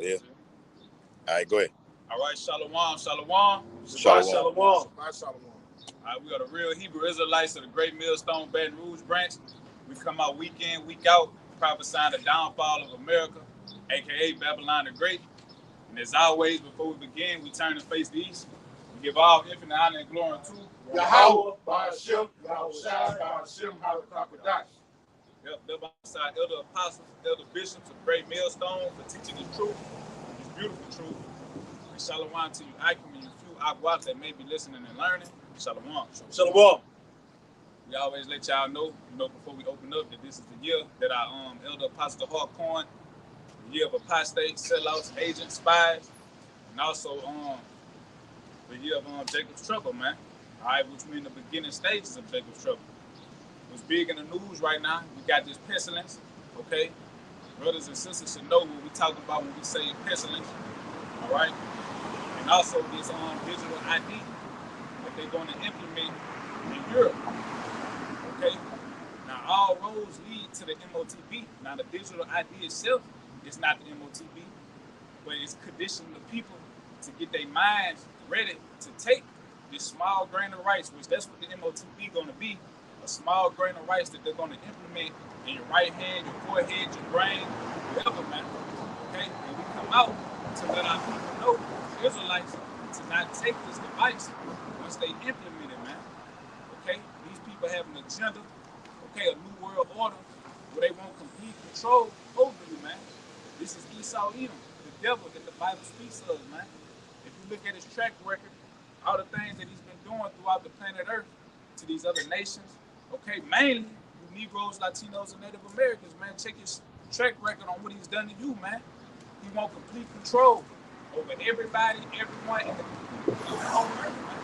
Yeah. All right, go ahead. All right, shalom. Shalom. Shalom. All right, we are the real Hebrew Israelites of the Great Millstone Baton Rouge branch. We come out week in, week out, prophesying the downfall of America, aka Babylon the Great. And as always, before we begin, we turn and face the east. We give all infinite honor and glory to Yahweh, Ba'ashem, Yahushai, Ba'ashem, Halakakadash. Yep, led by side elder apostles, elder bishops of Great Millstone for teaching this truth, this beautiful truth. And shalom to you, Akim, and you few Aguats that may be listening and learning. Shalom. Shalom. We always let y'all know, before we open up, that this is the year that our elder apostle Harcoin, the year of apostates, sellouts, agents, spies, and also the year of Jacob's trouble, man. All right, which we're in the beginning stages of Jacob's trouble. What's big in the news right now, we got this pestilence, okay? Brothers and sisters should know what we talk about when we say pestilence, all right? And also this digital ID that they're going to implement in Europe, okay? Now, all roads lead to the MOTB. Now, the digital ID itself is not the MOTB, but it's conditioning the people to get their minds ready to take this small grain of rice, which that's what the MOTB going to be, a small grain of rice that they're going to implement in your right hand, your forehead, your brain, whatever, man. Okay? And we come out to let our people know, Israelites, to not take this device once they implement it, man. Okay? These people have an agenda, okay, a new world order where they want complete control over you, man. This is Esau Edom, the devil that the Bible speaks of, man. If you look at his track record, all the things that he's been doing throughout the planet Earth to these other nations, okay, mainly you Negroes, Latinos, and Native Americans, man, check his track record on what he's done to you, man. He want complete control over everybody, everyone, and the whole earth, man.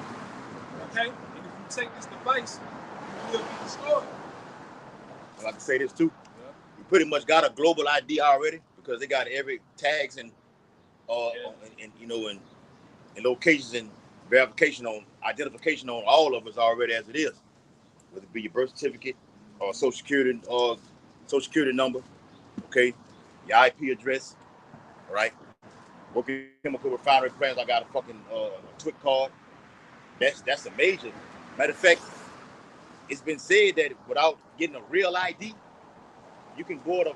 Okay? And if you take this device, you will be destroyed. I'd like to say this too. Yeah. We pretty much got a global ID already because they got every tags and and locations and verification on identification on all of us already as it is. Whether it be your birth certificate or social security number, okay, your IP address, all right. Working chemical refinery plants, I got a fucking TWIC card. That's a major. Matter of fact, it's been said that without getting a real ID, you can board a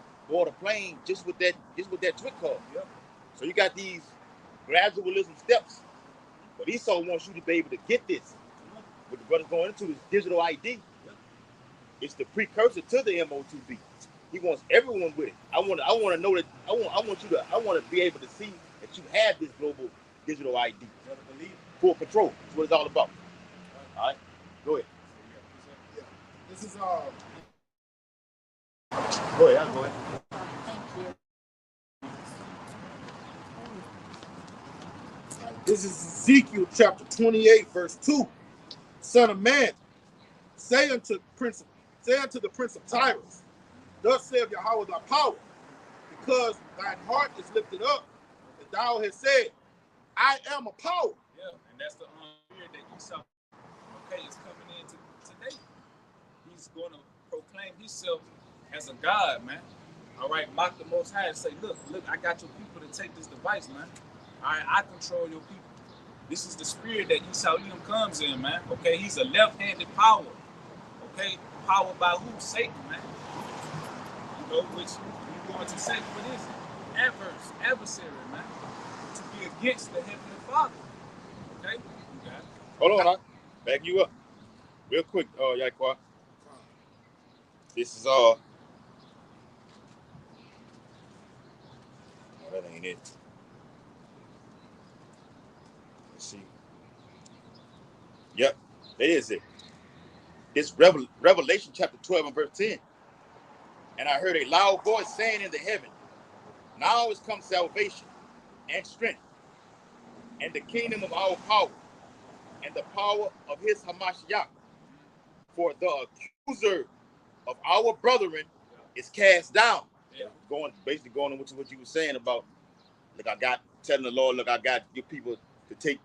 plane just with that TWIC card. Yep. So you got these gradualism steps, but Esau wants you to be able to get this. What the brother's going into is digital ID. It's the precursor to the MOTB. He wants everyone with it. I want to know that. I want to be able to see that you have this global digital ID. Full control. That's what it's all about. All right, go ahead. Yeah. This is Go ahead. I'll go ahead. Thank you. This is Ezekiel chapter 28, verse 2. Son of man, say unto the prince of Tyrus, thus saith Yahweh thy power, because thine heart is lifted up, and thou hast said, I am a power. Yeah, and that's the spirit that Esau, okay, is coming in today. He's going to proclaim himself as a god, man. All right, mock the Most High and say, look, I got your people to take this device, man. All right, I control your people. This is the spirit that Esau Edom comes in, man. Okay, he's a left-handed power. Okay, powered by who? Satan, man. You know, which you're going to say, what is it? Adversary, man. To be against the Heavenly Father. Okay? You got it. Hold on, I'll back you up. Real quick, Yaquan. This is oh, that ain't it. Let's see. Yep, that is it. It's Revelation chapter 12 and verse 10. And I heard a loud voice saying in the heaven, now is come salvation and strength and the kingdom of our power and the power of his Hamashiach. For the accuser of our brethren is cast down. Yeah. Basically going on what you were saying about, look, telling the Lord, look, I got your people to take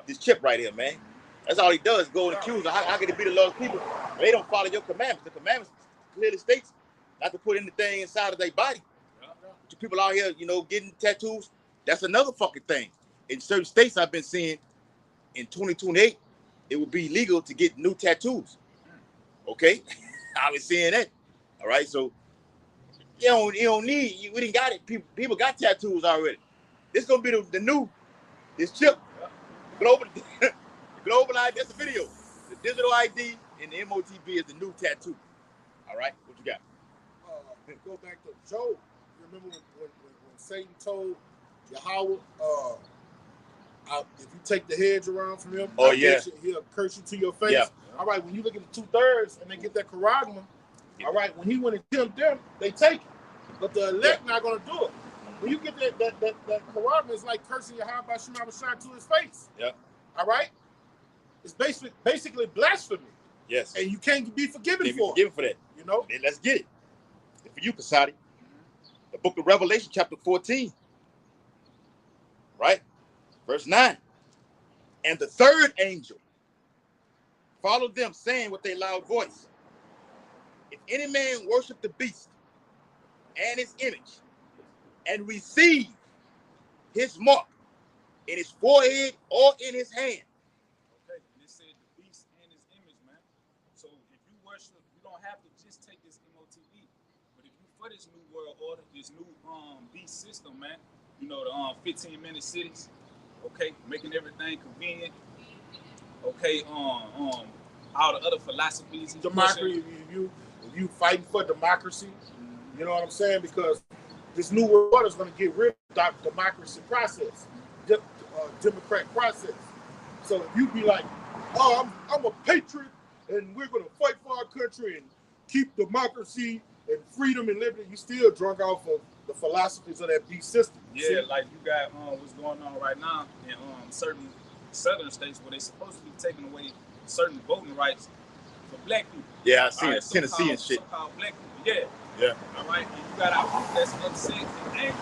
this chip right here, man. That's all he does, go and accuse them. How can it be the Lord's people? They don't follow your commandments. The commandments clearly states not to put anything inside of their body. But you people out here, getting tattoos, That's another fucking thing. In certain states, I've been seeing in 2028, it will be legal to get new tattoos. Okay, I've been seeing that. All right, so you don't need. We didn't got it. People got tattoos already. This gonna be the new. This chip, global, global ID. That's the video. The digital ID and the MOTB is the new tattoo. All right, what you got? Go back to Job. You remember when Satan told Yahweh, if you take the hedge around from him, he'll curse you to your face. Yeah. All right, when you look at the 2/3 and they get that charagma, all right, when he went and killed them, they take it. But the elect not going to do it. When you get that charagma, it's like cursing Yahweh by Shema Bashar to his face. Yeah. All right? It's basically blasphemy. Yes. And you can't be forgiven for it. Forgiven for that. You know? Then let's get it. For you, Kasadi, the book of Revelation, chapter 14, right? Verse 9. And the third angel followed them, saying with a loud voice, if any man worship the beast and his image and receive his mark in his forehead or in his hand. Okay, and it said the beast and his image, man. So if you worship, you don't have to just take this MOTB. But if you for this new world order, this new beast system, man, you know, the 15-minute cities, okay, making everything convenient. Okay, all the other philosophies. Democracy, if you fighting for democracy, you know what I'm saying? Because this new world order is going to get rid of that democracy process, democratic process. So if you be like, oh, I'm a patriot and we're going to fight for our country and keep democracy and freedom and liberty, you still drunk off of the philosophies of that beast system. Yeah, see? Like you got what's going on right now in certain southern states where they're supposed to be taking away certain voting rights for black people. Yeah, I see it. Tennessee and shit. So-called black people, yeah. Yeah. All right, and you got our people that's upset and angry.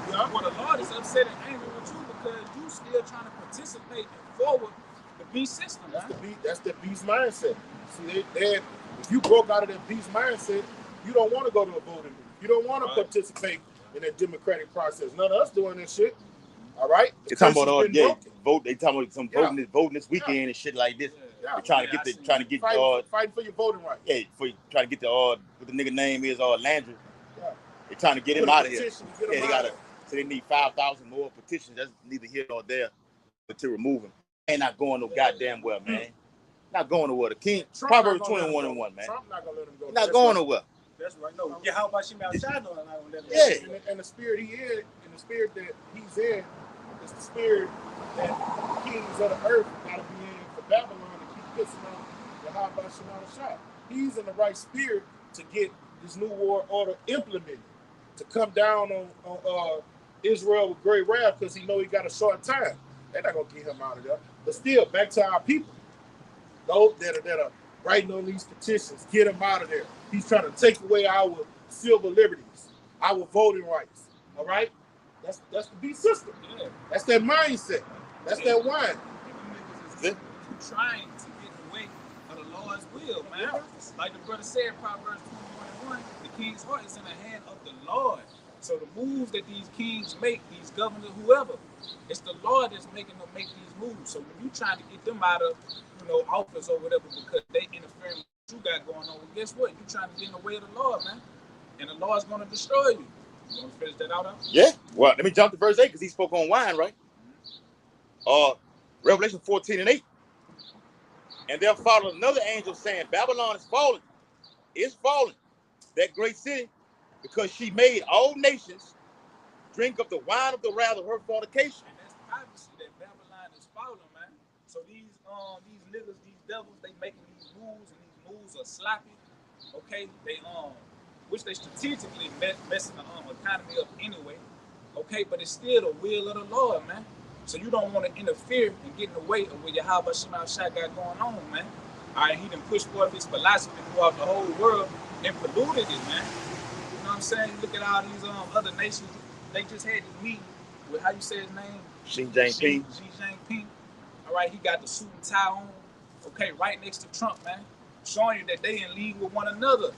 Yeah. Well, the Lord is upset and angry with you because you still trying to participate and forward the beast system. That's the beast mindset. See, if you broke out of that beast mindset, you don't want to go to a voting booth. You don't want to participate in that democratic process. None of us doing this shit. All right. They're talking about vote. They talking about some voting this weekend and shit like this. They're trying to get fighting for your voting rights. Yeah, trying to get the what the nigga name is Landry. Yeah. They're trying to get him out of here. Yeah, so they need 5,000 more petitions. That's neither here nor there, but to remove him. Ain't not going no goddamn well, man. Not going nowhere. The King, Proverbs 21:1, man. Trump not gonna let him go. Not going nowhere. That's right. No. Yeah, how about Shema Bashar? No, not gonna let him go. Yeah. And the spirit he is, and the spirit that he's in, is the spirit that the kings of the earth gotta be in for Babylon to keep pissing on the how about Shema Bashar. He's in the right spirit to get this new world order implemented, to come down on Israel with great wrath because he know he got a short time. They're not gonna get him out of there. But still, back to our people. Those that are writing on these petitions, get him out of there. He's trying to take away our civil liberties, our voting rights. All right? That's the beast system. Yeah. That's that mindset. That's that wine. Trying to get away of the Lord's will, man. Yeah. Like the brother said, Proverbs 21:1, the king's heart is in the hand of the Lord. So the moves that these kings make, these governors, whoever, it's the Lord that's making them make these moves. So when you trying to get them out of, office or whatever because they interfering with what you got going on, well, guess what? You trying to get in the way of the Lord, man. And the Lord's going to destroy you. You want to finish that out? Yeah. Well, let me jump to verse 8 because he spoke on wine, right? Revelation 14:8. And there followed another angel saying, Babylon is fallen. It's fallen, that great city, because she made all nations drink of the wine of the wrath of her fornication. And that's prophecy that Babylon is fallen, man. So these niggas, these devils, they making these moves, and these moves are sloppy. Okay, they which they strategically messing the economy up anyway. Okay, but it's still the will of the Lord, man. So you don't want to interfere and get in the way of what Yahweh Shema Bashar got going on, man. All right, he done pushed forth his philosophy throughout the whole world and polluted it, man. You know what I'm saying? Look at all these other nations. They just had this meeting with, how you say his name? Xi Jinping. Xi Jinping. All right, he got the suit and tie on. Okay, right next to Trump, man. Showing you that they in league with one another.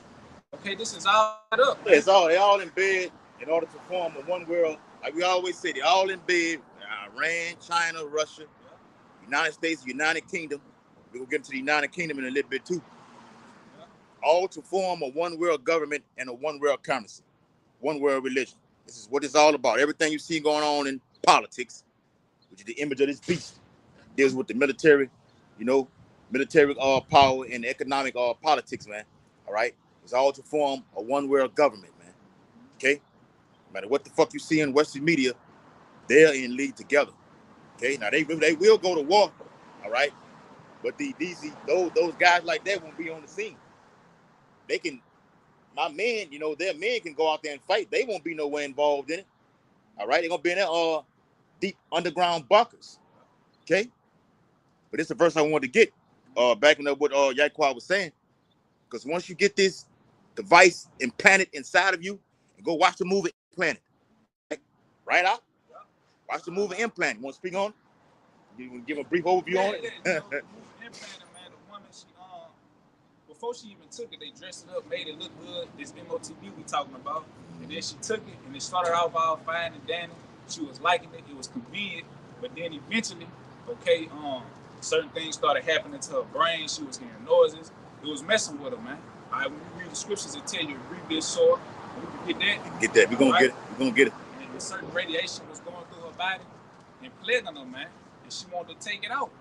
Okay, this is all up. Yeah, they all in bed in order to form a one world, like we always say, they're all in bed. Iran, China, Russia, United States, United Kingdom. We're gonna get into the United Kingdom in a little bit too. All to form a one world government and a one world currency, one world religion. This is what it's all about. Everything you see going on in politics, which is the image of this beast, deals with the military, military power and economic politics, man. All right, it's all to form a one world government, man. Okay, no matter what the fuck you see in Western media, they're in league together. Okay, now they will go to war, all right, but those guys like that won't be on the scene. They can, my men, their men can go out there and fight. They won't be nowhere involved in it. All right, they're gonna be in their deep underground bunkers. Okay, but it's the verse I wanted to get, backing up what Yaquad was saying, because once you get this device implanted inside of you, and go watch the movie Implanted, right out. Watch the movie Implanted. You want to speak on it? You want to give a brief overview on it? The movie Implanted, man, the woman, she before she even took it, they dressed it up, made it look good. This MOTB we talking about. And then she took it, and it started off all fine and dandy. She was liking it. It was convenient. But then eventually, certain things started happening to her brain. She was hearing noises. It was messing with her, man. All right, when you read the scriptures, it tell you to read this sword. We can get that. Get that. We're going to get it. We're going to get it. And certain radiation was going through her body and plaguing her, man. And she wanted to take it out.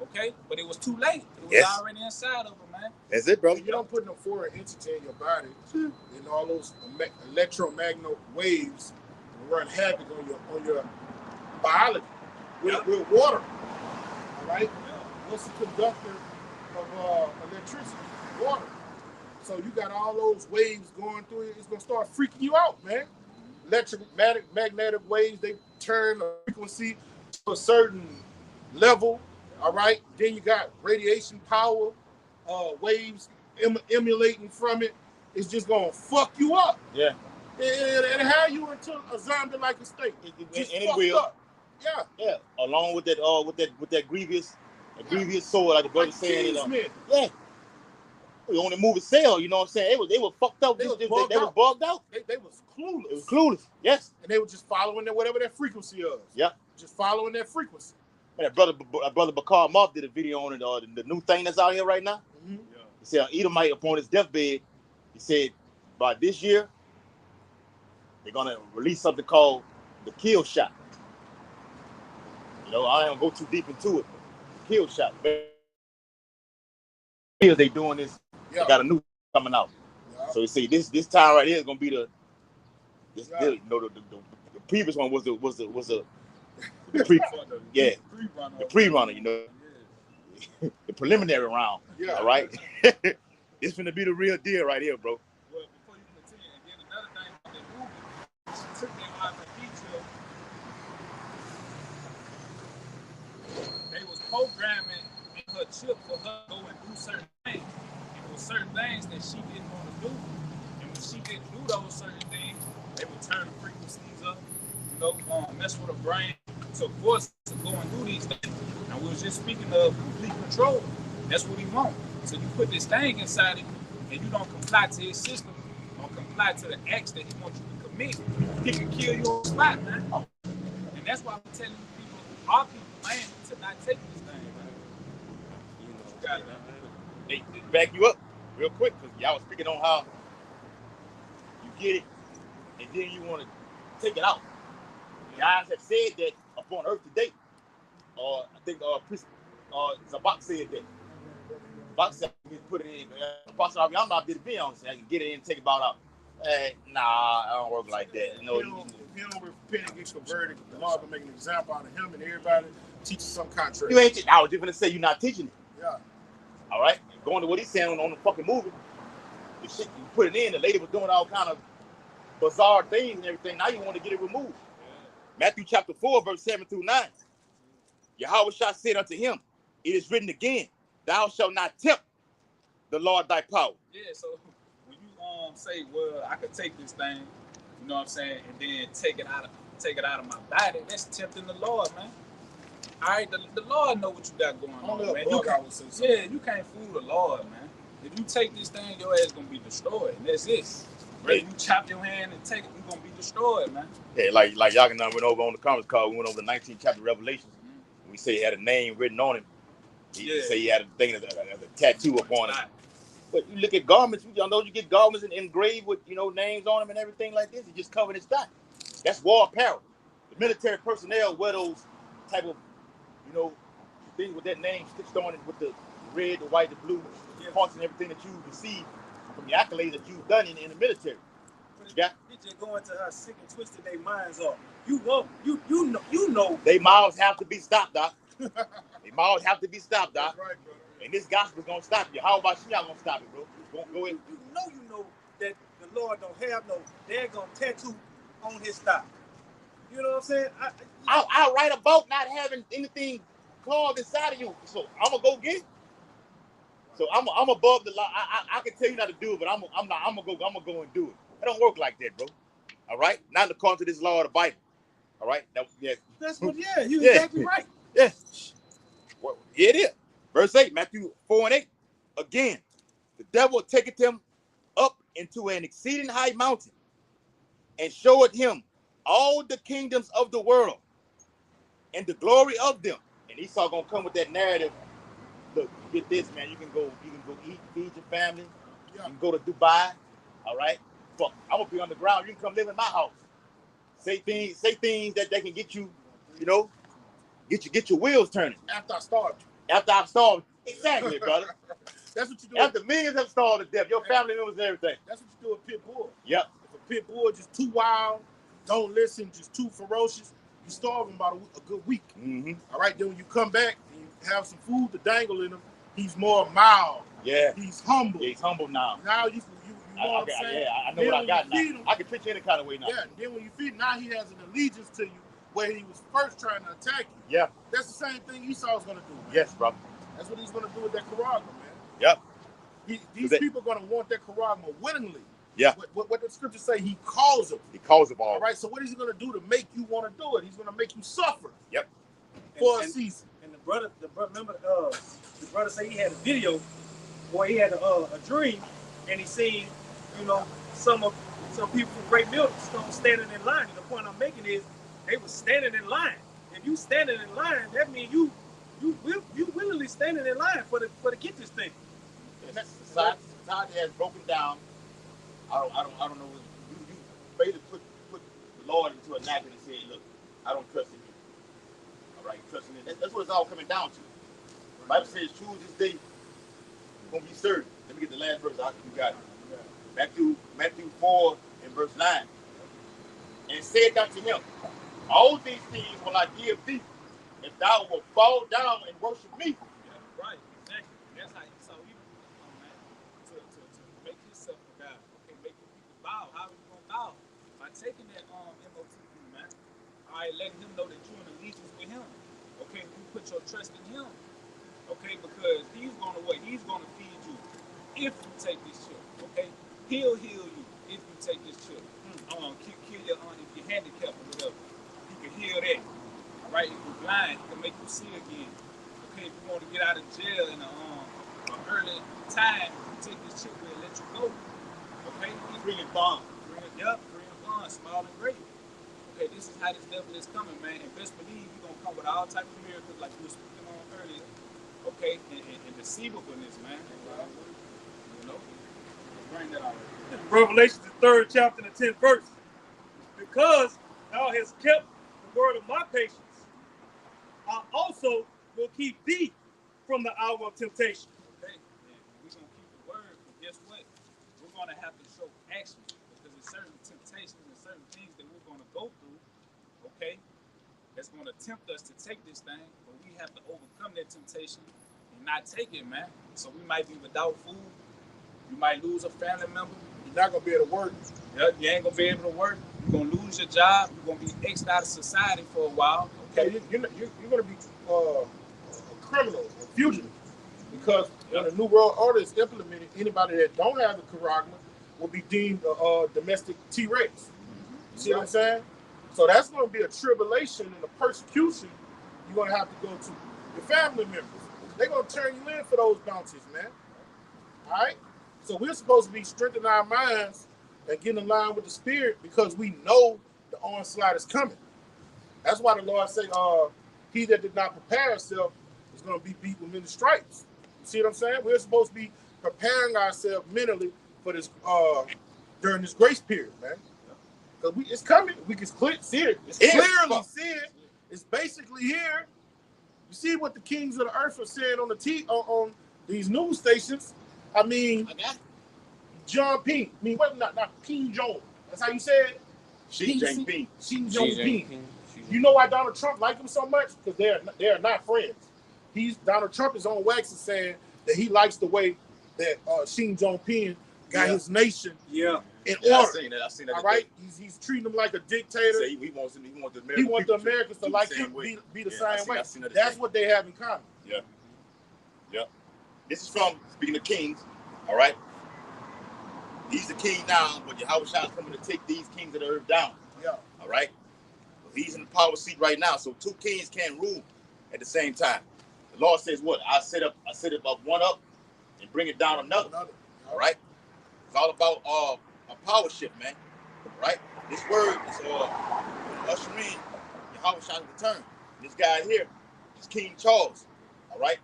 Okay? But it was too late. It was already inside of her, man. That's it, bro. You don't put no foreign entity in your body, and all those electromagnetic waves run havoc on your biology with water. All right? What's the conductor of electricity? Water. So you got all those waves going through it. It's gonna start freaking you out, man. Magnetic waves, they turn the frequency to a certain level. All right. Then you got radiation power, waves emulating from it. It's just gonna fuck you up. Yeah. And have you into a zombie-like state. Just and it will. Up. Yeah. Yeah. Along with that grievous sword, like the brother saying. Yeah. We only move a cell, you know what I'm saying? They were fucked up. They was bugged out. They was clueless. It was clueless. Yes. And they were just following whatever their frequency is. Yeah. Just following their frequency. Man, brother Bakar Moth did a video on it, the new thing that's out here right now. Mm-hmm. Yeah. He said Edomite upon his deathbed, he said by this year they're gonna release something called the kill shot. I ain't gonna go too deep into it. The kill shot. They doing this. Yeah. They got a new coming out. Yeah. So you see, this time right here is gonna be the previous one was the pre-runner, the preliminary round. Yeah. All right. It's gonna be the real deal right here, bro. Well, before you continue, and then another thing on that movie, she took them out of Egypt. They was programming in her chip for her to go and do certain things. And there were certain things that she didn't want to do. And when she didn't do those certain things, they would turn the frequencies up, mess with her brain. So force to go and do these things. And we was just speaking of complete control. That's what he wants. So you put this thing inside of you, and you don't comply to his system, or comply to the acts that he wants you to commit, he can kill you on the spot, man. And that's why I'm telling our people, man, to not take this thing, man. They back you up real quick, because y'all was speaking on how you get it, and then you want to take it out. Guys have said that upon Earth today. I think Zabak said that. Zabak said I can put it in. I'm not did a video on I can get it in and take it out. Nah, I don't work like that. If you don't repent and get converted, the Lord will make an example out of him and everybody teaches some contrary. You ain't. I was just gonna say you're not teaching it. Yeah. All right. Going to what he's saying on the fucking movie. The shit you put it in. The lady was doing all kind of bizarre things and everything. Now you want to get it removed. Matthew chapter 4, verse 7 through 9. Yahweh shall said unto him, it is written again, thou shalt not tempt the Lord thy power. Yeah, so when you say, well, I could take this thing, you know what I'm saying, and then take it out of my body, that's tempting the Lord, man. All right, the Lord know what you got going on, man. You can't fool the Lord, man. If you take this thing, your ass gonna be destroyed, and that's it. Whether you chop your hand and take it, you're gonna be destroyed, man. Yeah, like y'all can went over on the conference call. We went over the 19th chapter of Revelations. We say he had a name written on him. He say he had a thing, a tattoo upon him. But you look at garments. Y'all know you get garments engraved with names on them and everything like this. It just covered his back. That's war apparel. The military personnel wear those type of things with that name stitched on it with the red, the white, the blue parts and everything that you receive from the accolades that you've done in the military. It just going to how sick and twisted their minds are. You know. They mouths have to be stopped, Doc. They mouths have to be stopped, Doc. That's right, bro. And this gospel's gonna stop you. How about y'all gonna stop it, bro? Go ahead. You know that the Lord don't have no daggone tattoo on his thigh. You know what I'm saying? I'll write about not having anything carved inside of you. So I'm gonna go get it. So I'm above the law. I can tell you not to do it, but I'm gonna go and do it. It don't work like that, bro. All right, not according to this law of the Bible. All right, that's what. Yeah, you're exactly right. Yeah, well, it is. Verse 8, Matthew 4:8. Again, the devil taketh him up into an exceeding high mountain and showeth him all the kingdoms of the world and the glory of them. And Esau gonna come with that narrative. Look, you get this, man. You can go eat, feed your family. You can go to Dubai. All right. But I'm gonna be on the ground. You can come live in my house. Say things that they can get you, get your wheels turning. After I starved you. After I've starved. Exactly, brother. That's what you do. After millions have starved to death, your family members and everything. That's what you do with pit bull. Yep. If a pit bull just too wild, don't listen, just too ferocious, you starve him about a good week. Mm-hmm. All right, then when you come back and you have some food to dangle in him, he's more mild. Yeah. He's humble. Yeah, he's humble now. Now you know what I'm saying? Yeah, I know what I got now. I can picture any kind of way now. Yeah, and then when you feed him, now he has an allegiance to you where he was first trying to attack you. Yeah. That's the same thing Esau's going to do. Man. Yes, bro. That's what he's going to do with that charagma, man. Yep. These people are going to want that charagma willingly. Yeah. What the scriptures say, he calls them. He calls them all. All right, so what is he going to do to make you want to do it? He's going to make you suffer. Yep. For a season. And the brother said he had a video where he had a dream, and he seen, some people from Great Millstone standing in line. And the point I'm making is they were standing in line. If you standing in line, that means you willingly standing in line for to get this thing. Society has broken down. I don't know. You basically put the Lord into a napkin and say, look, I don't trust in you. All right, trust in you. That's what it's all coming down to. The Bible says, choose this day. You're gonna be served. Let me get the last verse. You got it. Matthew 4 and verse 9. And said unto him, all these things will I give thee, if thou wilt fall down and worship me. Yeah, right, exactly. That's how Esau even man, to make himself a God. Okay, make the people bow. How are you gonna bow? By taking that MOTP, man. All right, letting him know that you're in allegiance with him. Okay, you put your trust in him. Okay, because he's gonna feed you if you take this chip. Okay, he'll heal you if you take this chip. Kill your aunt if you're handicapped or whatever. He can heal that. All right, if you're blind, he can make you see again. Okay, if you want to get out of jail in an early time, take this chip and let you go. Okay, Free and bond. Free and bond, small and great. Okay, this is how this devil is coming, man. And best believe he's gonna come with all types of miracles like we were speaking on earlier. Okay, and deceivableness, man. Bring that out. Revelation, the 3rd chapter, and the 10th verse. Because thou hast kept the word of my patience, I also will keep thee from the hour of temptation. Okay, we're gonna keep the word, but guess what? We're gonna have to show action because there's certain temptations and certain things that we're gonna go through. Okay, that's gonna tempt us to take this thing, but we have to overcome that temptation and not take it, man. So we might be without food. You might lose a family member. You're not going to be able to work. Yeah, you ain't going to be able to work. You're going to lose your job. You're going to be X'd out of society for a while. Okay, you're going to be a criminal, a fugitive. Because when the New World Order is implemented, anybody that don't have the charagma will be deemed a domestic T-Rex. You see what I'm saying? So that's going to be a tribulation and a persecution you're going to have to go to. Your family members, they're going to turn you in for those bounties, man. All right? So we're supposed to be strengthening our minds and get in line with the spirit because we know the onslaught is coming. That's why the Lord say, he that did not prepare himself is going to be beat with many stripes. You see what I'm saying? We're supposed to be preparing ourselves mentally for this during this grace period, man. Because it's coming. We can see it. It's clearly see it. It's basically here. You see what the kings of the earth are saying on these news stations. I mean, John Ping. I mean, what? Not King Jong. That's how you say it. Xi Jinping. Xi Jinping. You know why Donald Trump liked him so much? Because they're not friends. Donald Trump is on wax and saying that he likes the way that Xi Jinping got his nation in order. I seen that. All right, he's treating him like a dictator. He wants the Americans to like him, be the same way. That's what they have in common. Yeah. This is from, speaking of kings, all right? He's the king now, but Yahweh Shah is coming to take these kings of the earth down. Yeah. All right? He's in the power seat right now, so two kings can't rule at the same time. The Lord says what? I set up one up and bring it down another. All right? It's all about a power shift, man. All right? This word is ushering Yahweh Shah's return. This guy here is King Charles. All right?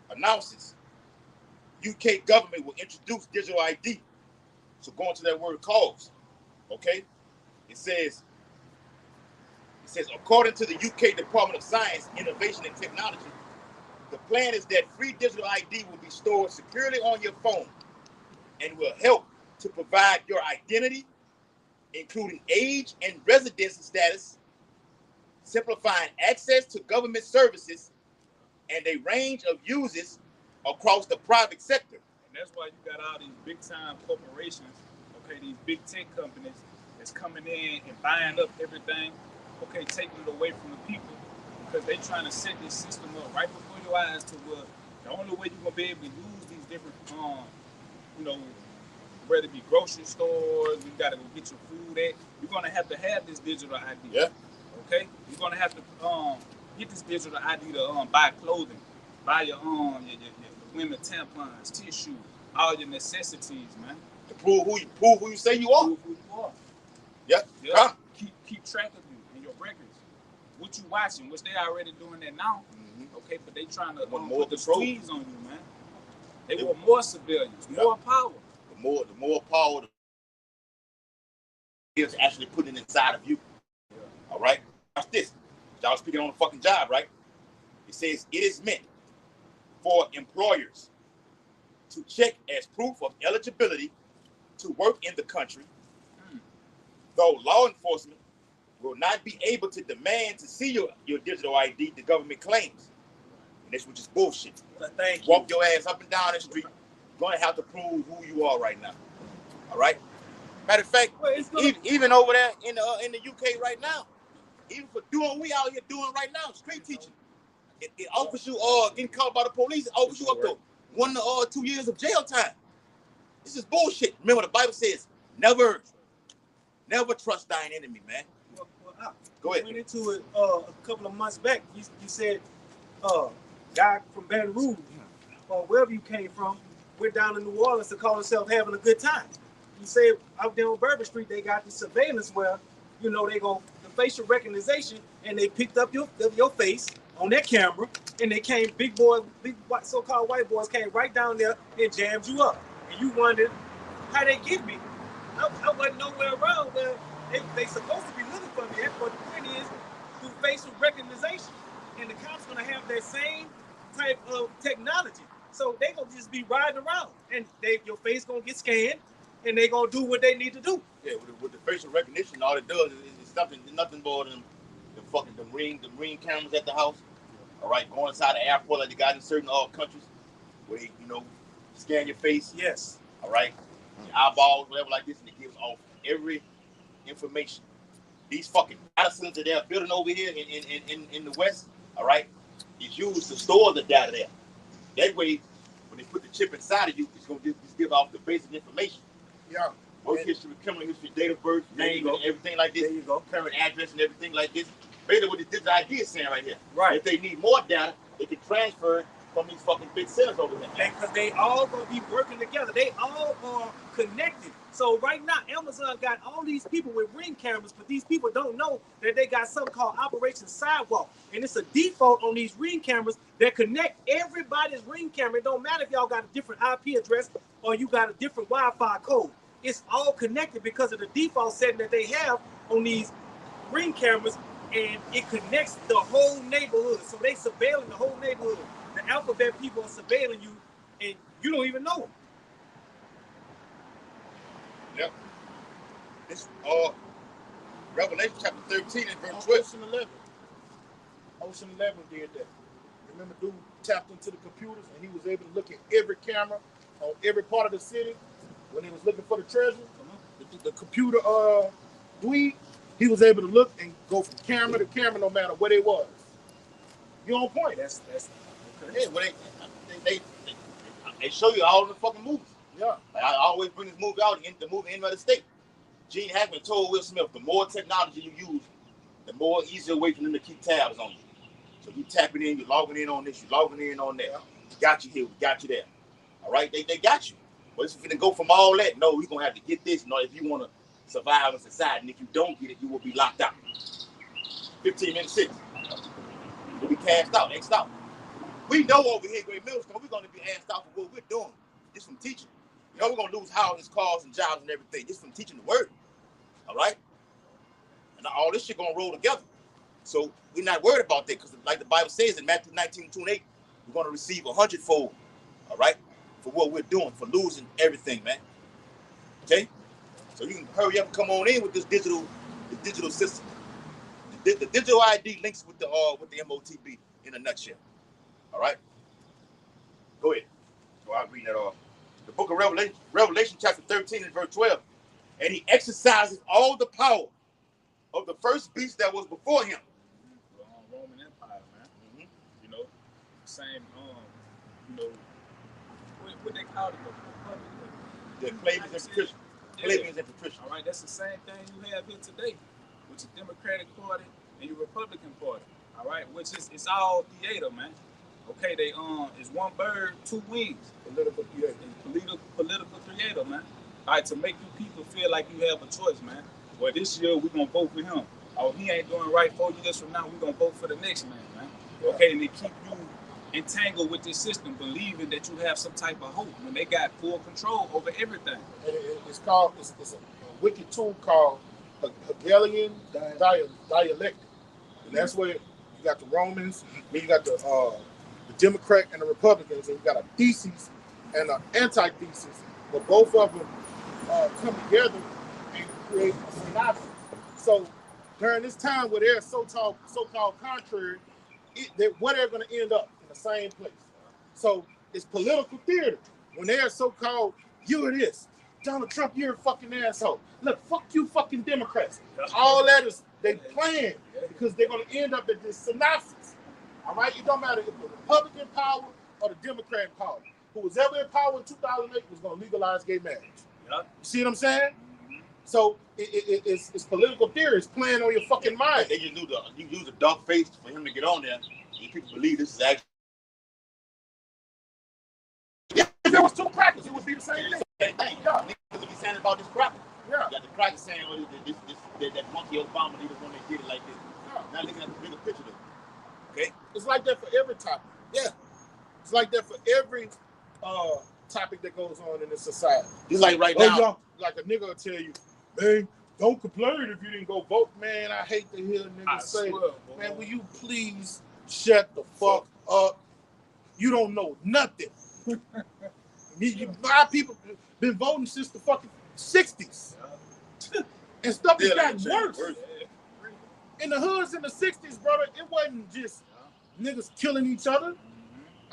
Announces UK government will introduce digital ID. So going to that word calls, okay? It says, according to the UK Department of Science, Innovation and Technology, the plan is that free digital ID will be stored securely on your phone and will help to provide your identity, including age and residency status, simplifying access to government services and a range of uses across the private sector. And that's why you got all these big time corporations, okay, these big tech companies that's coming in and buying up everything, okay, taking it away from the people because they trying to set this system up right before your eyes to where the only way you're gonna be able to use these different whether it be grocery stores, you gotta go get your food at, you're gonna have to have this digital ID. Yeah. Okay? You're gonna have to get this digital ID to buy clothing, buy your women tampons, tissue, all your necessities, man. To prove who you say you are. Prove who you are. Yeah. Come. Keep track of you and your records. What you watching, which they already doing that now. Mm-hmm. Okay, but they trying to put the squeeze on you, man. They want more civilians, more power. The more power is actually putting inside of you. Yeah. All right? Watch this. Y'all speaking on the fucking job, right? It says it is meant for employers to check as proof of eligibility to work in the country, though law enforcement will not be able to demand to see your digital ID, the government claims. And this which is bullshit. Walk your ass up and down the street. You're going to have to prove who you are right now. All right? Matter of fact, even over there in the UK right now, even for doing what we out here doing right now, street teaching, it offers you getting caught by the police, it offers you up to 1 to 2 years of jail time. This is bullshit. Remember, the Bible says, never trust thine enemy, man. Go ahead. Went into it a couple of months back. You said, guy from Baton Rouge, or wherever you came from, went down to New Orleans to call himself having a good time. He said out there on Bourbon Street, they got the surveillance where, they go the facial recognition, and they picked up your face on that camera, and they came, big so-called white boys came right down there and jammed you up. And you wondered how they get me. I wasn't nowhere around where they supposed to be looking for me. But the point is, through facial recognition, and the cops gonna have that same type of technology. So they gonna just be riding around, and your face gonna get scanned, and they gonna do what they need to do. Yeah, with the facial recognition, all it does is nothing more than the ring cameras at the house. All right, going inside the airport like they got in certain countries, where they, scan your face. Yes. All right, your eyeballs, whatever like this, and it gives off every information. These fucking data centers that they're building over here in the West, all right, is used to store the data there. That way, when they put the chip inside of you, it's going to just give off the basic information. Yeah. Work history, criminal history, date of birth, name, and everything like this. There you go. Current address and everything like this. Basically, what this idea is saying right here. Right. If they need more data, they can transfer it from these fucking big centers over there. Because they all gonna be working together. They all are connected. So right now, Amazon got all these people with Ring cameras, but these people don't know that they got something called Operation Sidewalk. And it's a default on these Ring cameras that connect everybody's Ring camera. It don't matter if y'all got a different IP address or you got a different Wi-Fi code. It's all connected because of the default setting that they have on these Ring cameras, and it connects the whole neighborhood. So they surveilling the whole neighborhood. The alphabet people are surveilling you, and you don't even know them. Yep. This Revelation chapter 13 and verse 12. Ocean 11 did that. Remember, dude tapped into the computers, and he was able to look at every camera on every part of the city when he was looking for the treasure. The computer dweeb, he was able to look and go from camera to camera no matter what it was. You on point. That's okay. Yeah, well, they show you all the fucking movies. Yeah. Like, I always bring this movie out, the movie End of the State. Gene Hackman told Will Smith, the more technology you use, the more easier way for them to keep tabs on you. So you tapping in, you're logging in on this, you're logging in on that. We got you here, we got you there. All right, they got you. But it's going to go from all that. No, we're going to have to get this. No, if you want to survive in society, and if you don't get it, you will be locked out. 15 minutes 6. You'll be cast out, X'd out. We know over here at Great Millstone, we're going to be asked out for what we're doing. Just from teaching. You know, we're going to lose houses, cars, and jobs and everything just from teaching the word. All right? And all this shit going to roll together. So we're not worried about that because like the Bible says in Matthew 19:28, we're going to receive 100-fold. All right? For what we're doing, for losing everything, man. Okay? So you can hurry up and come on in with this digital system. The digital ID links with the MOTB in a nutshell. All right? Go ahead. So I'll read that off. The book of Revelation chapter 13 and verse 12. And he exercises all the power of the first beast that was before him. Roman Empire, man. Mm-hmm. You know, same, you know, what they call it? The plebeians and patricians. Plebeians and patricians. All right, that's the same thing you have here today with your Democratic Party and your Republican Party. All right, which is it's all theater, man. Okay, they it's one bird, two wings. Political theater. Political theater, man. All right, to make you people feel like you have a choice, man. Well, this year we're gonna vote for him. Oh, he ain't doing right 4 years from now, we're gonna vote for the next man, man. Yeah. Okay, and they keep you entangled with this system, believing that you have some type of hope when they got full control over everything. It's a wicked tool called Hegelian dialectic. And that's where you got the Romans, then you got the Democrat and the Republicans, and you got a thesis and an antithesis, but both of them come together and create a synopsis. So during this time where they're so-called contrary, where they're going to end up in the same place. So it's political theater. When they're so-called, you're this. Donald Trump, you're a fucking asshole. Look, fuck you fucking Democrats. All that is, they plan because they're going to end up at this synopsis. All right? It don't matter if the Republican power or the Democrat power. Who was ever in power in 2008 was going to legalize gay marriage. You see what I'm saying? So it's political theory. It's playing on your fucking mind. They just use a dark face for him to get on there. And people believe this is actually. Yeah, if there was two crackers, it would be the same thing. Hey, niggas will be saying about this cracker. Yeah. You got the cracker saying, well, that monkey Obama need the one that did it like this. Yeah. Now looking at the bigger picture of it. Okay? It's like that for every topic. Yeah. It's like that for every topic that goes on in this society. Just like right now. Like a nigga will tell you, man, don't complain if you didn't go vote. Man, I hate to hear niggas say, man, will you please shut the fuck up? You don't know nothing. My people been voting since the fucking 60s. And stuff has gotten worse. In the hoods in the 60s, brother, it wasn't just niggas killing each other.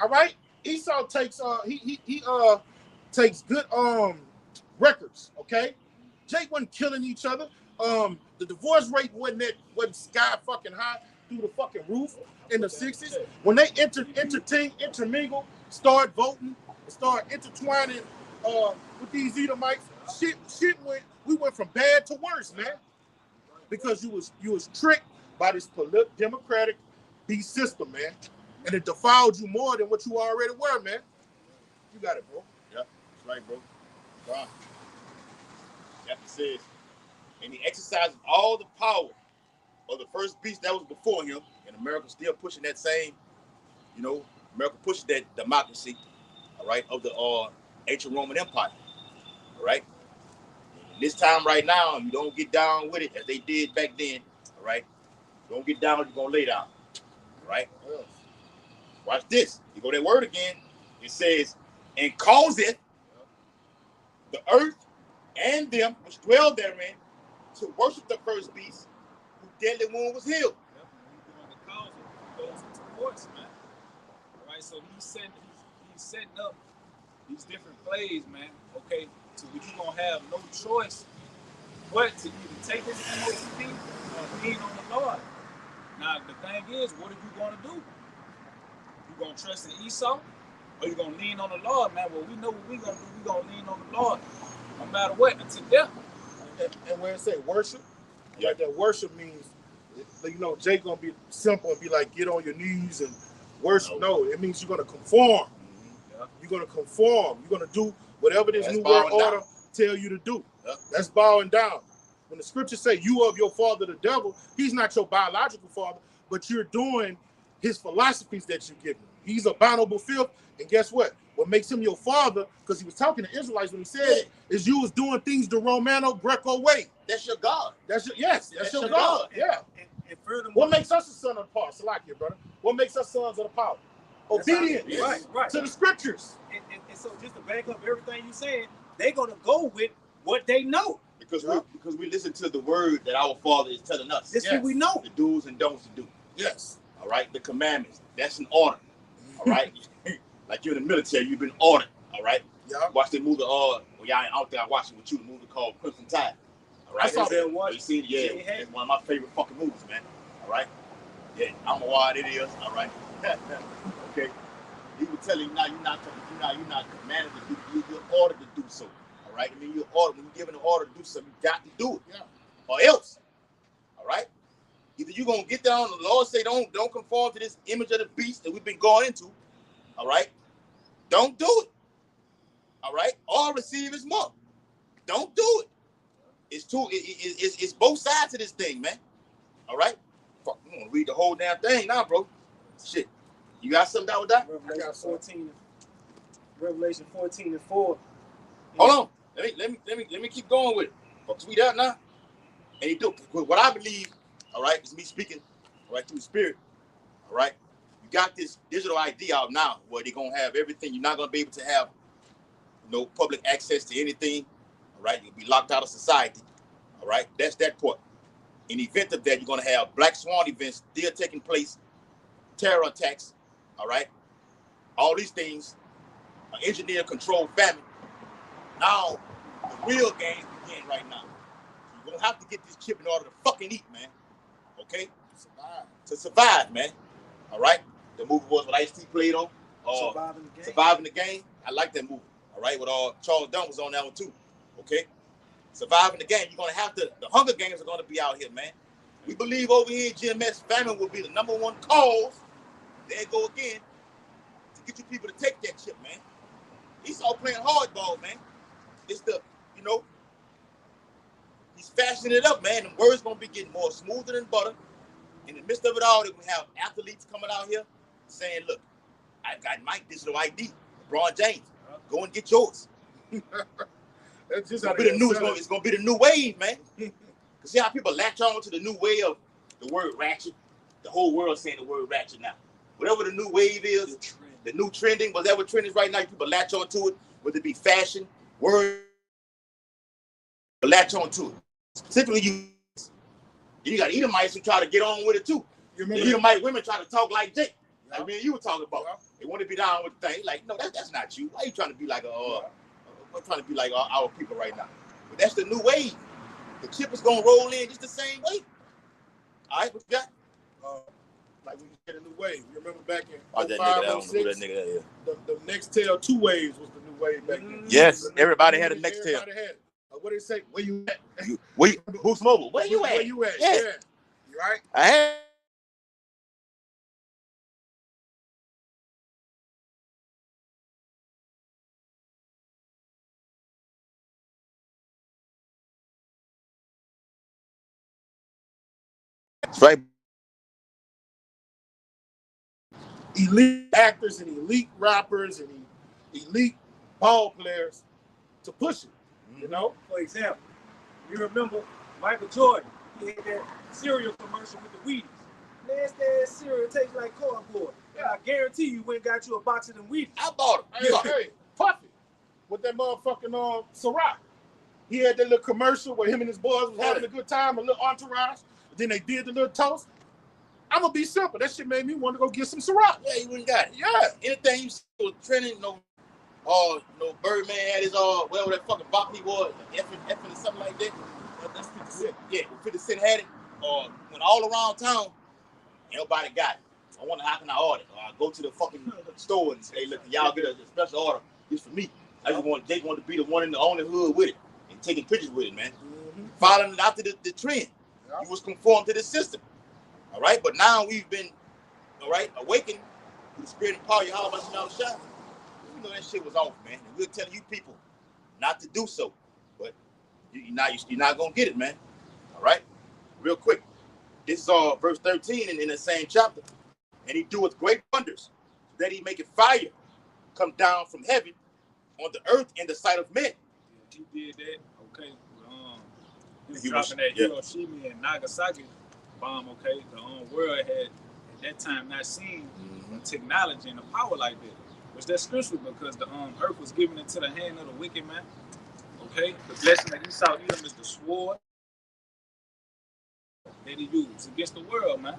All right? Esau takes he takes good records, okay? Jake wasn't killing each other. The divorce rate wasn't sky fucking high through the fucking roof in the 60s. When they intermingle, start voting, start intertwining with these Edomites, we went from bad to worse, man. Because you was tricked by this democratic beast system, man. And it defiled you more than what you already were, man. You got it, bro. Yeah, that's right, bro. Right. Chapter says, and he exercises all the power of the first beast that was before him, and America still pushing that same, America pushes that democracy, all right, of the ancient Roman Empire, all right. And this time right now, you don't get down with it as they did back then, all right. You don't get down, you're gonna lay down, all right. Watch this. You go that word again. It says, and causeth the earth and them which dwell therein to worship the first beast, whose deadly wound was healed. Yep, and he's doing the cause of those into courts, man. All right, so he's setting up these different plays, man. Okay, so you're gonna have no choice but to either take this MOTP or lean on the Lord. Now the thing is, what are you gonna do? You gonna trust in Esau, or you gonna lean on the Lord, man? Well, we know what we gonna do. We gonna lean on the Lord, no matter what, until death. And when it say worship, like that worship means, Jake gonna be simple and be like, get on your knees and worship. No, it means you're gonna conform. Yeah. You're gonna conform. You're gonna do whatever this That's new world order down. tell you to do. Yep. That's bowing down. When the scriptures say you of your father the devil, he's not your biological father, but you're doing his philosophies that you give him. He's abominable filth, and guess what? What makes him your father, because he was talking to Israelites when he said it, is you was doing things the Romano-Greco way. That's your God. That's your God. God. Yeah. And furthermore, What makes us a son of the power? Salakia, brother. What makes us sons of the power? Obedience right. to the scriptures. And so just to back up everything you said, they're gonna go with what they know. Because we listen to the word that our Father is telling us. This is what we know. The do's and don'ts to do. Yes. All right. The commandments. That's an order. All right. Like you're in the military, you've been ordered. All right. Yeah. Watch the movie. I don't think I watched it with you. The movie called Crimson Tide. All right. I saw that. You seen it? Yeah. It's one of my favorite fucking movies, man. All right. Yeah. I don't know why it is. All right. Okay. He would tell you now you're not commanded to do. You're ordered to do so. All right. I mean, when you're given an order to do something, you got to do it. Yeah. Or else. All right. Either you're gonna get down. The Lord say don't conform to this image of the beast that we've been going into. All right. Don't do it. All right. Or receive his mark. Don't do it. It's both sides of this thing, man. All right. Fuck, I'm gonna read the whole damn thing now, bro. Shit. You got something down with that? Revelation 14 and 4. Hold on. Let me keep going with it. Fuck, we that now. And he do what I believe, all right, is me speaking, all right, through the spirit. All right. You got this digital ID out now where they're gonna have everything. You're not gonna be able to have no public access to anything. All right, you'll be locked out of society. All right, that's that part. In the event of that, you're gonna have black swan events still taking place, terror attacks. All right, all these things, engineer controlled famine. Now, the real games begin right now. You're gonna have to get this chip in order to fucking eat, man. Okay, to survive, man. All right, the movie was what Ice-T played on. Surviving the game. I like that movie. All right, with Charles Dunn was on that one too. Okay, surviving the game. You're gonna have to. The Hunger Games are gonna be out here, man. We believe over here in GMS, famine will be the #1 cause. There you go again to get you people to take that chip, man. Esau playing hardball, man. It's he's fashioning it up, man. The word's gonna be getting more smoother than butter. In the midst of it all, they're gonna have athletes coming out here saying, "Look, I got my digital ID, LeBron James. Go and get yours." It's gonna be the new. It's gonna be the new wave, man. Cause see how people latch on to the new way of the word ratchet. The whole world saying the word ratchet now. Whatever the new wave is, the new trending, whatever trend is right now, people latch on to it. Whether it be fashion, word, latch on to it. Specifically, you got Edomites who try to get on with it too. The Edomite women try to talk like Jake. Yeah. Like me and you were talking about. Yeah. They want to be down with the thing. Like, no, that's not you. Why are you trying to be like our people right now? But that's the new wave. The chip is gonna roll in just the same way. All right, what you got? Like when you get a new wave. You remember back in that 05, nigga, 06, that nigga, yeah. The Nextel 2 waves was the new wave back then. Yes, everybody had a Nextel. Everybody had it. What did it say? Where you at? Boost Mobile. Where you at? Where you at? Yeah. You right? I had right. Elite actors and elite rappers and elite ball players to push it. You know, For example, you remember Michael Jordan? He had that cereal commercial with the Wheaties. Nasty ass cereal tastes like cardboard. Yeah, I guarantee you went and got you a box of them Wheaties. I bought them. hey, Puffy, with that motherfucking Ciroc. He had that little commercial where him and his boys was having a good time, a little entourage. Then they did the little toast. I'm gonna be simple. That shit made me want to go get some Ciroc. Yeah, he wouldn't got it. Yeah. Anything you see was trending, no Birdman had his whatever that fucking bop he was, effing or something like that. That's 50 Cent. Yeah, 50 Cent had it. When all around town, nobody got it. I wonder how can I order? I go to the fucking store and say, look, y'all get a special order. This for me. They want to be the one in the only hood with it and taking pictures with it, man. Mm-hmm. Following after the trend. Yeah. You was conformed to the system. All right, but now we've been, all right, awakened to the spirit and power. How about you know shot? You know that shit was off, man. And we're telling you people not to do so, but you're not gonna get it, man. All right, real quick. This is verse 13 in the same chapter, and he doeth great wonders, that he maketh fire come down from heaven on the earth in the sight of men. Yeah, he did that. Okay, he was dropping that Hiroshima and Nagasaki bomb. Okay, the world had at that time not seen technology and the power like that. Which that's scriptural because the earth was given into the hand of the wicked man. Okay, the blessing that he saw Edom is the sword that he used against the world, man.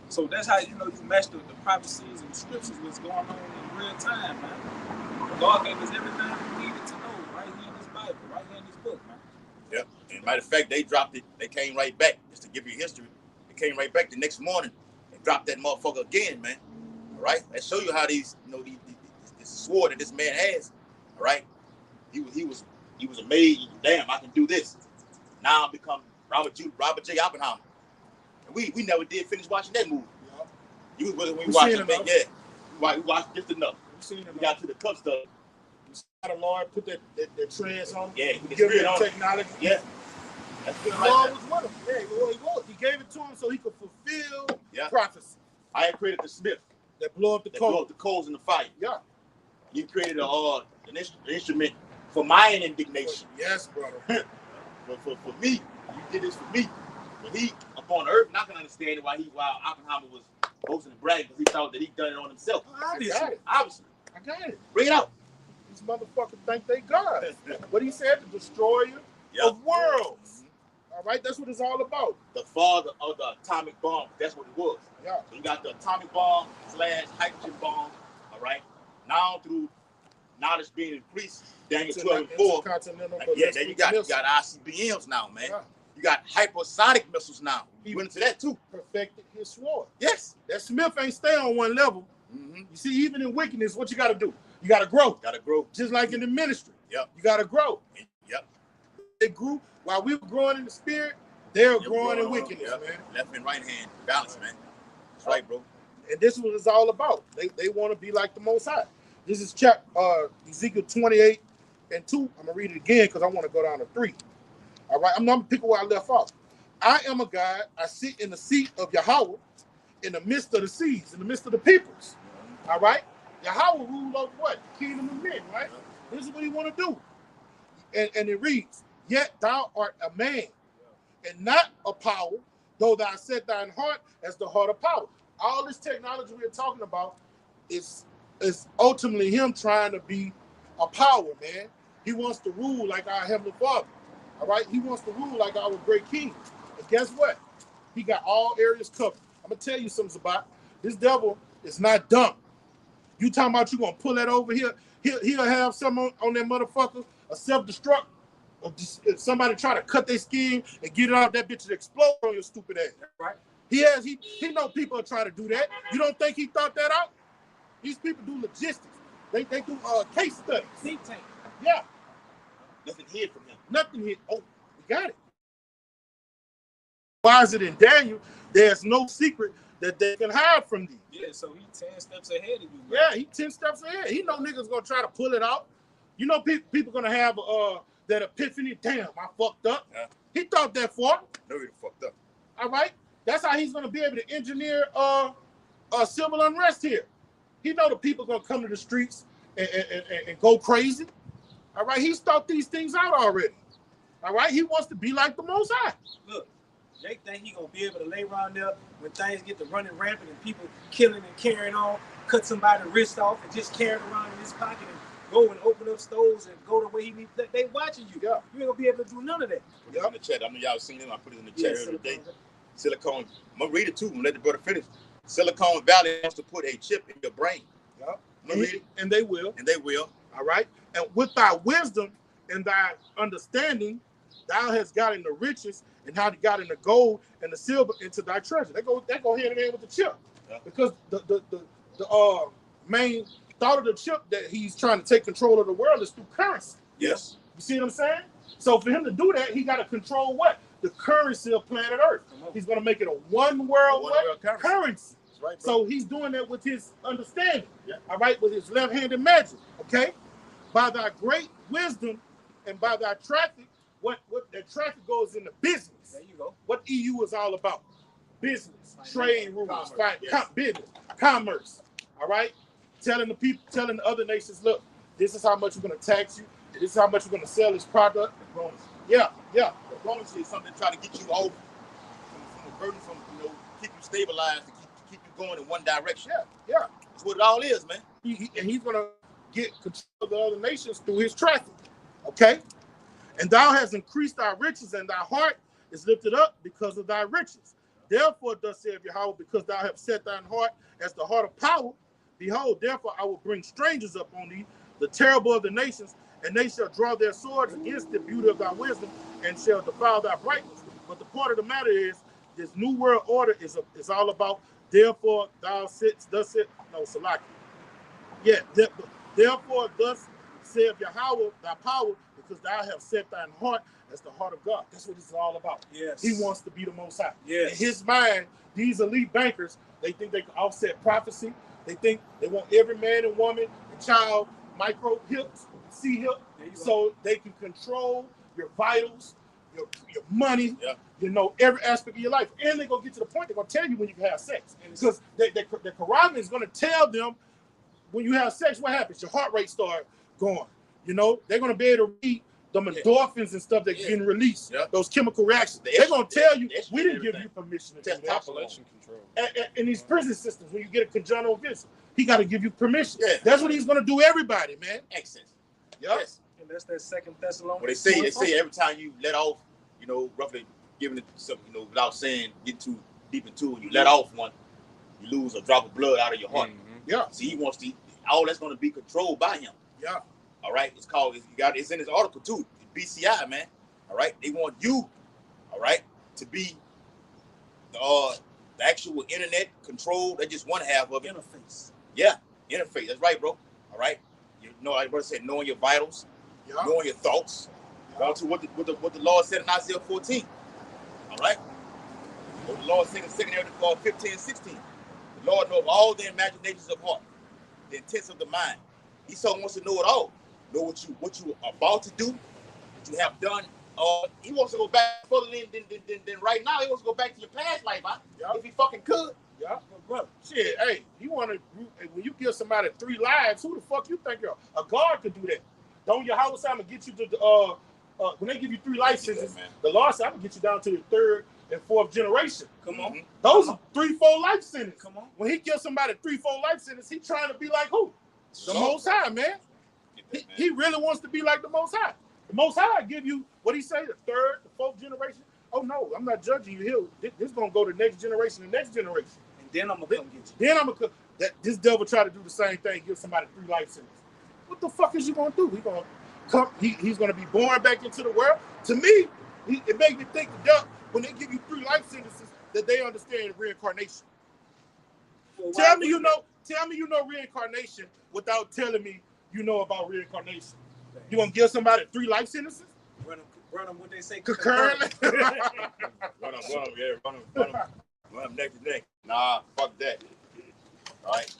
So that's how you match the prophecies and the scriptures, what's going on in real time, man. God gave us everything we needed to know right here in this Bible, right here in this book, man. Yep. And matter of fact, they dropped it. They came right back. Just to give you history, they came right back the next morning and dropped that motherfucker again, man. All right. That show you how these, this sword that this man has. All right. He was amazed. Damn, I can do this. Now I become Robert J. Oppenheimer. And we never did finish watching that movie. Yeah. You was with it when we watched it. Yeah. We watched just enough. We got to the cup stuff. The Lord put that trans on him. Yeah, he gave him technology. Yeah. That's the Lord was with him. Yeah, he was. He gave it to him so he could fulfill prophecy. I had created the smith that blew up the coals. Blow up the coals in the fire. Yeah. You created an instrument for my indignation. Yes, brother. for me, you did this for me. But he upon earth, not gonna understand why Oppenheimer was boasting and bragging because he thought that he done it on himself. Obviously. I got it. Bring it out. These motherfuckers think they God. What he said, the destroyer of worlds. All right, that's what it's all about. The father of the atomic bomb. That's what it was. Yeah. So you got the atomic bomb / hydrogen bomb. All right. Now through knowledge being increased, Daniel 12:4. Yeah, then you got ICBMs now, man. Yeah. You got hypersonic missiles now. He went into that too. Perfected his sword. Yes. That Smith ain't stay on one level. Mm-hmm. You see, even in wickedness, what you got to do? You got to grow. Got to grow. Just like in the ministry. Yep. You got to grow. Yep. They grew while we were growing in the spirit. They're growing in wickedness, man. Left and right hand balance, man. That's right, bro. And this is what it's all about. They want to be like the Most High. This is Ezekiel 28:2. I'm gonna read it again because I want to go down to 3. All right, I'm gonna pick where I left off. I am a God. I sit in the seat of Yahweh, in the midst of the seas, in the midst of the peoples. All right, Yahweh rule over what? The kingdom of men. Right. This is what he want to do. And it reads, "Yet thou art a man, and not a power, though thou set thine heart as the heart of power." All this technology we're talking about is ultimately him trying to be a power, man. He wants to rule like our Heavenly Father. All right? He wants to rule like our great king. And guess what? He got all areas covered. I'm going to tell you something about this devil is not dumb. You talking about you going to pull that over here? He'll have something on that motherfucker, a self-destruct, or just, if somebody try to cut their skin and get it out, that bitch will explode on your stupid ass. Right? He know people are trying to do that. You don't think he thought that out? These people do logistics. They do case studies. Think tank. Yeah. Nothing hid from him. Nothing hid. Oh, we got it. Why is it in Daniel? There's no secret that they can hide from thee. Yeah, so he 10 steps ahead of you. Right? Yeah, he 10 steps ahead. He know niggas gonna try to pull it out. You know people gonna have that epiphany. Damn, I fucked up. Yeah. He thought that far. No, he fucked up. All right. That's how he's gonna be able to engineer civil unrest here. He know the people gonna come to the streets and go crazy. All right, he's thought these things out already. All right, he wants to be like the Most High. Look, they think he gonna be able to lay around there when things get to running rampant and people killing and carrying on, cut somebody's wrist off and just carry it around in his pocket and go and open up stores and go the way he needs. They watching you. Yeah. You ain't gonna be able to do none of that. Put it in the chat. I know y'all seen him. I put it in the chat the other day. Silicone. I'm gonna read it too and let the brother finish. Silicon Valley wants to put a chip in your brain. Yeah. I'm gonna read it. And they will. And they will. All right. And with thy wisdom and thy understanding, thou hast gotten the riches and how to gotten the gold and the silver into thy treasure. They go hand in hand with the chip. Yeah. Because the main thought of the chip that he's trying to take control of the world is through currency. Yes. You see what I'm saying? So for him to do that, he got to control what? The currency of planet Earth. He's going to make it a one world currency. That's right, bro. So he's doing that with his understanding. Yeah. All right, with his left-handed magic. Okay? By thy great wisdom and by thy traffic, what that traffic goes into business. There you go. What EU is all about. Business, trade rules, business, commerce. All right? Telling the people, telling the other nations, look, this is how much we're going to tax you. This is how much we're going to sell this product. Diplomacy. Yeah. Diplomacy is something to try to get you off from a burden, from keep you stabilized, to keep you going in one direction. Yeah. That's what it all is, man. And he's going to get control of the other nations through his traffic. Okay? And thou hast increased thy riches, and thy heart is lifted up because of thy riches. Therefore, thus saith Yahweh, because thou hast set thine heart as the heart of power, behold, therefore I will bring strangers up on thee, the terrible of the nations, and they shall draw their swords against the beauty of thy wisdom, and shall defile thy brightness. But the part of the matter is, this new world order is all about, therefore thou sits, thus it, no, Salaki. Yeah, therefore thus saith Yahweh, thy power, because thou hast set thine heart as the heart of God. That's what this is all about. Yes. He wants to be the Most High. Yes. In his mind, these elite bankers, they think they can offset prophecy. They think they want every man and woman and child micro hips, C hip, so they can control your vitals, your money, every aspect of your life. And they're going to get to the point, they're going to tell you when you can have sex. Because the Quran is going to tell them when you have sex, what happens? Your heart rate starts going. They're going to be able to read the endorphins and stuff that's getting released, those chemical reactions. They're going to tell you, we didn't give you permission to do that. Population control. In these prison systems, when you get a conjunctival visit, he got to give you permission. Yeah. That's what he's going to do everybody, man. Access. Yes. And that's that Second Thessalonians. Well, they say every time you let off, roughly giving it something, without saying, get too deep into it, you let off one, you lose a drop of blood out of your heart. Mm-hmm. Yeah. See, he wants to, all that's going to be controlled by him. Yeah. All right. It's in his article too. BCI, man. All right. They want you, all right, to be the actual internet control. That's just one half of it. Interface. Yeah. Interface. That's right, bro. All right. Like brother said, knowing your vitals, knowing your thoughts. Down to what the Lord said in Isaiah 14. All right. What the Lord said in 2 Timothy 15 and 16. The Lord knows all the imaginations of heart, the intents of the mind. He so wants to know it all. Know what you are about to do, what you have done. He wants to go back further than right now. He wants to go back to your past life, huh? If he fucking could. Yeah, brother. Shit, hey, when you give somebody 3 lives, who the fuck you think a guard could do that? Don't your house I'm gonna get you to when they give you 3 life sentences, the Lord said I'm gonna get you down to the 3rd and 4th generation. Come on. Those are 3-4 life sentences. Come on. When he gives somebody 3-4 life sentences, he trying to be like who? The Most High, man. He really wants to be like the Most High. The Most High give you what he say, the 3rd, the 4th generation. Oh no, I'm not judging you here. This gonna go to the next generation, the next generation. And then I'm gonna come get you. Then I'm gonna this devil try to do the same thing, give somebody 3 life sentences. What the fuck is you gonna do? He gonna come. He's gonna be born back into the world. To me, it makes me think the devil when they give you 3 life sentences that they understand reincarnation. Well, Tell me you know reincarnation without telling me you know about reincarnation. You gonna give somebody 3 life sentences? Run them what they say Concurrently? Run them neck to neck. Nah, fuck that. All right,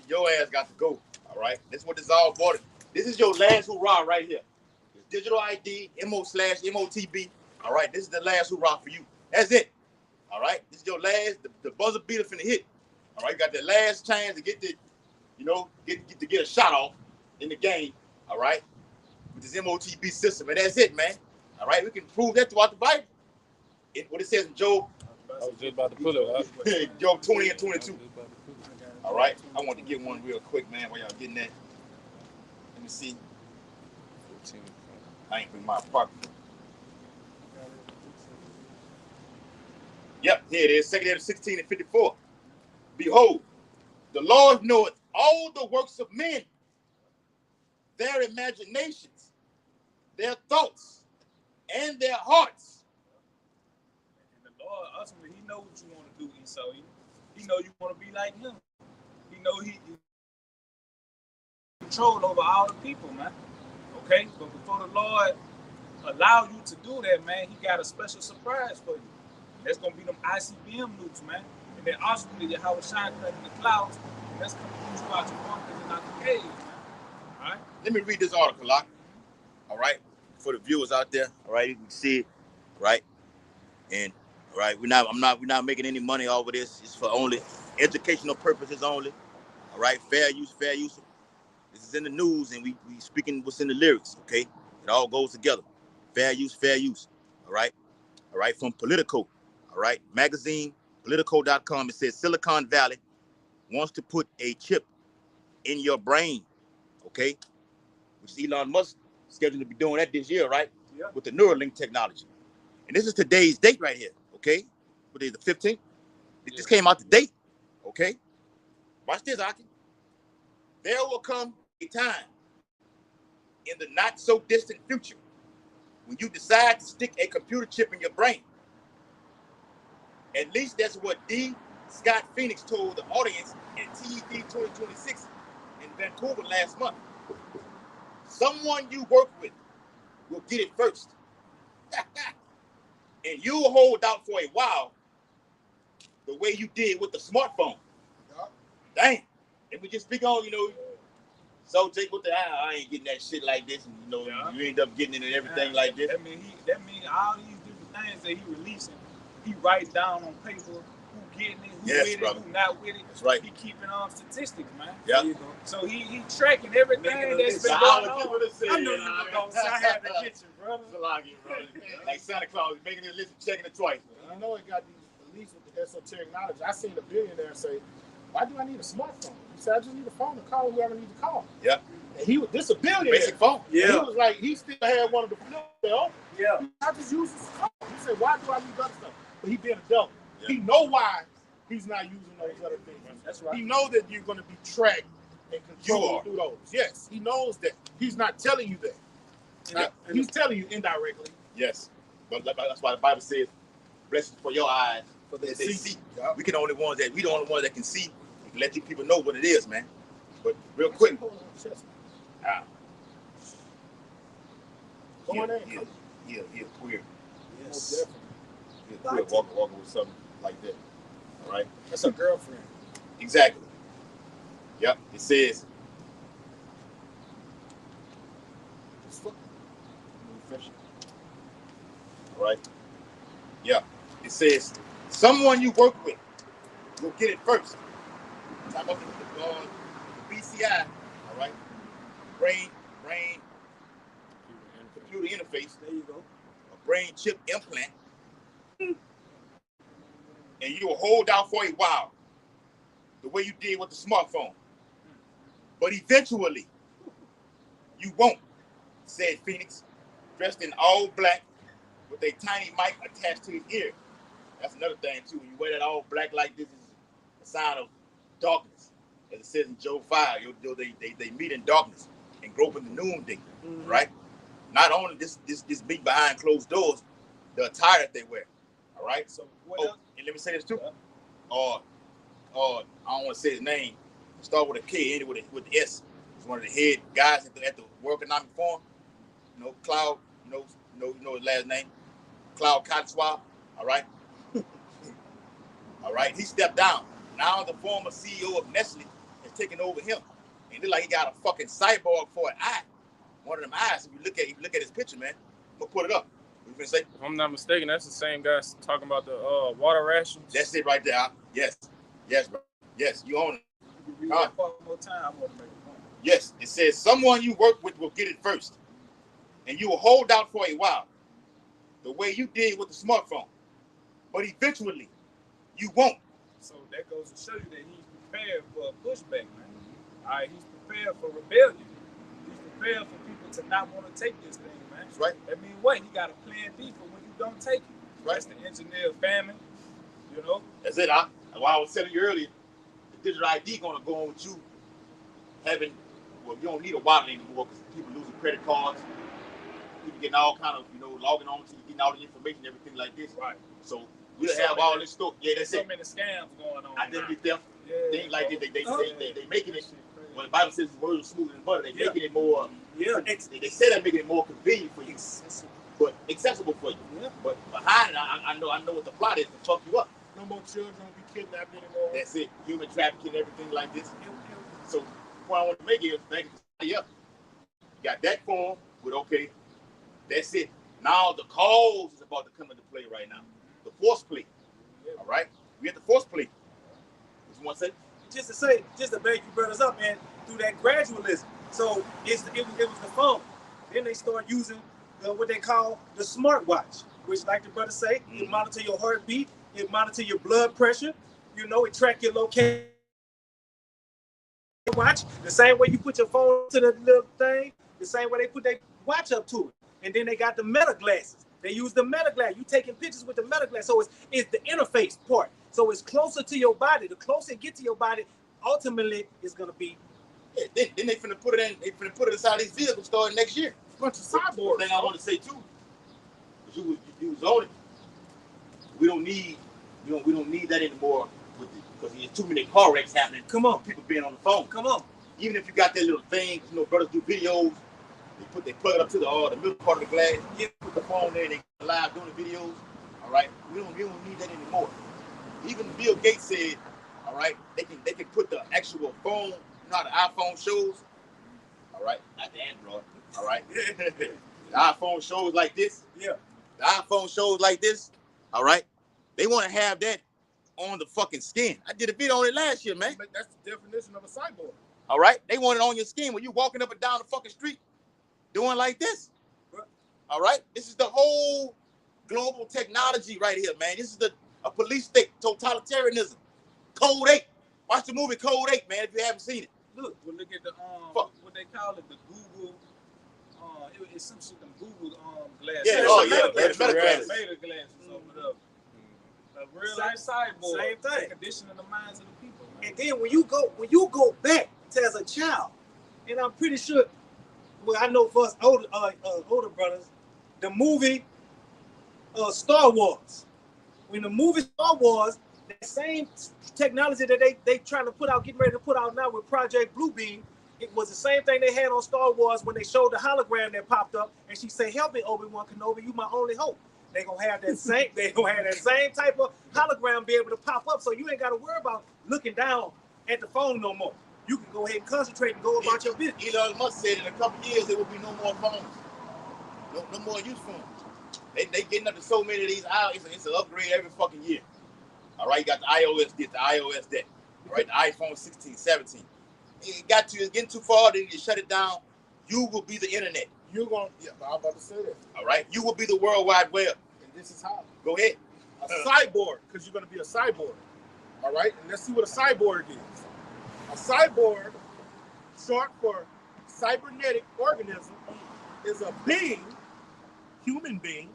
your ass got to go. All right, this is what this is all about. This is your last hurrah right here. It's digital ID, MO/MOTB. All right, this is the last hurrah for you. That's it. All right, this is your last. The buzzer beater finna hit. All right, you got that last chance to get the, get a shot off in the game. All right, with this MOTB system, and that's it, man. All right, we can prove that throughout the Bible. What it says in Job. I was just about to pull it. Job 20 and 22. All right, I want to get one real quick, man. While y'all getting that, let me see. I ain't bring my pocket. Yep, here it is. 2 Samuel 16 and 54. Behold, the Lord knoweth all the works of men, their imaginations, their thoughts, and their hearts. And the Lord, ultimately, He knows what you want to do, Esau. He know you want to be like Him. He know He control over all the people, man. Okay, but before the Lord allow you to do that, man, He got a special surprise for you. That's gonna be them ICBM nukes, man. And then ultimately, Yahweh shine in the clouds, and that's gonna push you out your bunkers and out the caves, man. All right. Let me read this article, Locke. All right, for the viewers out there. All right, you can see it, right? And all right, we're not making any money off of this. It's for only educational purposes only. All right, fair use, fair use. This is in the news, and we speaking what's in the lyrics. Okay, it all goes together. Fair use, fair use. All right, from Politico. All right, magazine, Politico.com. It says Silicon Valley wants to put a chip in your brain. Okay, which is Elon Musk scheduled to be doing that this year, right? Yeah. With the Neuralink technology. And this is today's date right here. Okay, what is the 15th? It just came out the date. Okay, watch this, Aki. There will come a time in the not so distant future when you decide to stick a computer chip in your brain. At least that's what D. Scott Phoenix told the audience at TED 2026 in Vancouver last month. Someone you work with will get it first. And you'll hold out for a while the way you did with the smartphone. Dang. And we just speak on, so Jake, what the hell? I ain't getting that shit like this. And, you end up getting it and everything like this. That mean all these different things that he releasing, he writes down on paper who getting it, who with it, who not with it. That's right. He keeping statistics, man. Yeah. So he tracking everything that's been going on. I knew you were going to say I had to get you, brother. Like Santa Claus, making it list, checking it twice. I know it got these, at least with the esoteric knowledge. I seen a billionaire say, why do I need a smartphone? He said, I just need a phone to call whoever I need to call. Yeah. And this a billionaire. Basic phone. Yeah. He was like, he still had one of the flip. Yeah. I just use this phone. He said, why do I need other stuff? But he being a devil. Yeah. He know why he's not using those other things. That's right. He knows that you're going to be tracked and controlled through those. Yes, he knows that. He's not telling you that. He's telling you indirectly. Yes. But that's why the Bible says, blessings for your eyes, for they see. Yeah. We the only ones that can see. We can let you people know what it is, man. But real quick. Go on there. He a queer. Yes. He a queer walking with something like that. All right. That's a girlfriend. Exactly. Yep. It says. All right. Yeah. It says someone you work with will get it first. Talk about the BCI. All right. Brain computer interface. There you go. A brain chip implant. And you will hold out for a while, the way you did with the smartphone. But eventually, you won't, said Phoenix, dressed in all black with a tiny mic attached to his ear. That's another thing, too. When you wear that all black like this, is a sign of darkness. As it says in Job 5, they meet in darkness and grope in the noonday, right? Not only this meet behind closed doors, the attire that they wear, all right? So, and let me say this, too. I don't want to say his name. Start with a K, end with the S. He's one of the head guys at the World Economic Forum. Cloud, you know his last name. Cloud Cotswab, all right? All right, he stepped down. Now the former CEO of Nestle has taken over him. And it look like he got a fucking cyborg for an eye. One of them eyes, if you look at his picture, man, I'm gonna put it up. You can say? If I'm not mistaken, that's the same guy talking about the water rations. That's it right there. Yes, bro. Yes, you own it. Read that part one more time. I want to make a point. Yes, it says someone you work with will get it first, and you will hold out for a while, the way you did with the smartphone. But eventually, you won't. So that goes to show you that he's prepared for a pushback, man. All right, he's prepared for rebellion. He's prepared for people to not want to take this thing, man. That's right. That means what? He got a plan B for when you don't take it. Right. That's the engineer famine, you know? That's it. While I was telling you earlier, the digital ID going to go on with you having, well, you don't need a wallet anymore because people losing credit cards, people getting all kind of, logging on to you, getting all the information, everything like this. Right. So we'll have all this stuff. Yeah, that's so it. many scams going on. Identity theft, things like this. They making it. When the Bible says the word is smoother than butter, they making it more. Yeah. They say they're making it more convenient for you, but accessible for you. Yeah. But behind it, I know what the plot is to fuck you up. No more children will be kidnapped anymore. That's it. Human trafficking, everything like this. So the point I want to make is, thank you. You got that form with okay. That's it. Now the cause is about to come into play right now. The force play. All right? We have the force play. What you want to say? Just to back you brothers up, man, through that gradualism. So it was the phone. Then they start using what they call the smartwatch, which, like the brother say, it monitor your heartbeat, it monitor your blood pressure, it track your location. Watch the same way you put your phone to the little thing, the same way they put their watch up to it. And then they got the meta glasses. They use the meta glass. You taking pictures with the meta glass. So it's the interface part. So it's closer to your body. The closer it gets to your body, ultimately it's gonna be. Yeah, then they finna put it in. They finna put it inside these vehicles starting next year. Bunch of cyborgs. Thing I want to say too, you was on it. We don't need that anymore because there's too many car wrecks happening. Come on, people being on the phone. Come on. Even if you got that little thing, brothers do videos. They plug it up to the middle part of the glass. You put the phone there, and they live doing the videos. All right, we don't need that anymore. Even Bill Gates said, all right, they can put the actual phone. You know how the iPhone shows. All right, not the Android. All right, the iPhone shows like this. Yeah, the iPhone shows like this. All right, they want to have that on the fucking skin. I did a video on it last year, man. That's the definition of a cyborg. All right, they want it on your skin when you walking up and down the fucking street, doing like this. All right, this is the whole global technology right here, man. This is a police state totalitarianism. Code 8. Watch the movie Code 8, man. If you haven't seen it. Look at the what they call it, the Google. It's some shit, them Google glasses. Yeah, meta glasses over there. A real life cyborg. Same thing. Conditioning the minds of the people. Man. And then when you go back to as a child, and I'm pretty sure, well, I know for us older brothers, the movie Star Wars. When the movie Star Wars, the same technology that they trying to put out, getting ready to put out now with Project Bluebeam, it was the same thing they had on Star Wars when they showed the hologram that popped up, and she said, "Help me, Obi-Wan Kenobi, you my only hope." They gonna have that same. They gonna have that same type of hologram be able to pop up, so you ain't got to worry about looking down at the phone no more. You can go ahead and concentrate and go about your business. Elon Musk said in a couple of years there will be no more phones, no more use phones. They getting up to so many of these. It's an upgrade every fucking year. All right, you got the iOS this, the iOS that. All right, the iPhone 16, 17. It's getting too far, then you shut it down. You will be the internet. You're going, I'm about to say that. All right, you will be the World Wide Web. And this is how. Go ahead. A cyborg, because you're going to be a cyborg. All right, and let's see what a cyborg is. A cyborg, short for cybernetic organism, is a being, human being,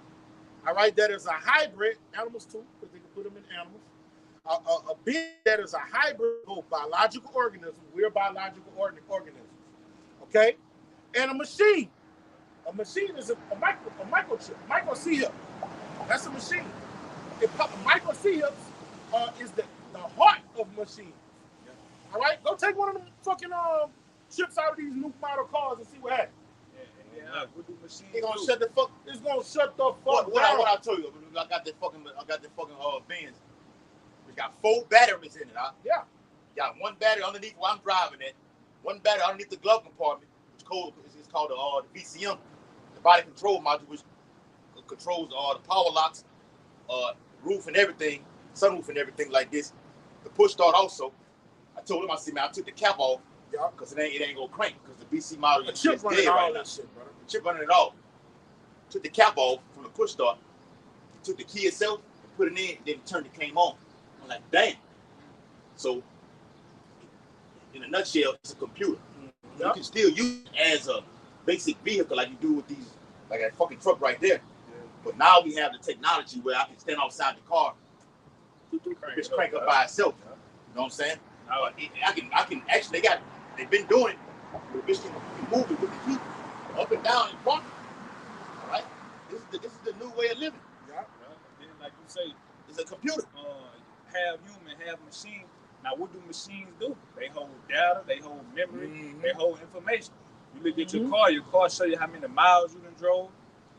all right, that is a hybrid, animals too, because they can put them in animals. A being that is a hybrid of biological organism. We're biological organisms, okay? And a machine. A machine is a microchip, microchip. That's a machine. Microchips is the heart of machines. Yeah. All right, go take one of them fucking chips out of these new model cars and see what happens. Yeah, what do machines It's gonna do? shut the fuck. It's gonna shut the fuck what down. I told you, I got the fucking Benz. It's got 4 batteries in it. Huh? Yeah. Got one battery underneath where I'm driving it. One battery underneath the glove compartment. It's called the VCM, the body control module, which controls all the power locks, roof and everything, sunroof and everything like this. The push start also. I told him, I said, man, I took the cap off because it ain't gonna crank because the BC model The is chip running dead all right now. that shit, brother. The chip running it all. Took the cap off from the push start. Took the key itself and put it in. Then it turned it came on. I'm like, dang. So, in a nutshell, it's a computer. You can still use it as a basic vehicle like you do with these, like that fucking truck right there. But now we have the technology where I can stand outside the car, just crank up by itself. You know what I'm saying? I can actually, they've been doing it. The bitch can move it with the key up and down in front. All right? This is the new way of living. Yeah. Then, like you say, it's a computer. Half human, half machine. Now, what do machines do? They hold data, they hold memory, they hold information. You look at your car show you how many miles you done drove,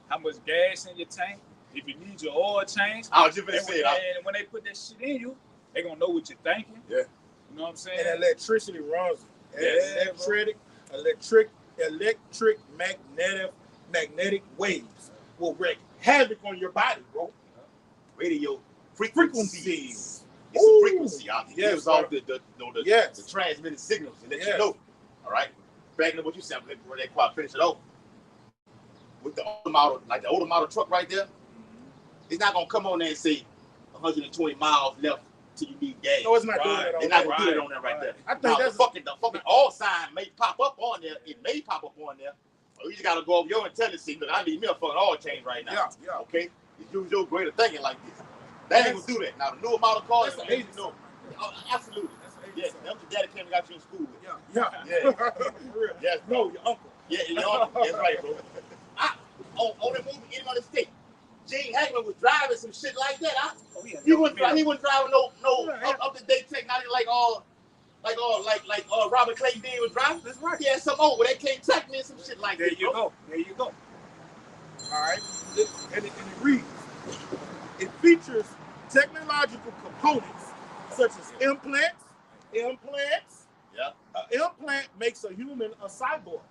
how much gas in your tank, if you need your oil change. I was just going to say that. And when they put that shit in you, they going to know what you're thinking. Yeah. You know what I'm saying? And electricity runs it. Yes. Electric magnetic waves will wreak havoc on your body, bro. Radio frequencies. It's a frequency. It gives off the transmitted signals and let you know. All right. Back into what you said, before they quite finish it off. With the older model, like the older model truck right there, it's not gonna come on there and say 120 miles left till you need gas. No, it's not doing it. They're not gonna do it on there right there. I think now, that's the fucking all sign may pop up on there. It may pop up on there. Or you just gotta go over your intelligence. Look, I need me a fucking oil change right now. Yeah. Okay. Use your greater thinking like this. They ain't gonna do that. Now the newer model cars, that's you know. Absolutely. Yes, that's what daddy came and got you in school with. Yeah. Yes, no, your uncle. Yeah, your uncle. That's right, bro. On the movie Getting on the Stick, Gene Hackman was driving some shit like that. He wasn't driving no up to date technology like Robert Clayton Dean was driving. That's right. He had some old where they came track me and some shit like that. There you go. All right. And it reads. It features technological components such as implants. Yeah. An implant makes a human a cyborg,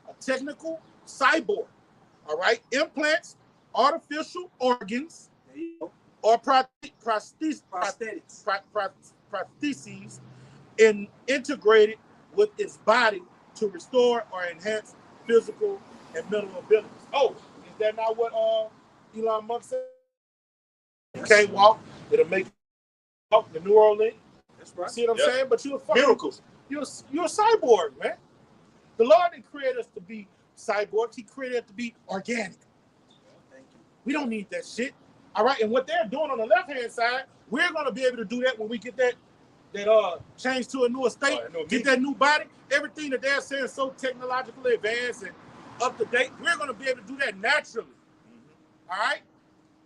a technical cyborg. All right. Implants, artificial organs, or prostheses integrated with its body to restore or enhance physical and mental abilities. Oh, is that not what Elon Musk said? You can't walk, it'll make you walk the neural link. That's right. See what I'm saying? But you're miracles. You're a cyborg, man. The Lord didn't create us to be cyborgs. He created us to be organic. Thank you. We don't need that shit. All right. And what they're doing on the left-hand side, we're gonna be able to do that when we get that change to a newer state, get that new body. Everything that they're saying is so technologically advanced and up to date. We're gonna be able to do that naturally. All right.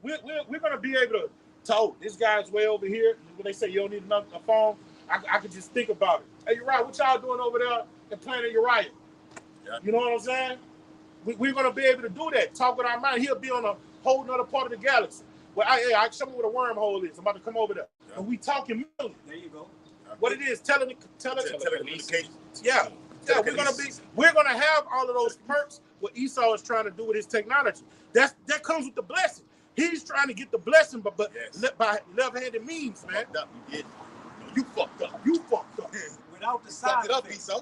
We're gonna be able to talk. This guy's way over here. When they say you don't need a phone, I could just think about it. Hey, Uriah, what y'all doing over there in Planet Uriah? Yeah. You know what I'm saying? We're gonna be able to do that. Talk with our mind. He'll be on a whole nother part of the galaxy. Well, I show me what a wormhole is. I'm about to come over there. Yeah. And we talking million. There you go. What it is, telecommunications. Yeah. We're gonna have all of those perks. What Esau is trying to do with his technology. That comes with the blessing. He's trying to get the blessing, but by left-handed means, man. You fucked up. Without the side. Fucked it up, Esau.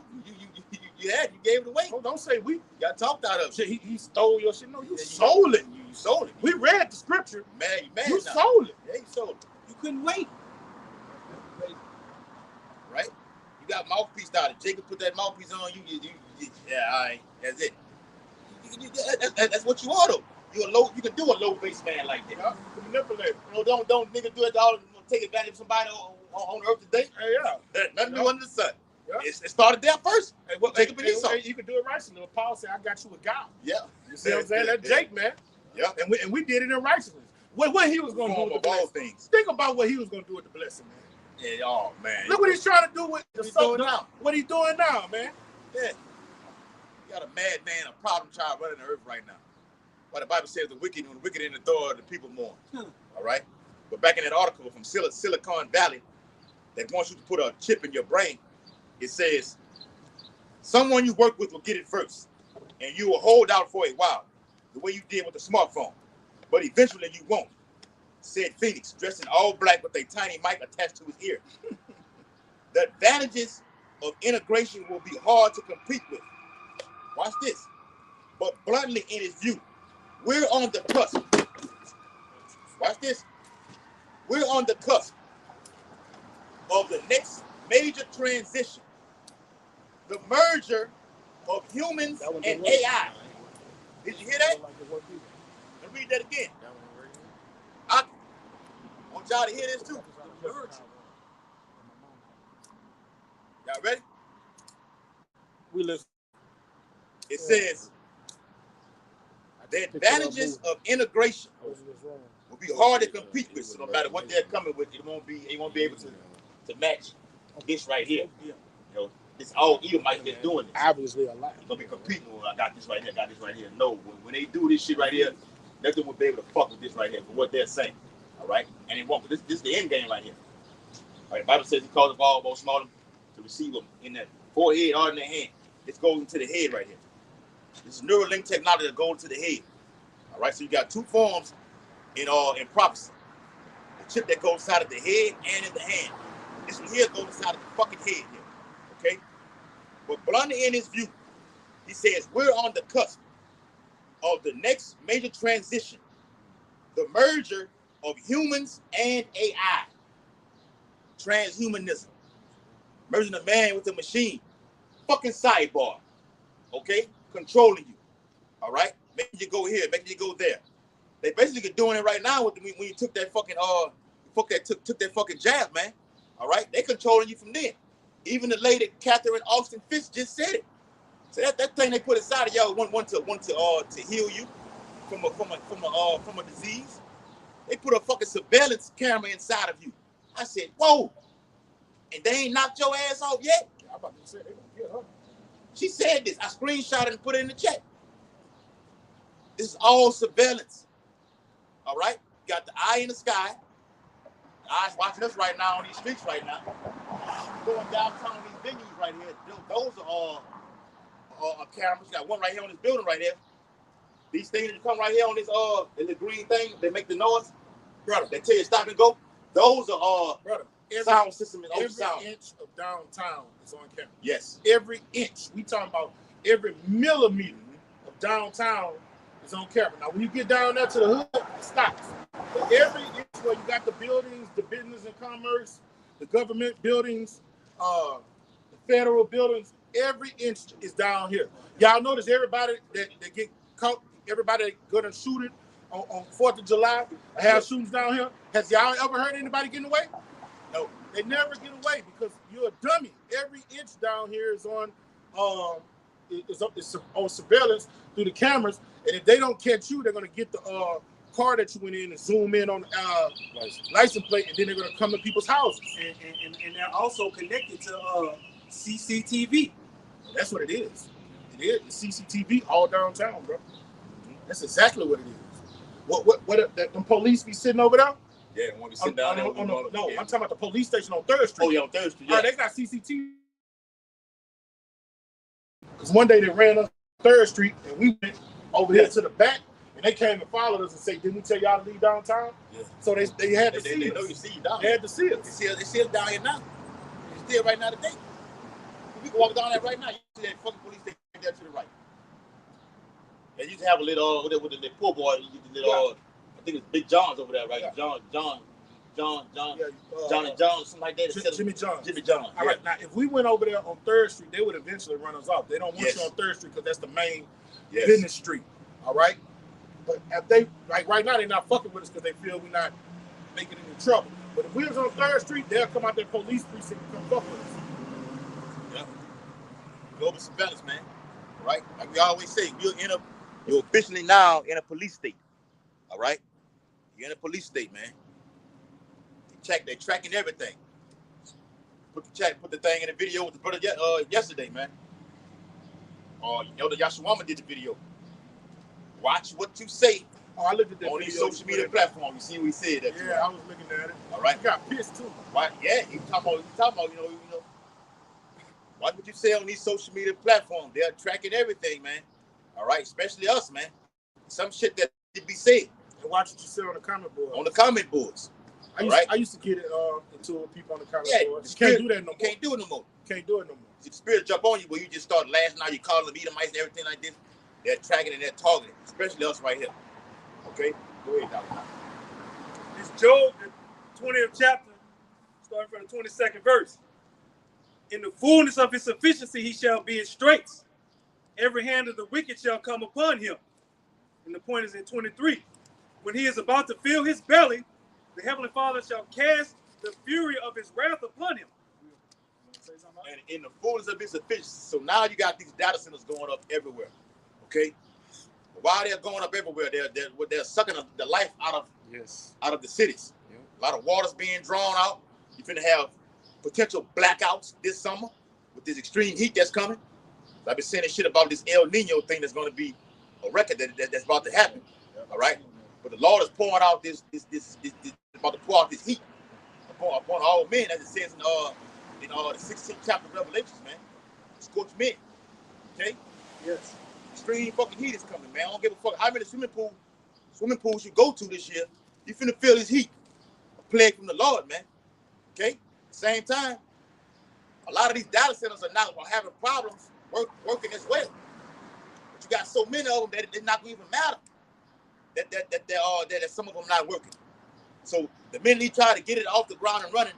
You gave it away. Oh, don't say we. Got talked out of it. He stole your shit. No, you sold it. You sold it. We read the scripture. Man, you sold it. Yeah, you sold it. You couldn't wait. Right? You got mouthpiece out. If Jacob put that mouthpiece on you, all right, that's it. That's what you are, though. You can do a low bass man like that. Yeah, you can manipulate. Don't nigga do it all. Take advantage of somebody on earth today. Hey, yeah. Nothing new under the sun. Yeah. It started there first. Hey, Jacob and Esau. You can do it righteously. Paul said, "I got you with God." Yeah. You see what I'm saying? That's Jake, man. Yeah. And we did it in righteousness. What he was going to do with the blessing. Things. Think about what he was going to do with the blessing, man. Yeah. Oh man. Look what he's trying to do with what he's doing now. What he's doing now, man. Yeah. You got a madman, a problem child running the earth right now. Why the Bible says when the wicked in the door, the people mourn. All right. But back in that article from Silicon Valley that wants you to put a chip in your brain, it says someone you work with will get it first, and you will hold out for a while, the way you did with the smartphone. but eventually you won't, said Phoenix, dressed in all black with a tiny mic attached to his ear. The advantages of integration will be hard to compete with. Watch this. But bluntly, in his view, we're on the cusp. Watch this. We're on the cusp of the next major transition, the merger of humans and AI. Did you hear that? Let me read that again. I want y'all to hear this too. Y'all ready? We listen. It says, the advantages of integration will be hard to compete with. So no matter what they're coming with, it won't be able to match this right here. You know, this all Edomites that's doing this. Obviously a lot. You're gonna be competing with, I got this right here, I got this right here. No, when they do this shit right here, nothing will be able to fuck with this right here for what they're saying. All right? And it won't. This is the end game right here. All right, the Bible says he calls the ball most small to receive them in that forehead or in their hand. This goes into the head right here. This is Neuralink technology that goes into the head. All right, so you got two forms in prophecy. The chip that goes inside of the head and in the hand. This one here goes inside of the fucking head here. Okay? But bluntly in his view, he says we're on the cusp of the next major transition, the merger of humans and AI. Transhumanism. Merging a man with a machine. Fucking sidebar. Okay? Controlling you. All right? Making you go here, making you go there. They basically doing it right now with when you took that fucking took that fucking jab, man. All right? They controlling you from there. Even the lady Catherine Austin Fitz just said it. So that thing they put inside of y'all want to heal you from a disease. They put a fucking surveillance camera inside of you. I said, whoa. And they ain't knocked your ass off yet? Yeah, I'm about to say they gonna get her. She said this. I screenshot it and put it in the chat. This is all surveillance. All right? You got the eye in the sky. The eyes watching us right now on these streets right now. Going downtown these venues right here. Those are all cameras. You got one right here on this building right here. These things that come right here on this in the green thing, they make the noise. Brother, they tell you stop and go. Those are brother. Sound system is every sound. Inch of downtown is on camera. Yes. Every inch. We talking about every millimeter of downtown is on camera. Now, when you get down there to the hood, it stops. But every inch where you got the buildings, the business and commerce, the government buildings, the federal buildings, every inch is down here. Y'all notice everybody that get caught, everybody that gonna shoot it on 4th of July, have shootings down here. Has y'all ever heard anybody getting away? No, they never get away because you're a dummy. Every inch down here is on surveillance through the cameras, and if they don't catch you, they're gonna get the car that you went in and zoom in on the license plate, and then they're gonna come to people's houses. And they're also connected to CCTV. That's what it is. It is the CCTV all downtown, bro. That's exactly what it is. What the police be sitting over there? Yeah, when we sit down there. No, I'm talking about the police station on 3rd Street. Oh, yeah, on 3rd Street, yeah. They got CCTV. Because one day they ran up 3rd Street, and we went over here to the back, and they came and followed us and said, didn't we tell y'all to leave downtown? Yeah. So they had to see us. They know you see you down. They had to see us. They see us down here now. It's still right now today. We can walk down there right now. You see that fucking police station there to the right. They used to have a little, with the poor boy, I think it's Big John's over there, right? Yeah. John and John, something like that. Jimmy John. All right, now if we went over there on 3rd Street, they would eventually run us off. They don't want you on 3rd Street because that's the main business street. All right? But if they, like right now, they're not fucking with us because they feel we're not making any trouble. But if we was on 3rd Street, they'll come out their police precinct and come fuck with us. Yeah. Global surveillance, man. Right? Like we always say, you're officially now in a police state. All right? You're in a police state, man. They're tracking everything. Put the thing in the video with the brother yesterday, man. Elder Yashawama did the video. Watch what you say. Oh, I looked at that on these social media platforms. You see what he said that. Yeah, I was looking at it. All right. He got pissed too. Right? Yeah, he talking about, you know. Watch what you say on these social media platforms. They're tracking everything, man. All right, especially us, man. Some shit that should be said. And watch what you say on the comment board. On the comment boards. I used to get it into people on the comment board. You can't do that no more. Can't do it no more. Can't do it no more. See, the spirit jump on you where you just start lashing out. You call them Edomites and everything like this. They're tracking and they're targeting, especially us right here. Okay? Go ahead, Dr. It's Job, the 20th chapter, starting from the 22nd verse. In the fullness of his sufficiency, he shall be in straits. Every hand of the wicked shall come upon him. And the point is in 23. When he is about to fill his belly, the Heavenly Father shall cast the fury of his wrath upon him. And in the fullness of his sufficiency. So now you got these data centers going up everywhere. Okay? While they're going up everywhere, they're sucking the life out of the cities. Yep. A lot of water's being drawn out. You're finna have potential blackouts this summer with this extreme heat that's coming. I've been saying this shit about this El Nino thing that's going to be a record that's about to happen. Yep. All right? But the Lord is pouring out this about to pour out this heat upon all men, as it says in the 16th chapter of Revelations, man. Scorched men. Okay? Yes. Extreme fucking heat is coming, man. I don't give a fuck how many swimming pools you go to this year. You finna feel this heat. A plague from the Lord, man. Okay? Same time, a lot of these data centers are having problems working as well. But you got so many of them that it's not even matter that some of them not working. So the minute he try to get it off the ground and running,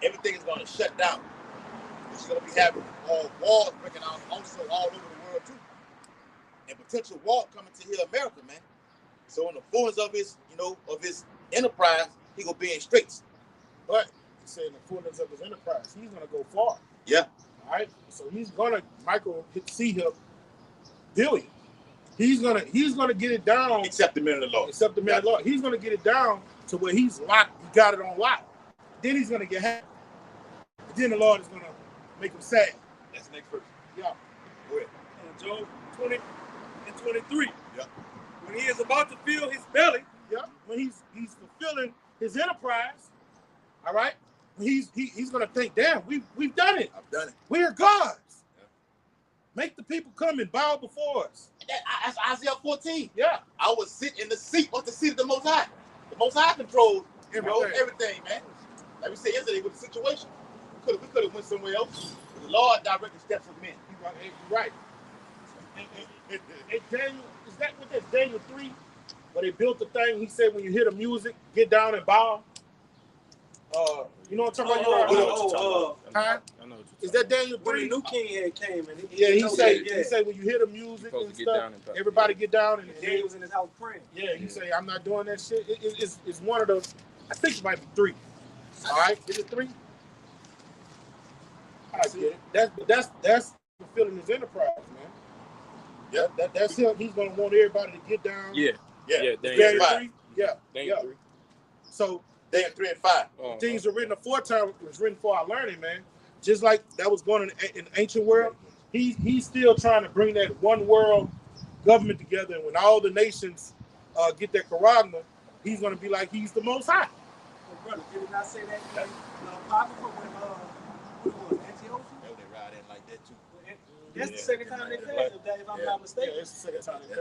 everything is going to shut down. It's going to be having wars breaking out also all over the world too, and potential war coming to here, America, man. So in the fullness of his, of his enterprise, he gonna be in straits. But he said in the fullness of his enterprise, he's gonna go far. Yeah. All right. So Michael see him billion. He's gonna get it down. Except the men of the Lord. Except the men of the Lord. He's gonna get it down to where he's locked. He got it on lock. Then he's gonna get happy. Then the Lord is gonna make him sad. That's the next verse. Yeah. Go ahead. Job 20 and 23. Yeah. When he is about to fill his belly. Yeah. When he's fulfilling his enterprise. All right. He's gonna think, damn, we've done it. I've done it. We're gods. Yeah. Make the people come and bow before us. That's Isaiah 14. Yeah. I was sitting in the seat of the seat of the Most High. The Most High controls everything, man. Like we said yesterday with the situation. We could have went somewhere else. But the Lord directed steps of men. You're right. And Daniel, is that what that's Daniel 3? Where they built the thing, he said when you hear the music, get down and bow. You know what I'm talking about? I know what you're talking about. Is that Daniel 3? When the new king had came and he said when you hear the music and stuff, everybody get down and he was in his house praying. Yeah, he say I'm not doing that shit. It's one of those. I think it might be 3. All right, is it 3? I get it. That's fulfilling his enterprise, man. Yeah, that's him. He's gonna want everybody to get down. Yeah. Daniel 3. Yeah. Daniel 3. So Daniel 3 and 5. Things are written aforetime. It was written for our learning, man. Just like that was going in the ancient world. He's still trying to bring that one world government together. And when all the nations get their charagma, he's gonna be like he's the Most High. Well, brother, did it not say that in Apocrypha when Antiochus? They ride in like that too. That's the second time they passed, if I'm not mistaken. Yeah, it's the second time they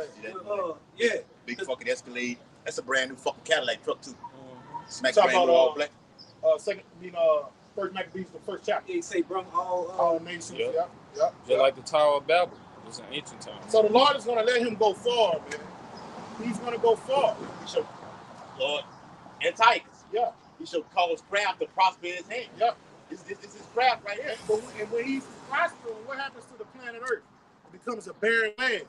passed. Big fucking Escalade. That's a brand new fucking Cadillac truck too. Smack Talking brand new all about black. First Maccabees, the first chapter. He say bring all All nations. Yeah. Yeah. Just like the Tower of Babel. It's an ancient time. So the Lord is gonna let him go far, man. He's gonna go far. He shall, Lord, Antiochus. Yeah. He shall cause craft to prosper in his hand. Yeah. This is his craft right here. And when he's prospering, what happens to the planet Earth? It becomes a barren land.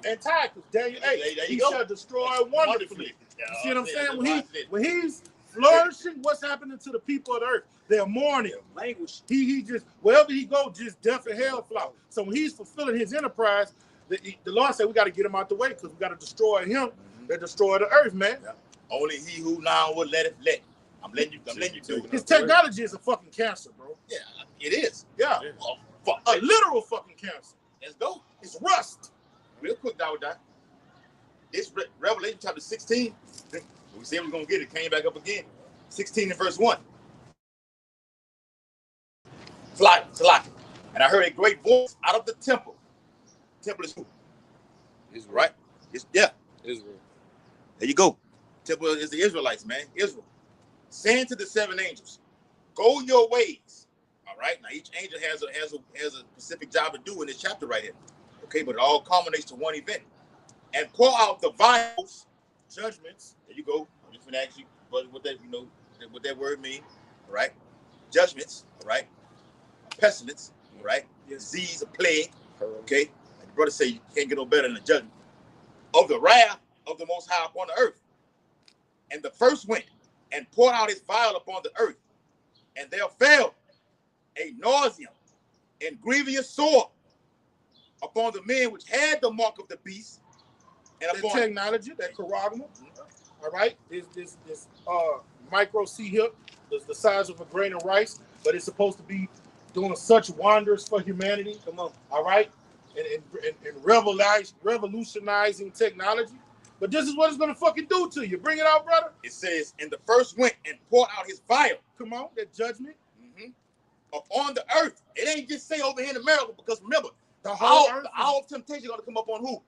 Antiochus, Daniel 8, he shall destroy wonderfully. You see what I'm saying? When he's flourishing, what's happening to the people of the earth? They're mourning. language. He just, wherever he goes, just death and hell flow. So when he's fulfilling his enterprise, the Lord said we got to get him out the way because we got to destroy him. They destroy the earth, man. Yeah. Only he who now will let it let. I'm letting you do it. His technology is a fucking cancer, bro. Yeah, it is. Yeah. Oh, fuck. A literal fucking cancer. Let's go. It's rust. Real quick, with that. This Revelation chapter 16, we said we're going to get it. Came back up again. 16 and verse 1. Salaki. And I heard a great voice out of the temple. Temple is who? Israel. Right? Israel. There you go. Temple is the Israelites, man. Israel. Saying to the 7 angels, go your ways. All right. Now each angel has a specific job to do in this chapter right here. Okay, but it all culminates to one event. And pour out the vials, judgments. There you go. I'm just gonna ask you what that what that word means. All right. Judgments. All right. Pestilence. All right. Disease, a plague. Okay. And the brother say you can't get no better than the judgment of the wrath of the Most High upon the earth. And the first went and poured out his vial upon the earth, and there fell a nausea and grievous sore upon the men which had the mark of the beast, and That technology, that charagma, all right, this micro sea hip is the size of a grain of rice, but it's supposed to be doing such wonders for humanity. Come on, all right, and revolutionizing technology. But this is what it's gonna fucking do to you. Bring it out, brother. It says, and the first went and poured out his vial. Come on, that judgment upon the earth. It ain't just say over here in America, because remember, the whole earth, the hour of temptation gonna come up on who?